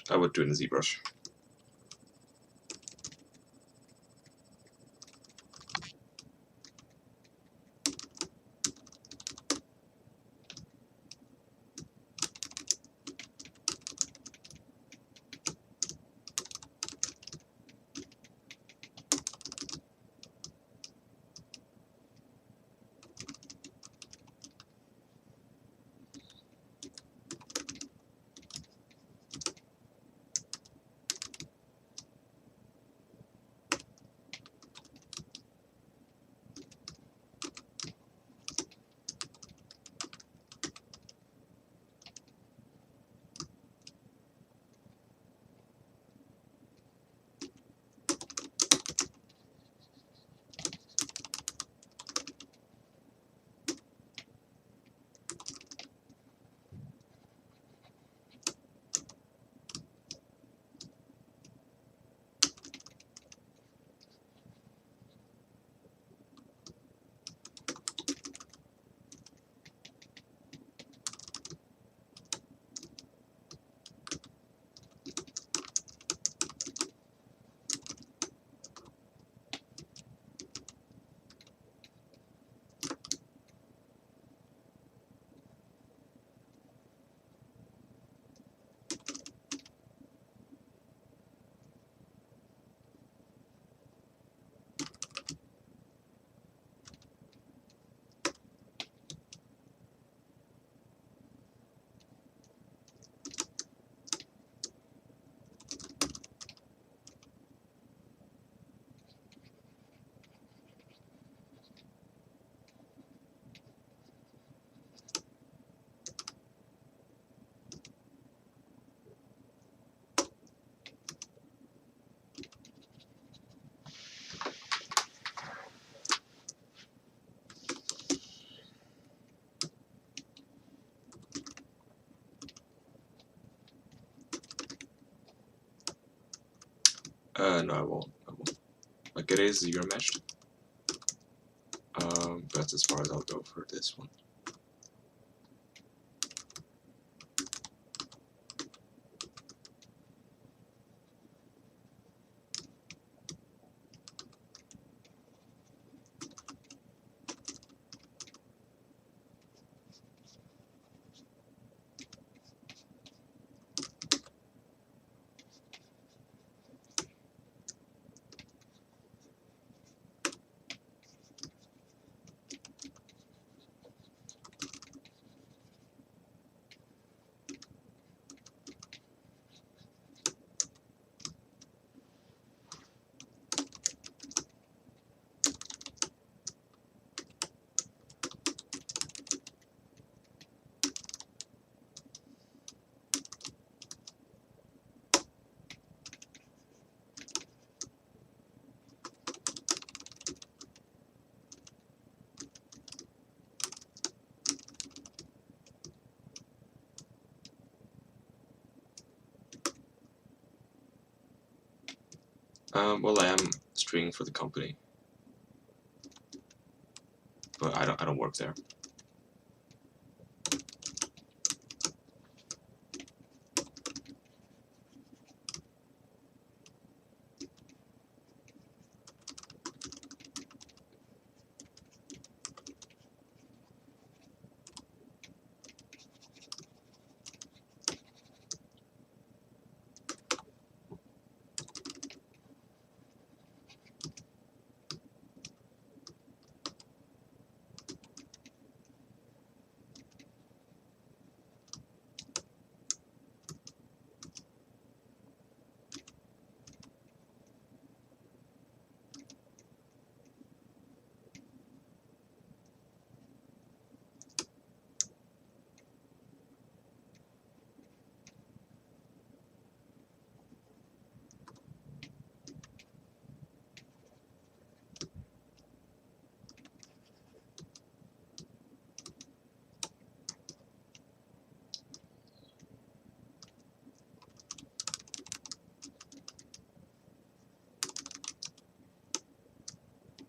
I would do it in ZBrush. No, I won't. Like, it is zero meshed. But that's as far as I'll go for this one. Well, I am stringing for the company, but I don't work there.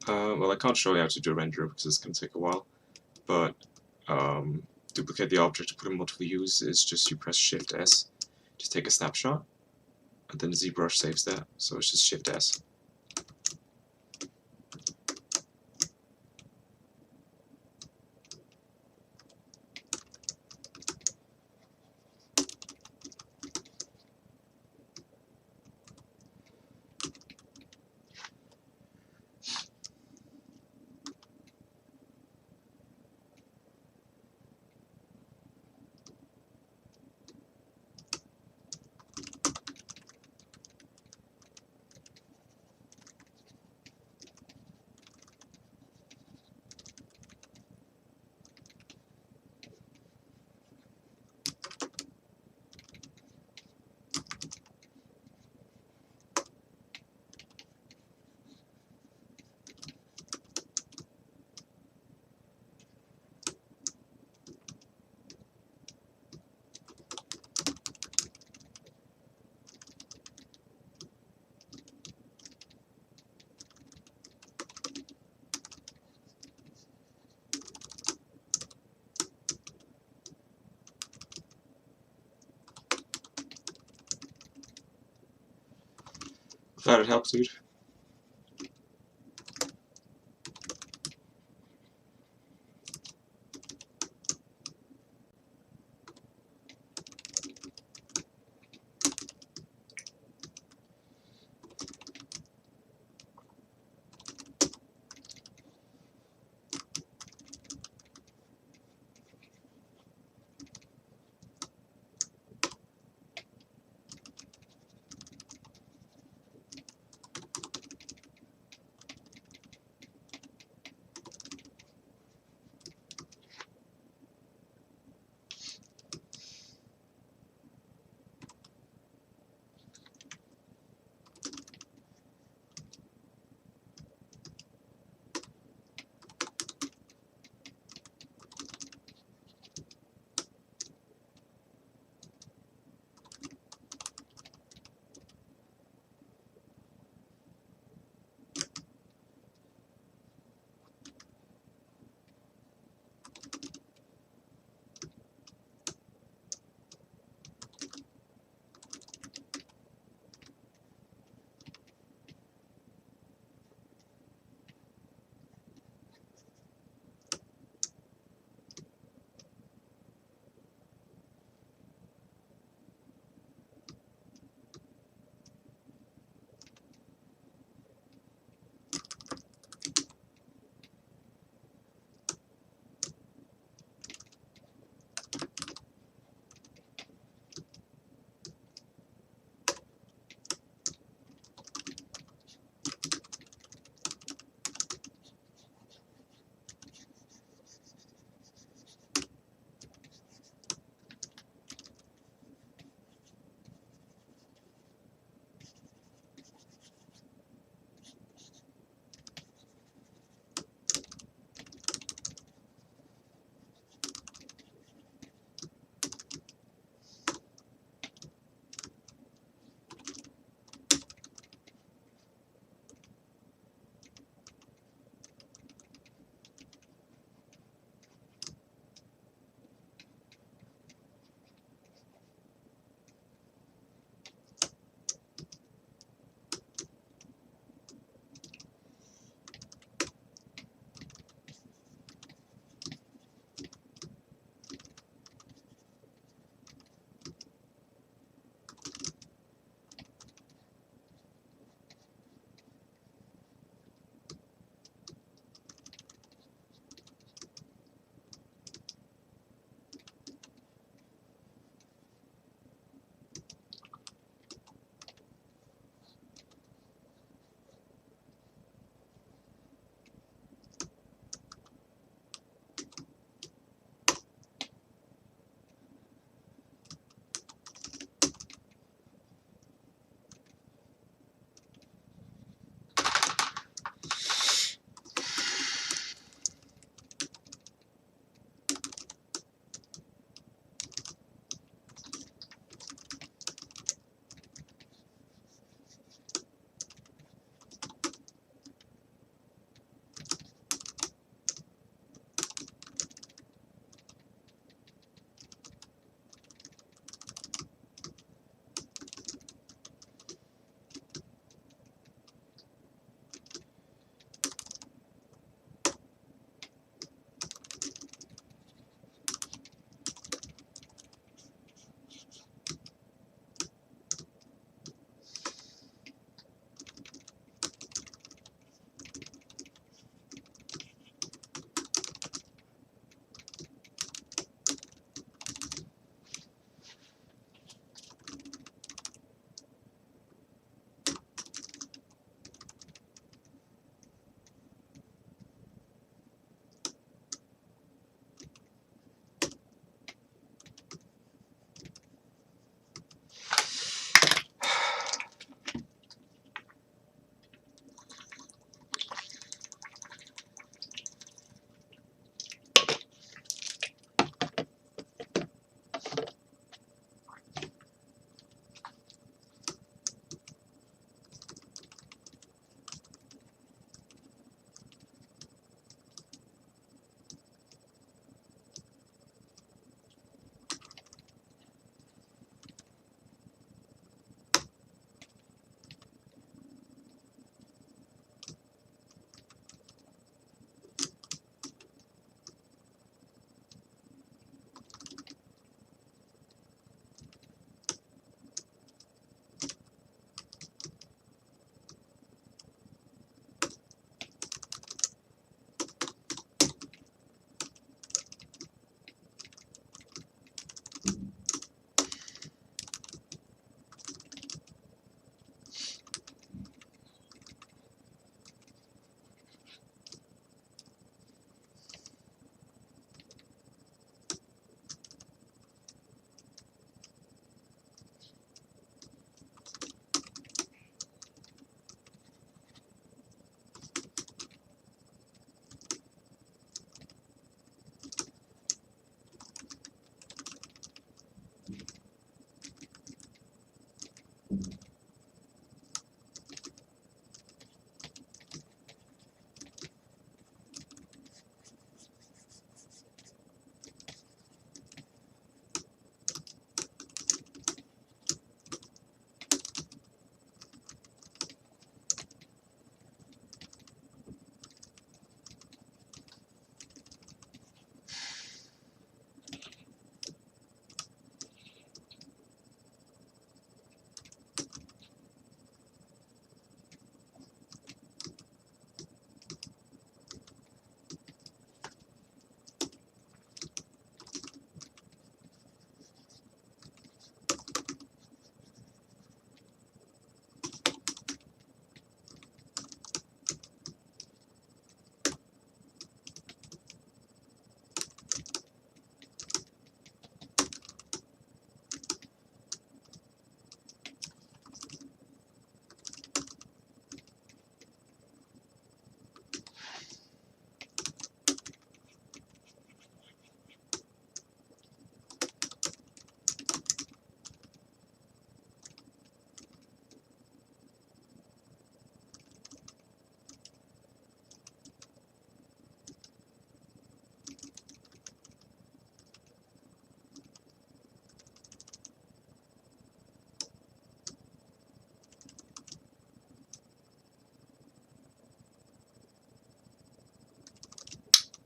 Well, I can't show you how to do a renderer because it's going to take a while, but duplicate the object to put in multiple views is just you press Shift S to take a snapshot, and then ZBrush saves that, so it's just Shift S. Glad it helps, dude.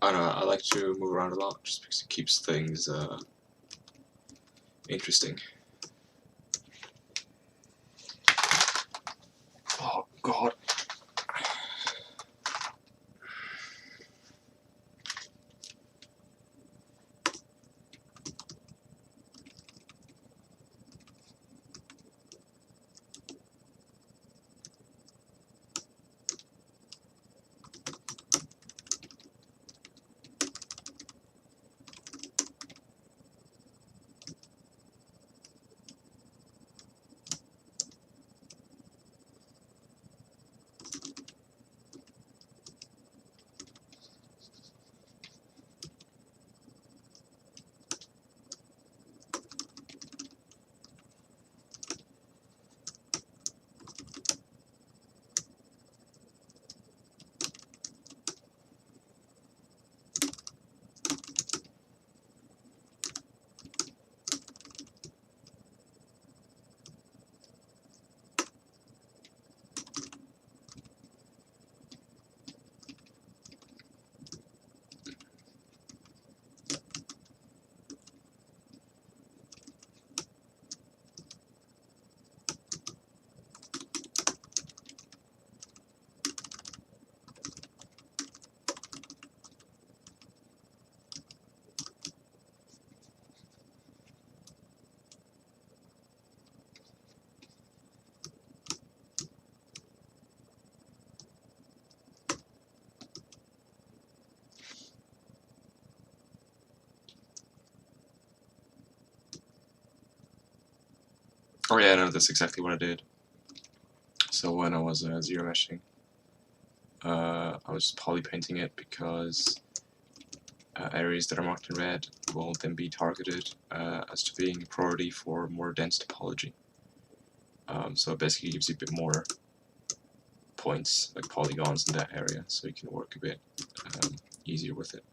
I don't know, I like to move around a lot just because it keeps things interesting. Oh god. Oh yeah, no, that's exactly what I did. So when I was zero meshing, I was poly painting it because areas that are marked in red will then be targeted as to being a priority for more dense topology. So it basically gives you a bit more points, like polygons in that area, so you can work a bit easier with it.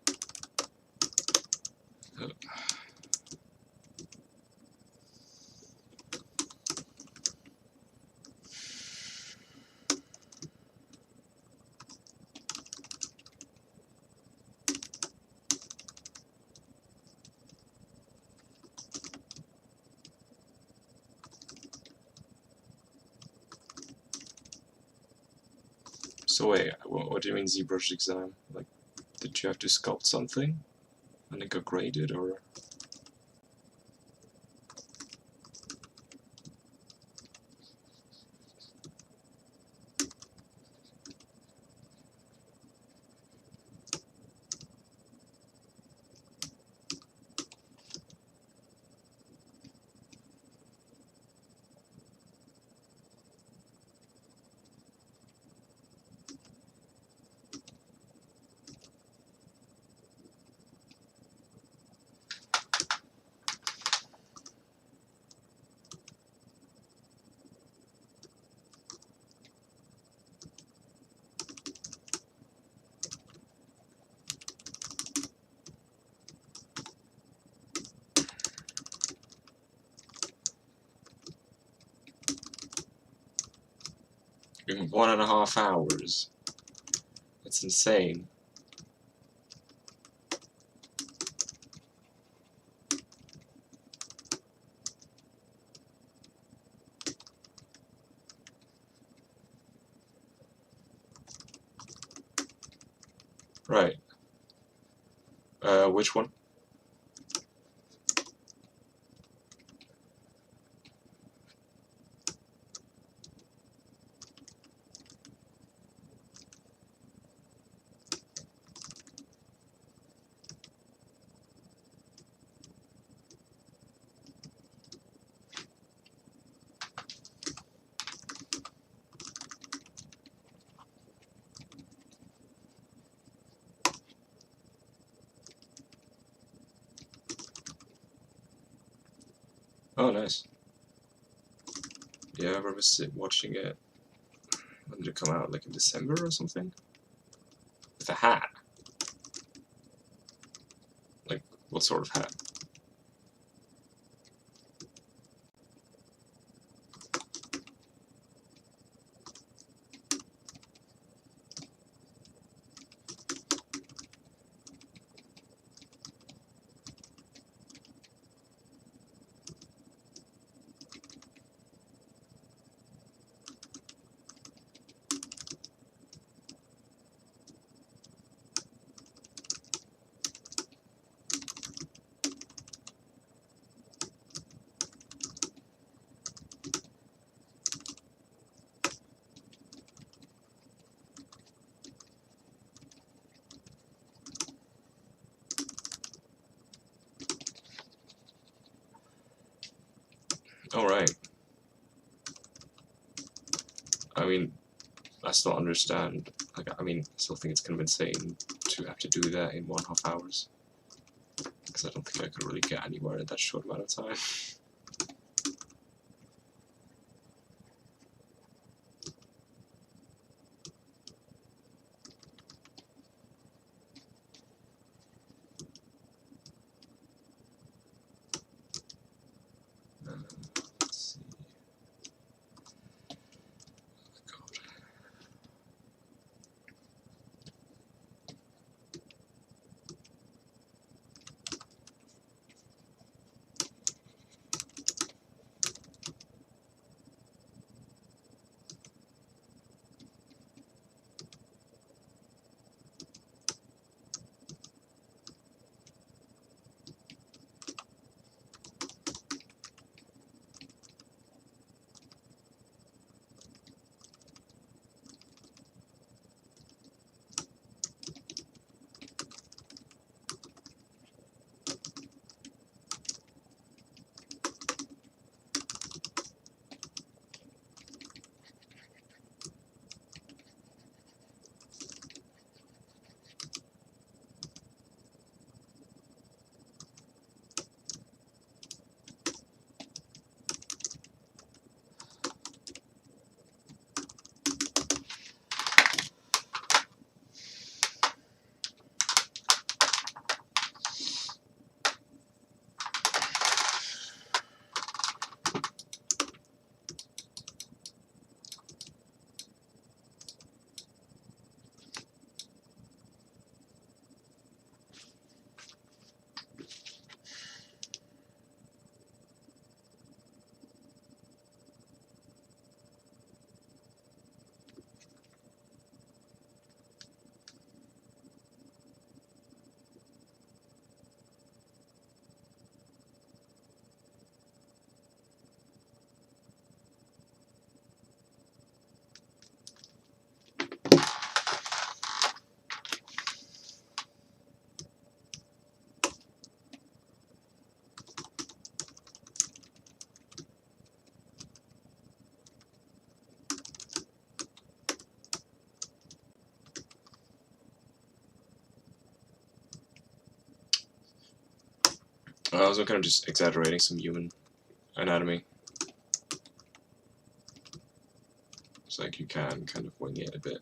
So wait, what do you mean ZBrush exam? Like, did you have to sculpt something and it got graded, or? In 1.5 hours. That's insane. Right. Which one? Oh, nice. Yeah, I remember watching it. When did it come out? Like in December or something? With a hat. Like, what sort of hat? Alright. I mean, I still understand. Like, I mean, I still think it's kind of insane to have to do that in 1.5 hours. Because I don't think I could really get anywhere in that short amount of time. Let's see. Oh, God. I was kind of just exaggerating some human anatomy. It's like you can kind of wing it a bit.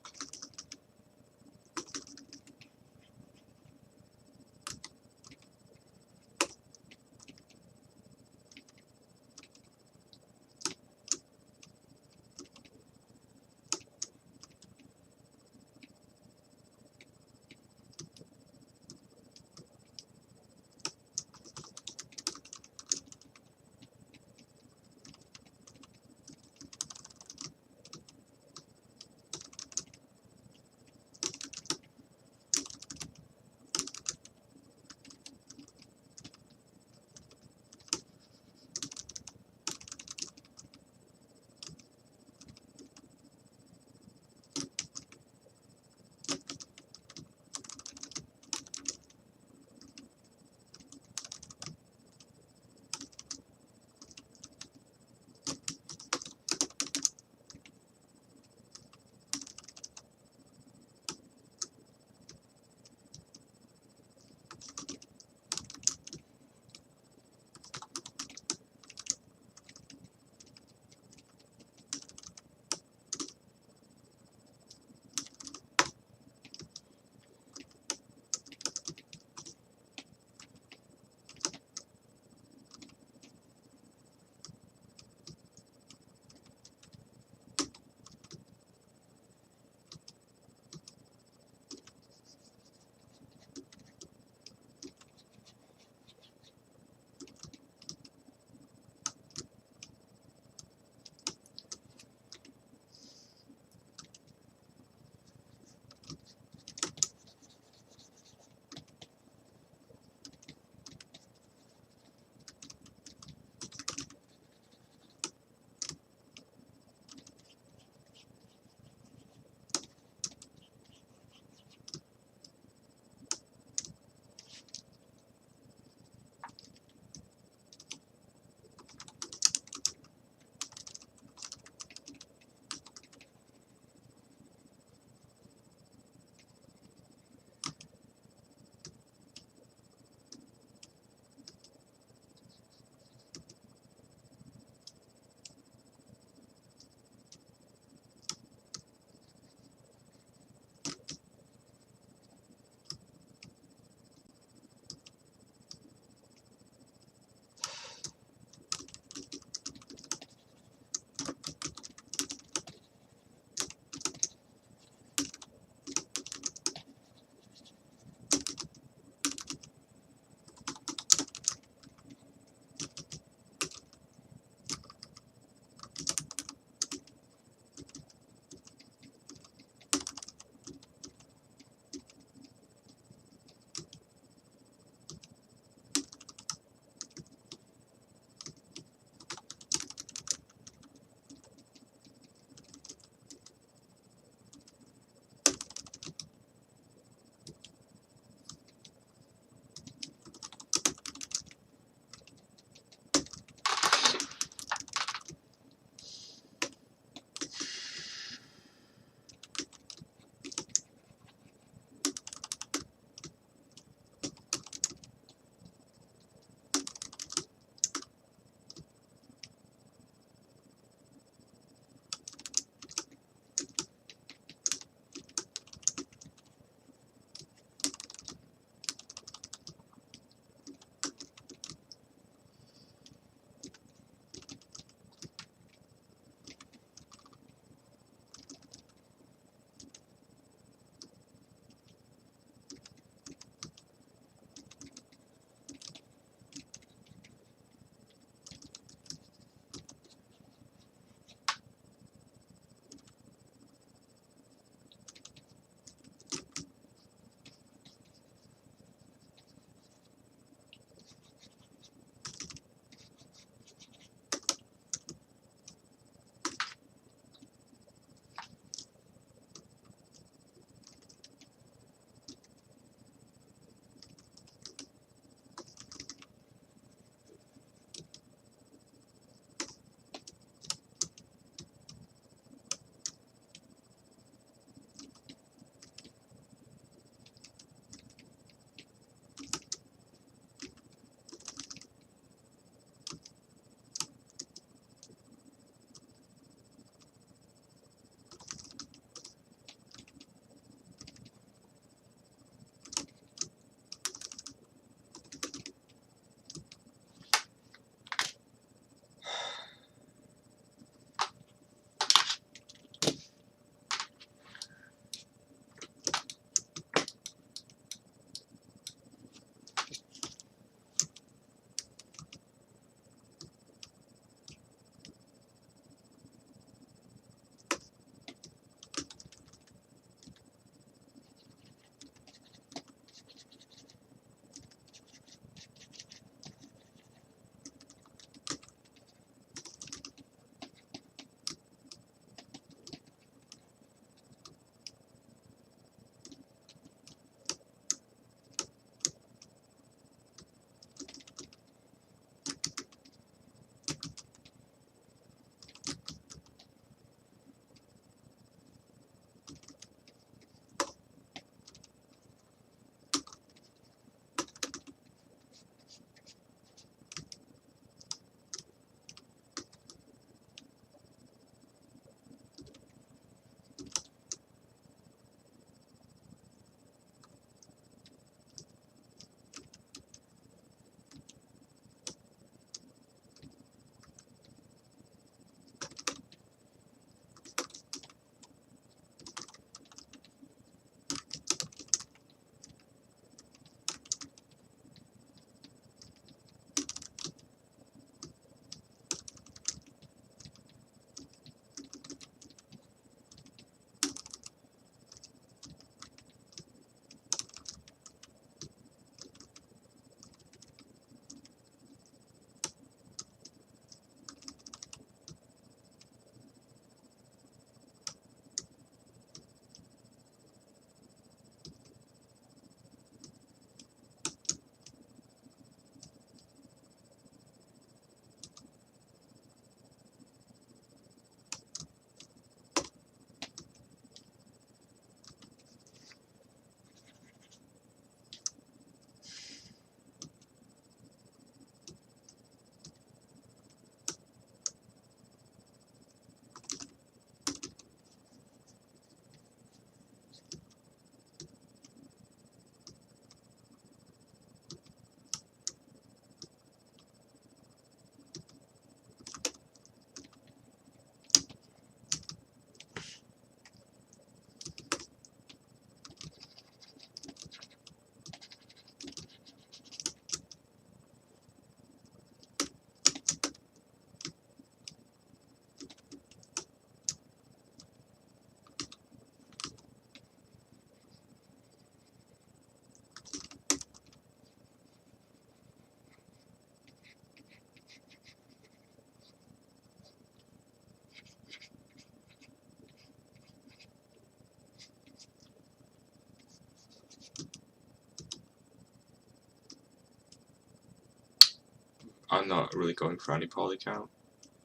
I'm not really going for any poly count.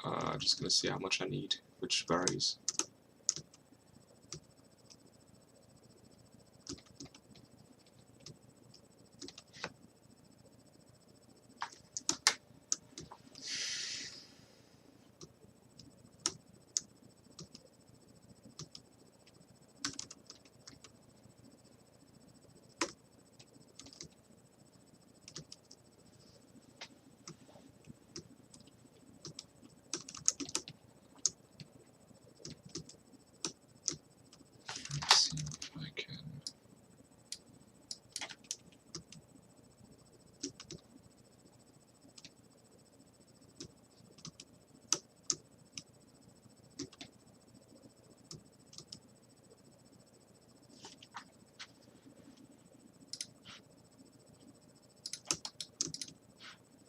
I'm just gonna see how much I need, which varies. Let's see if I can.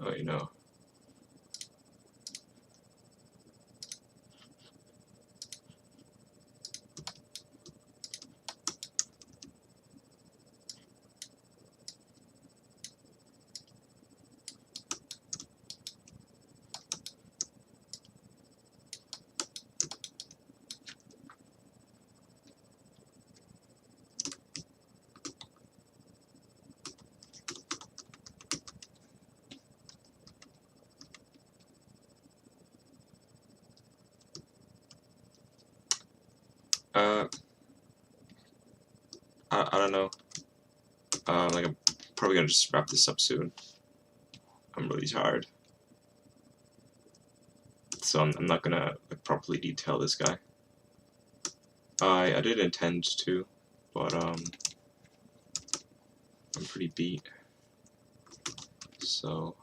Oh, you know. I don't know. Like I'm probably gonna just wrap this up soon. I'm really tired, so I'm not gonna like, properly detail this guy. I did intend to, but I'm pretty beat. So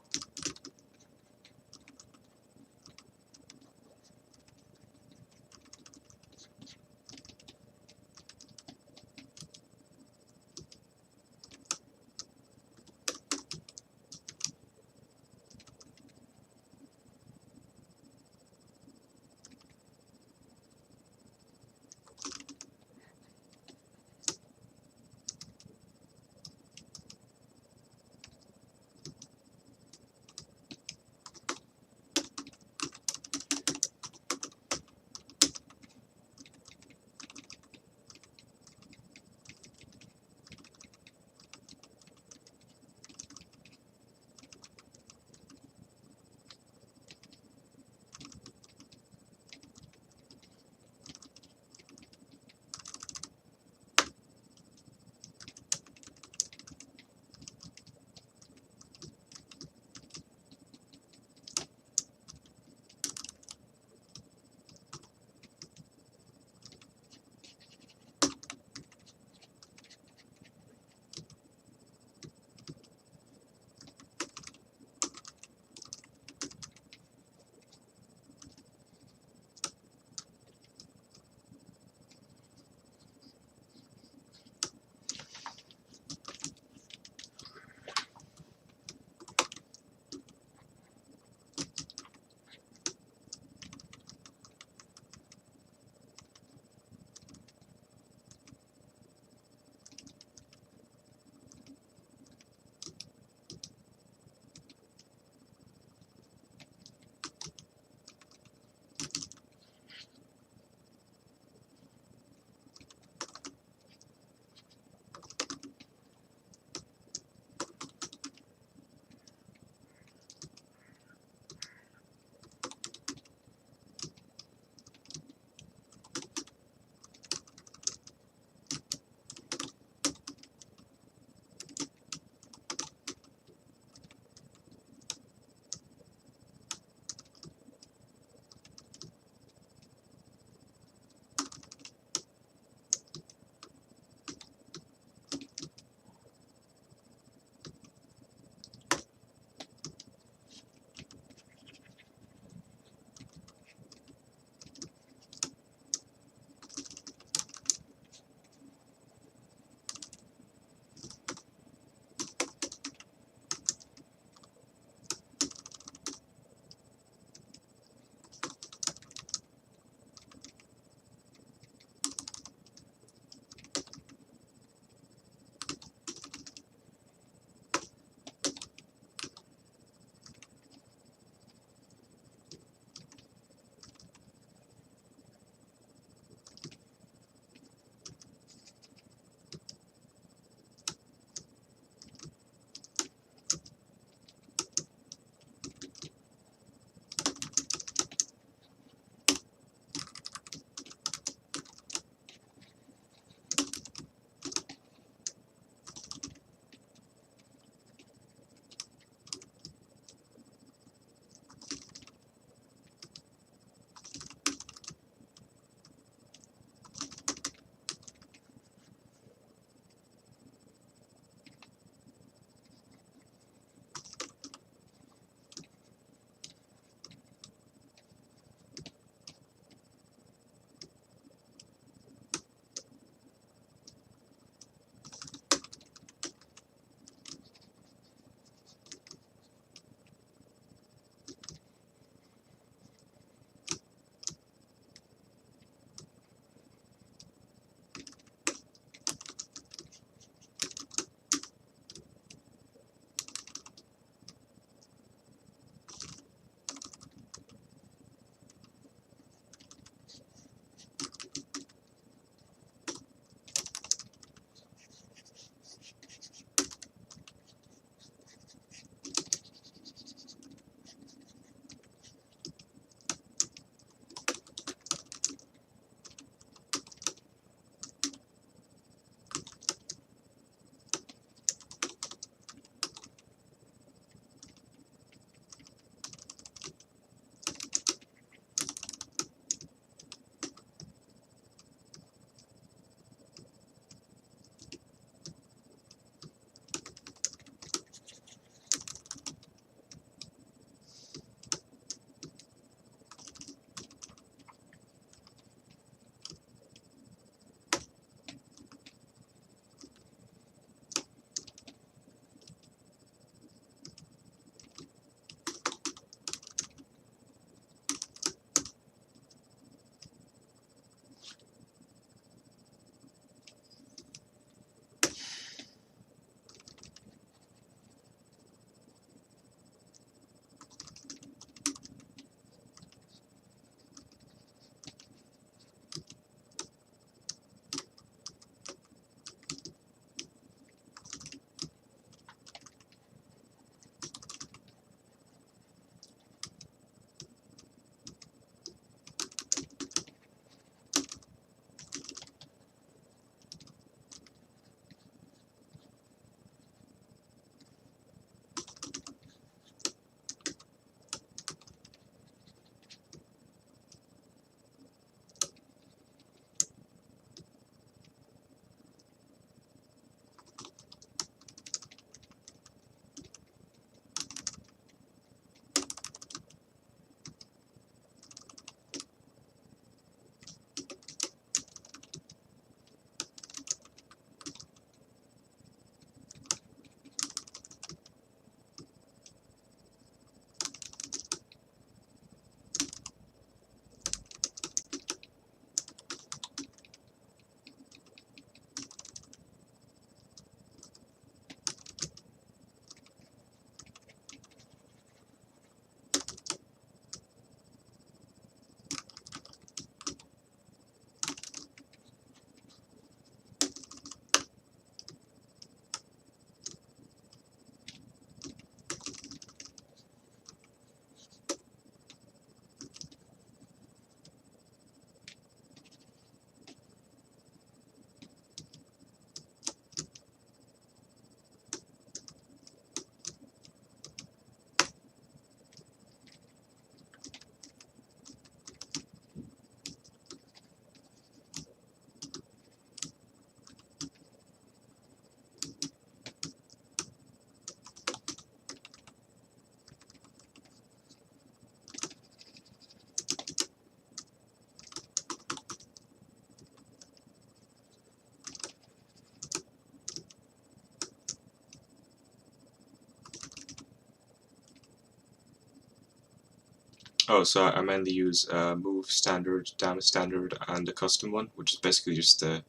Oh, so I mainly use move standard, damage standard, and a custom one, which is basically just a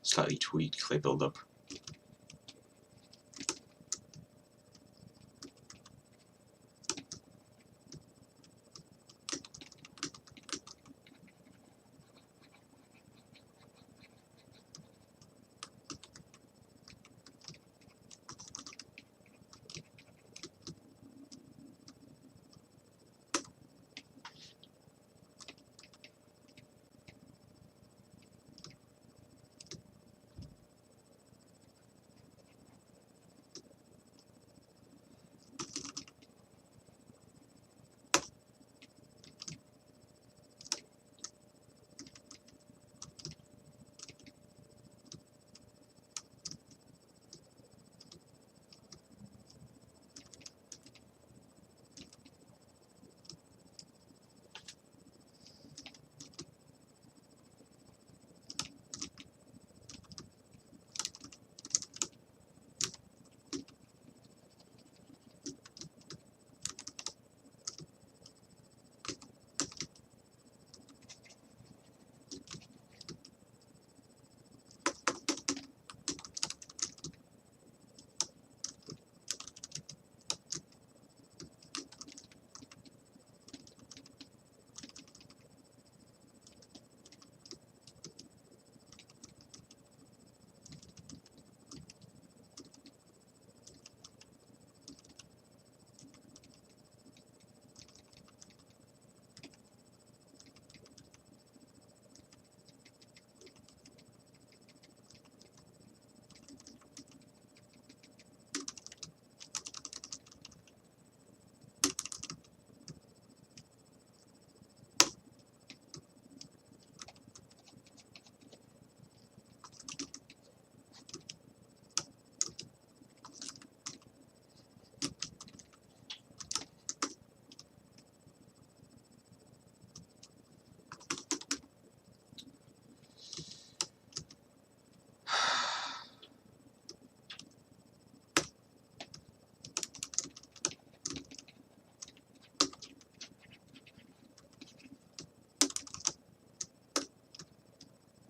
slightly tweaked clay buildup.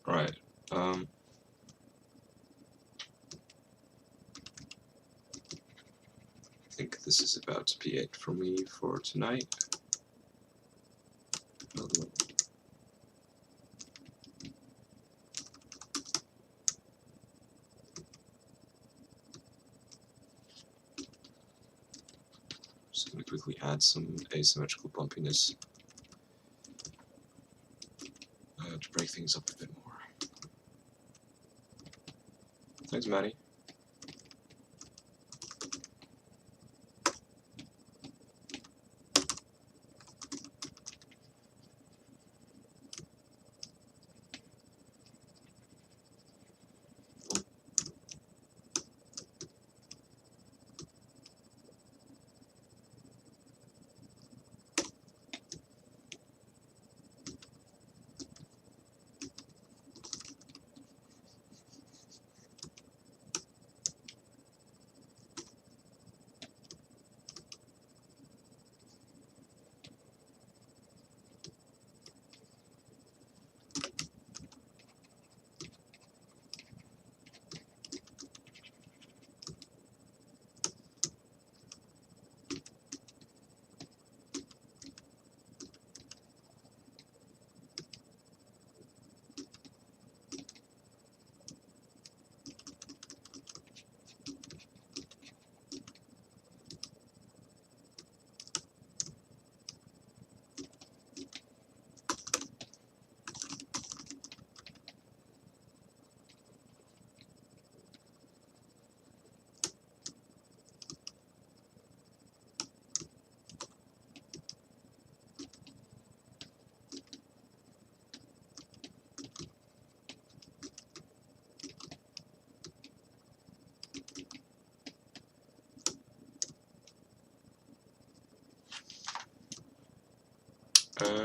Alright, I think this is about to be it for me for tonight. Just going to quickly add some asymmetrical bumpiness to break things up a bit more. Thanks, Manny.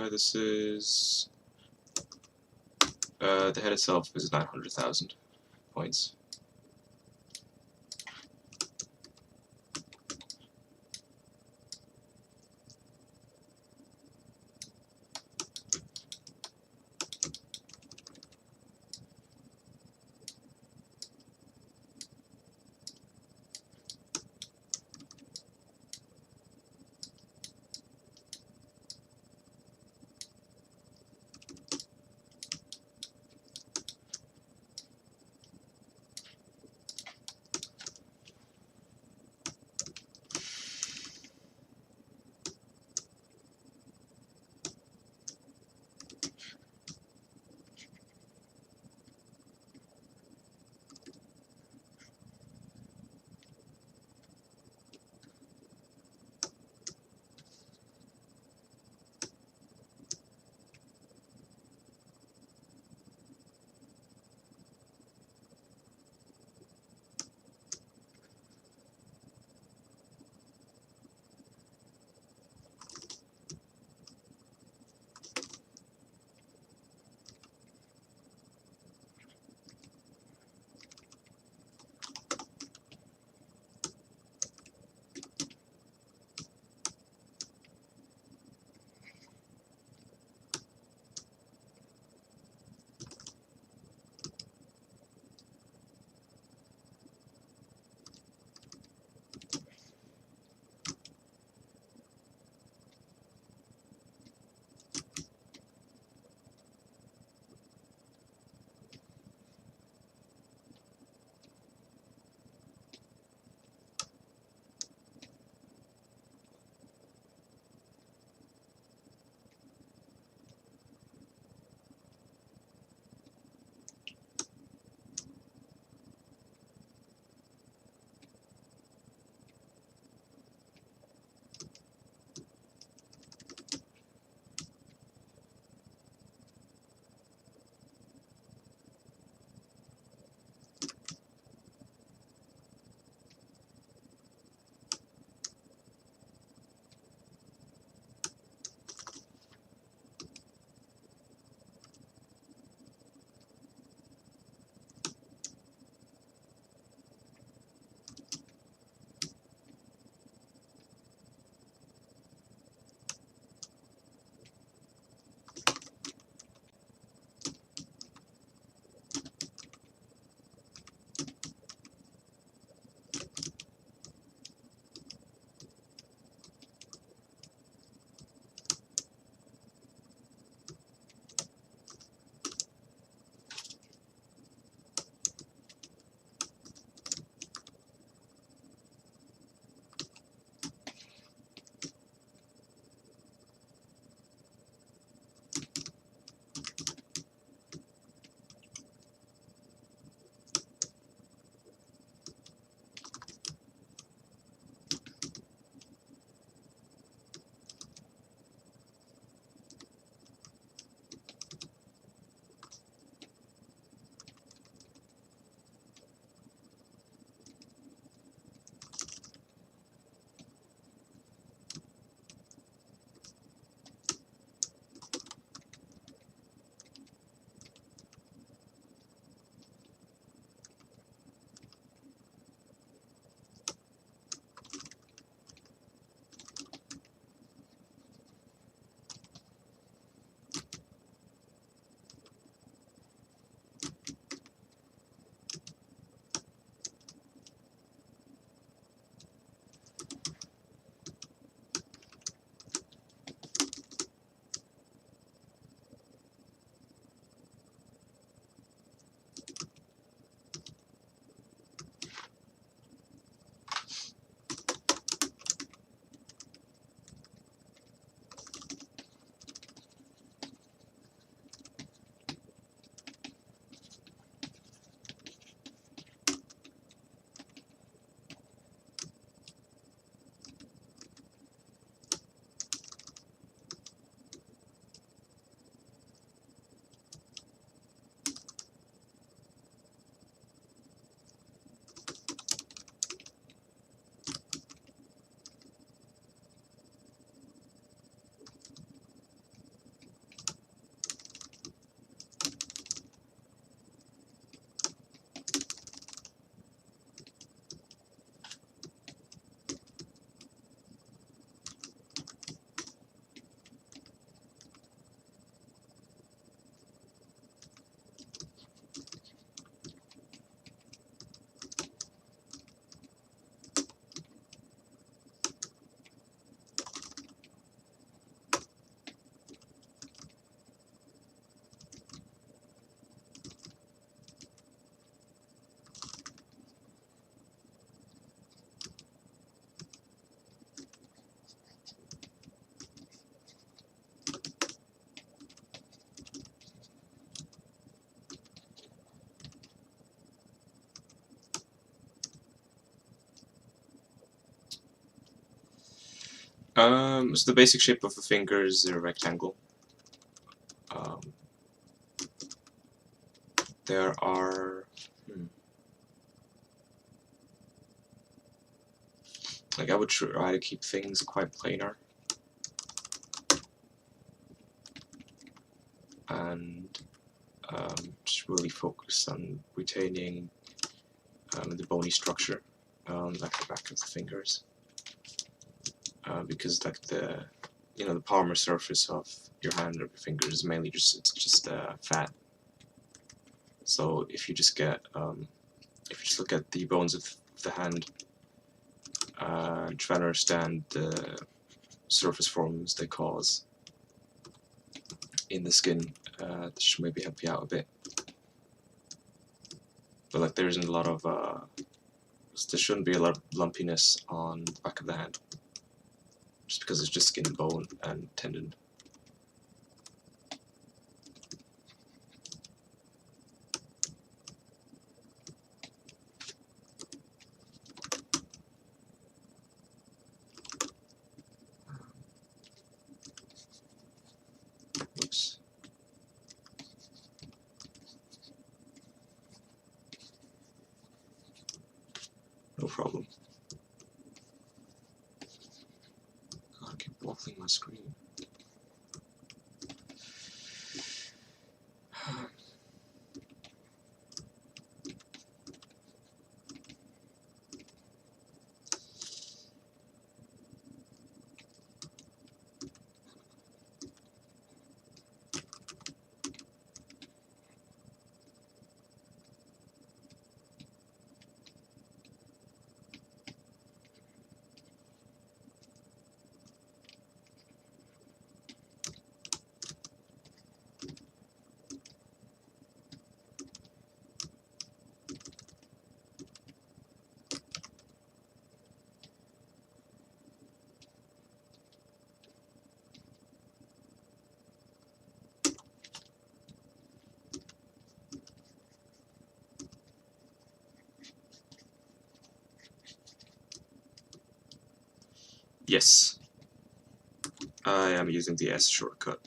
This is the head itself is 900,000 points. So the basic shape of a finger is a rectangle. There are like I would try to keep things quite planar, and just really focus on retaining the bony structure like the back of the fingers, because like the the palmar surface of your hand or your fingers is mainly just fat. So if you just get if you just look at the bones of the hand, try to understand the surface forms they cause in the skin, this should maybe help you out a bit. But like there isn't a lot of there shouldn't be a lot of lumpiness on the back of the hand, just because it's just skin, bone, and tendon. Oops. No problem. God, I keep waffling my screen. Yes, I am using the S shortcut.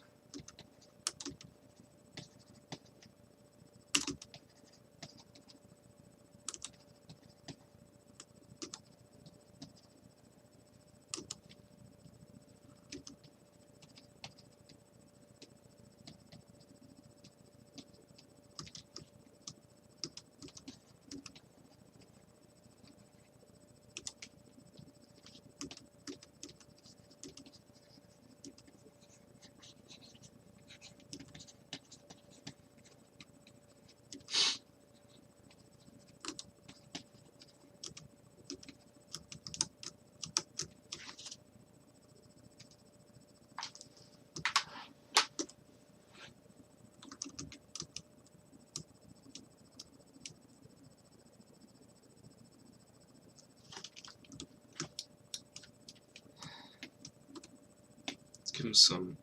Give him some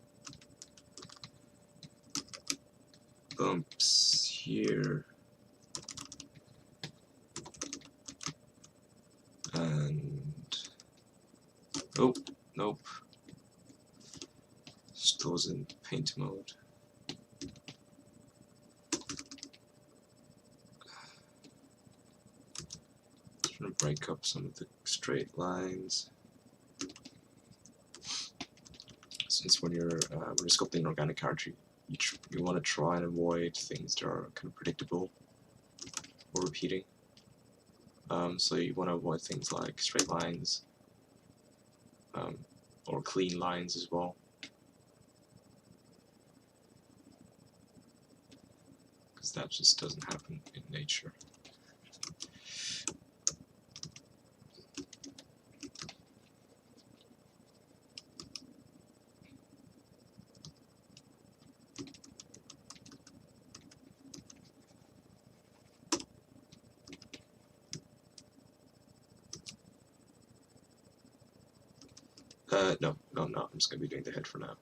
bumps here, and oh, nope, still was in paint mode. Just gonna break up some of the straight lines. Since when you're sculpting an organic character, you want to try and avoid things that are kind of predictable or repeating. So you want to avoid things like straight lines or clean lines as well, because that just doesn't happen in nature. No, I'm not. I'm just going to be doing the head for now.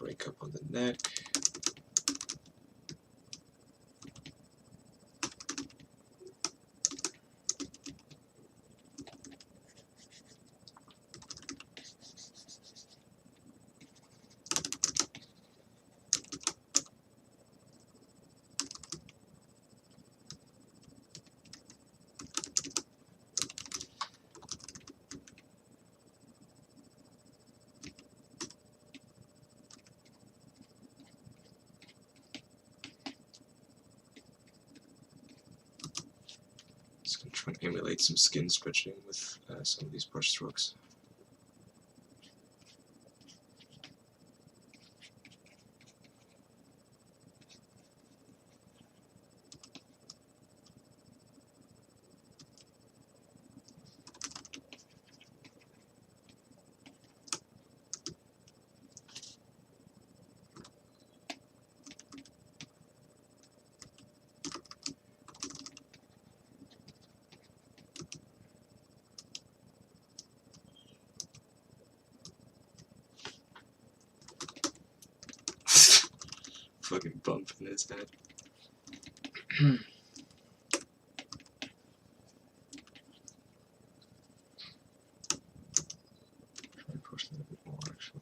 break up on the neck. Just going to try and emulate some skin stretching with some of these brush strokes. Fucking bump in his head. Try and push that a bit more, actually.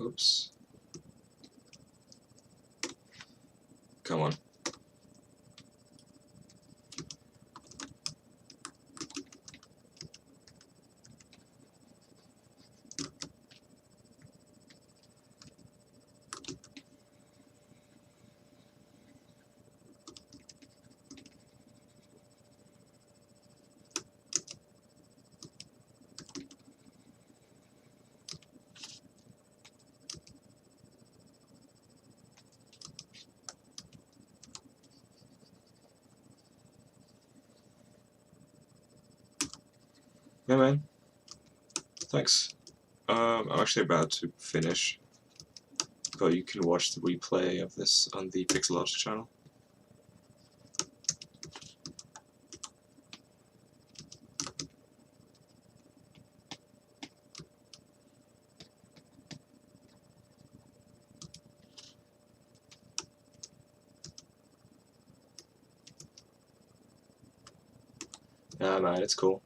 Oops. Come on. Yeah, man. Thanks. I'm actually about to finish, but you can watch the replay of this on the Pixologic channel. Yeah, man, it's cool.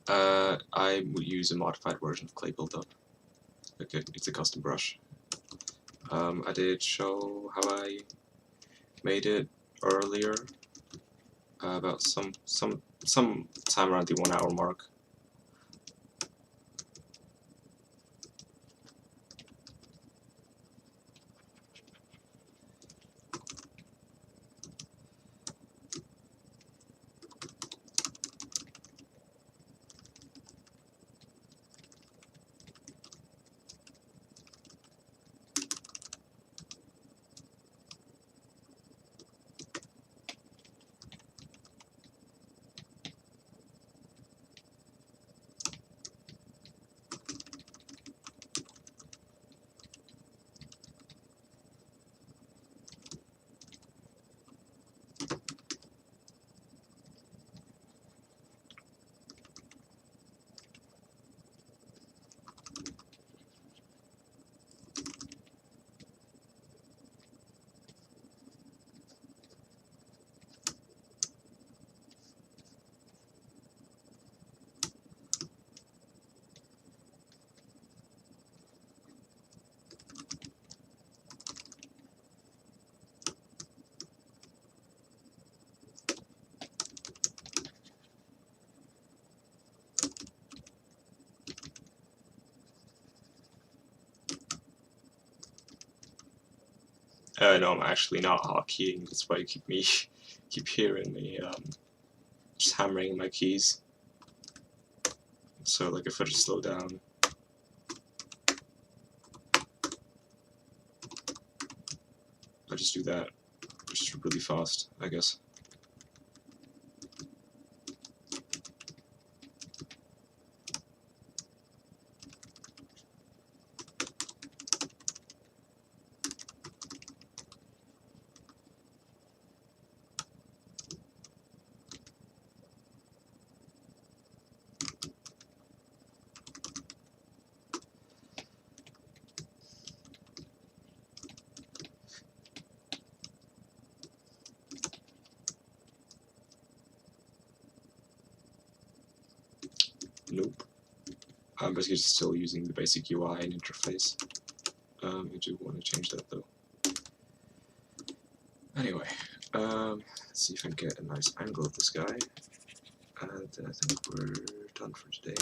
I would use a modified version of Clay Buildup. Okay, it's a custom brush. I did show how I made it earlier, about some time around the 1 hour mark. No, I'm actually not hotkeying. That's why you keep hearing me just hammering my keys. So like if I just slow down, I just do that just really fast, I guess. Nope. I'm basically just still using the basic UI and interface. I do want to change that though. Anyway, let's see if I can get a nice angle of this guy. And then I think we're done for today.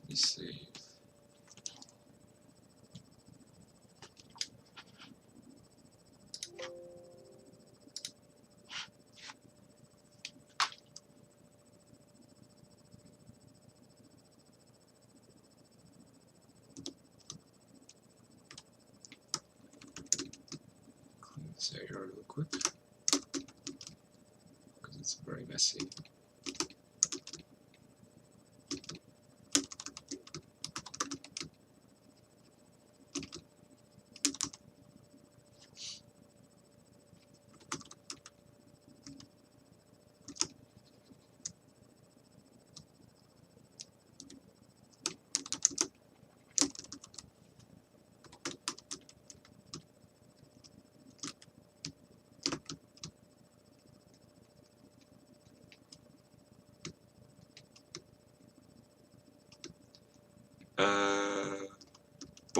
Let me see. Clean this area real quick because it's very messy.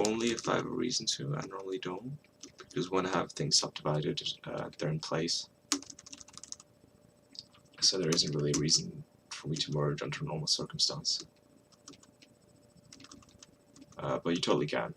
Only if I have a reason to. I normally don't, because when I have things subdivided, they're in place. So there isn't really a reason for me to merge under normal circumstance. But you totally can.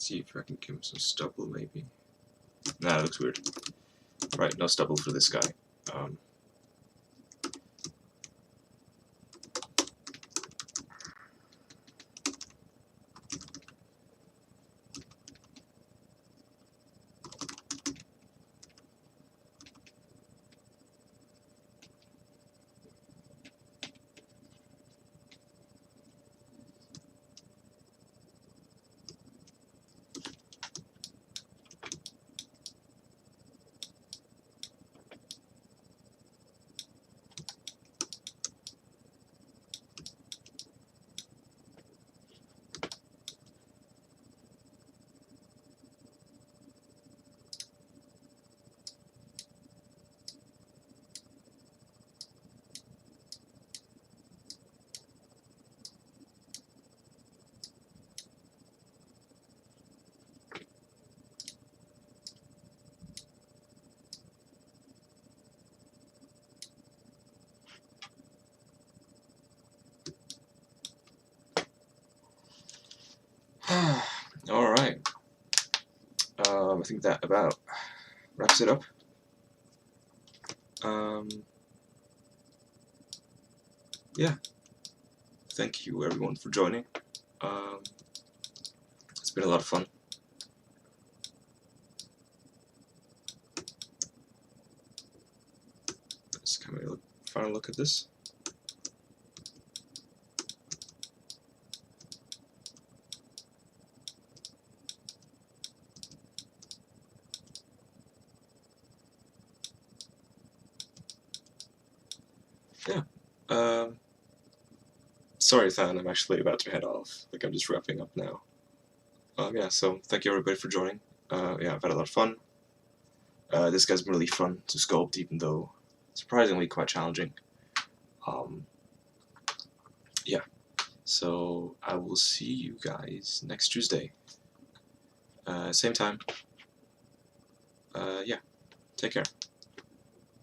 See if I can give him some stubble, maybe. Nah, that looks weird. Right, no stubble for this guy. Alright. I think that about wraps it up. Yeah. Thank you everyone for joining. It's been a lot of fun. Let's come and look, final look at this. Yeah. Sorry, Than, I'm actually about to head off. Like, I'm just wrapping up now. Yeah, so thank you everybody for joining. Yeah, I've had a lot of fun. This guy's been really fun to sculpt, even though surprisingly quite challenging. Yeah, so I will see you guys next Tuesday. Same time. Yeah, take care.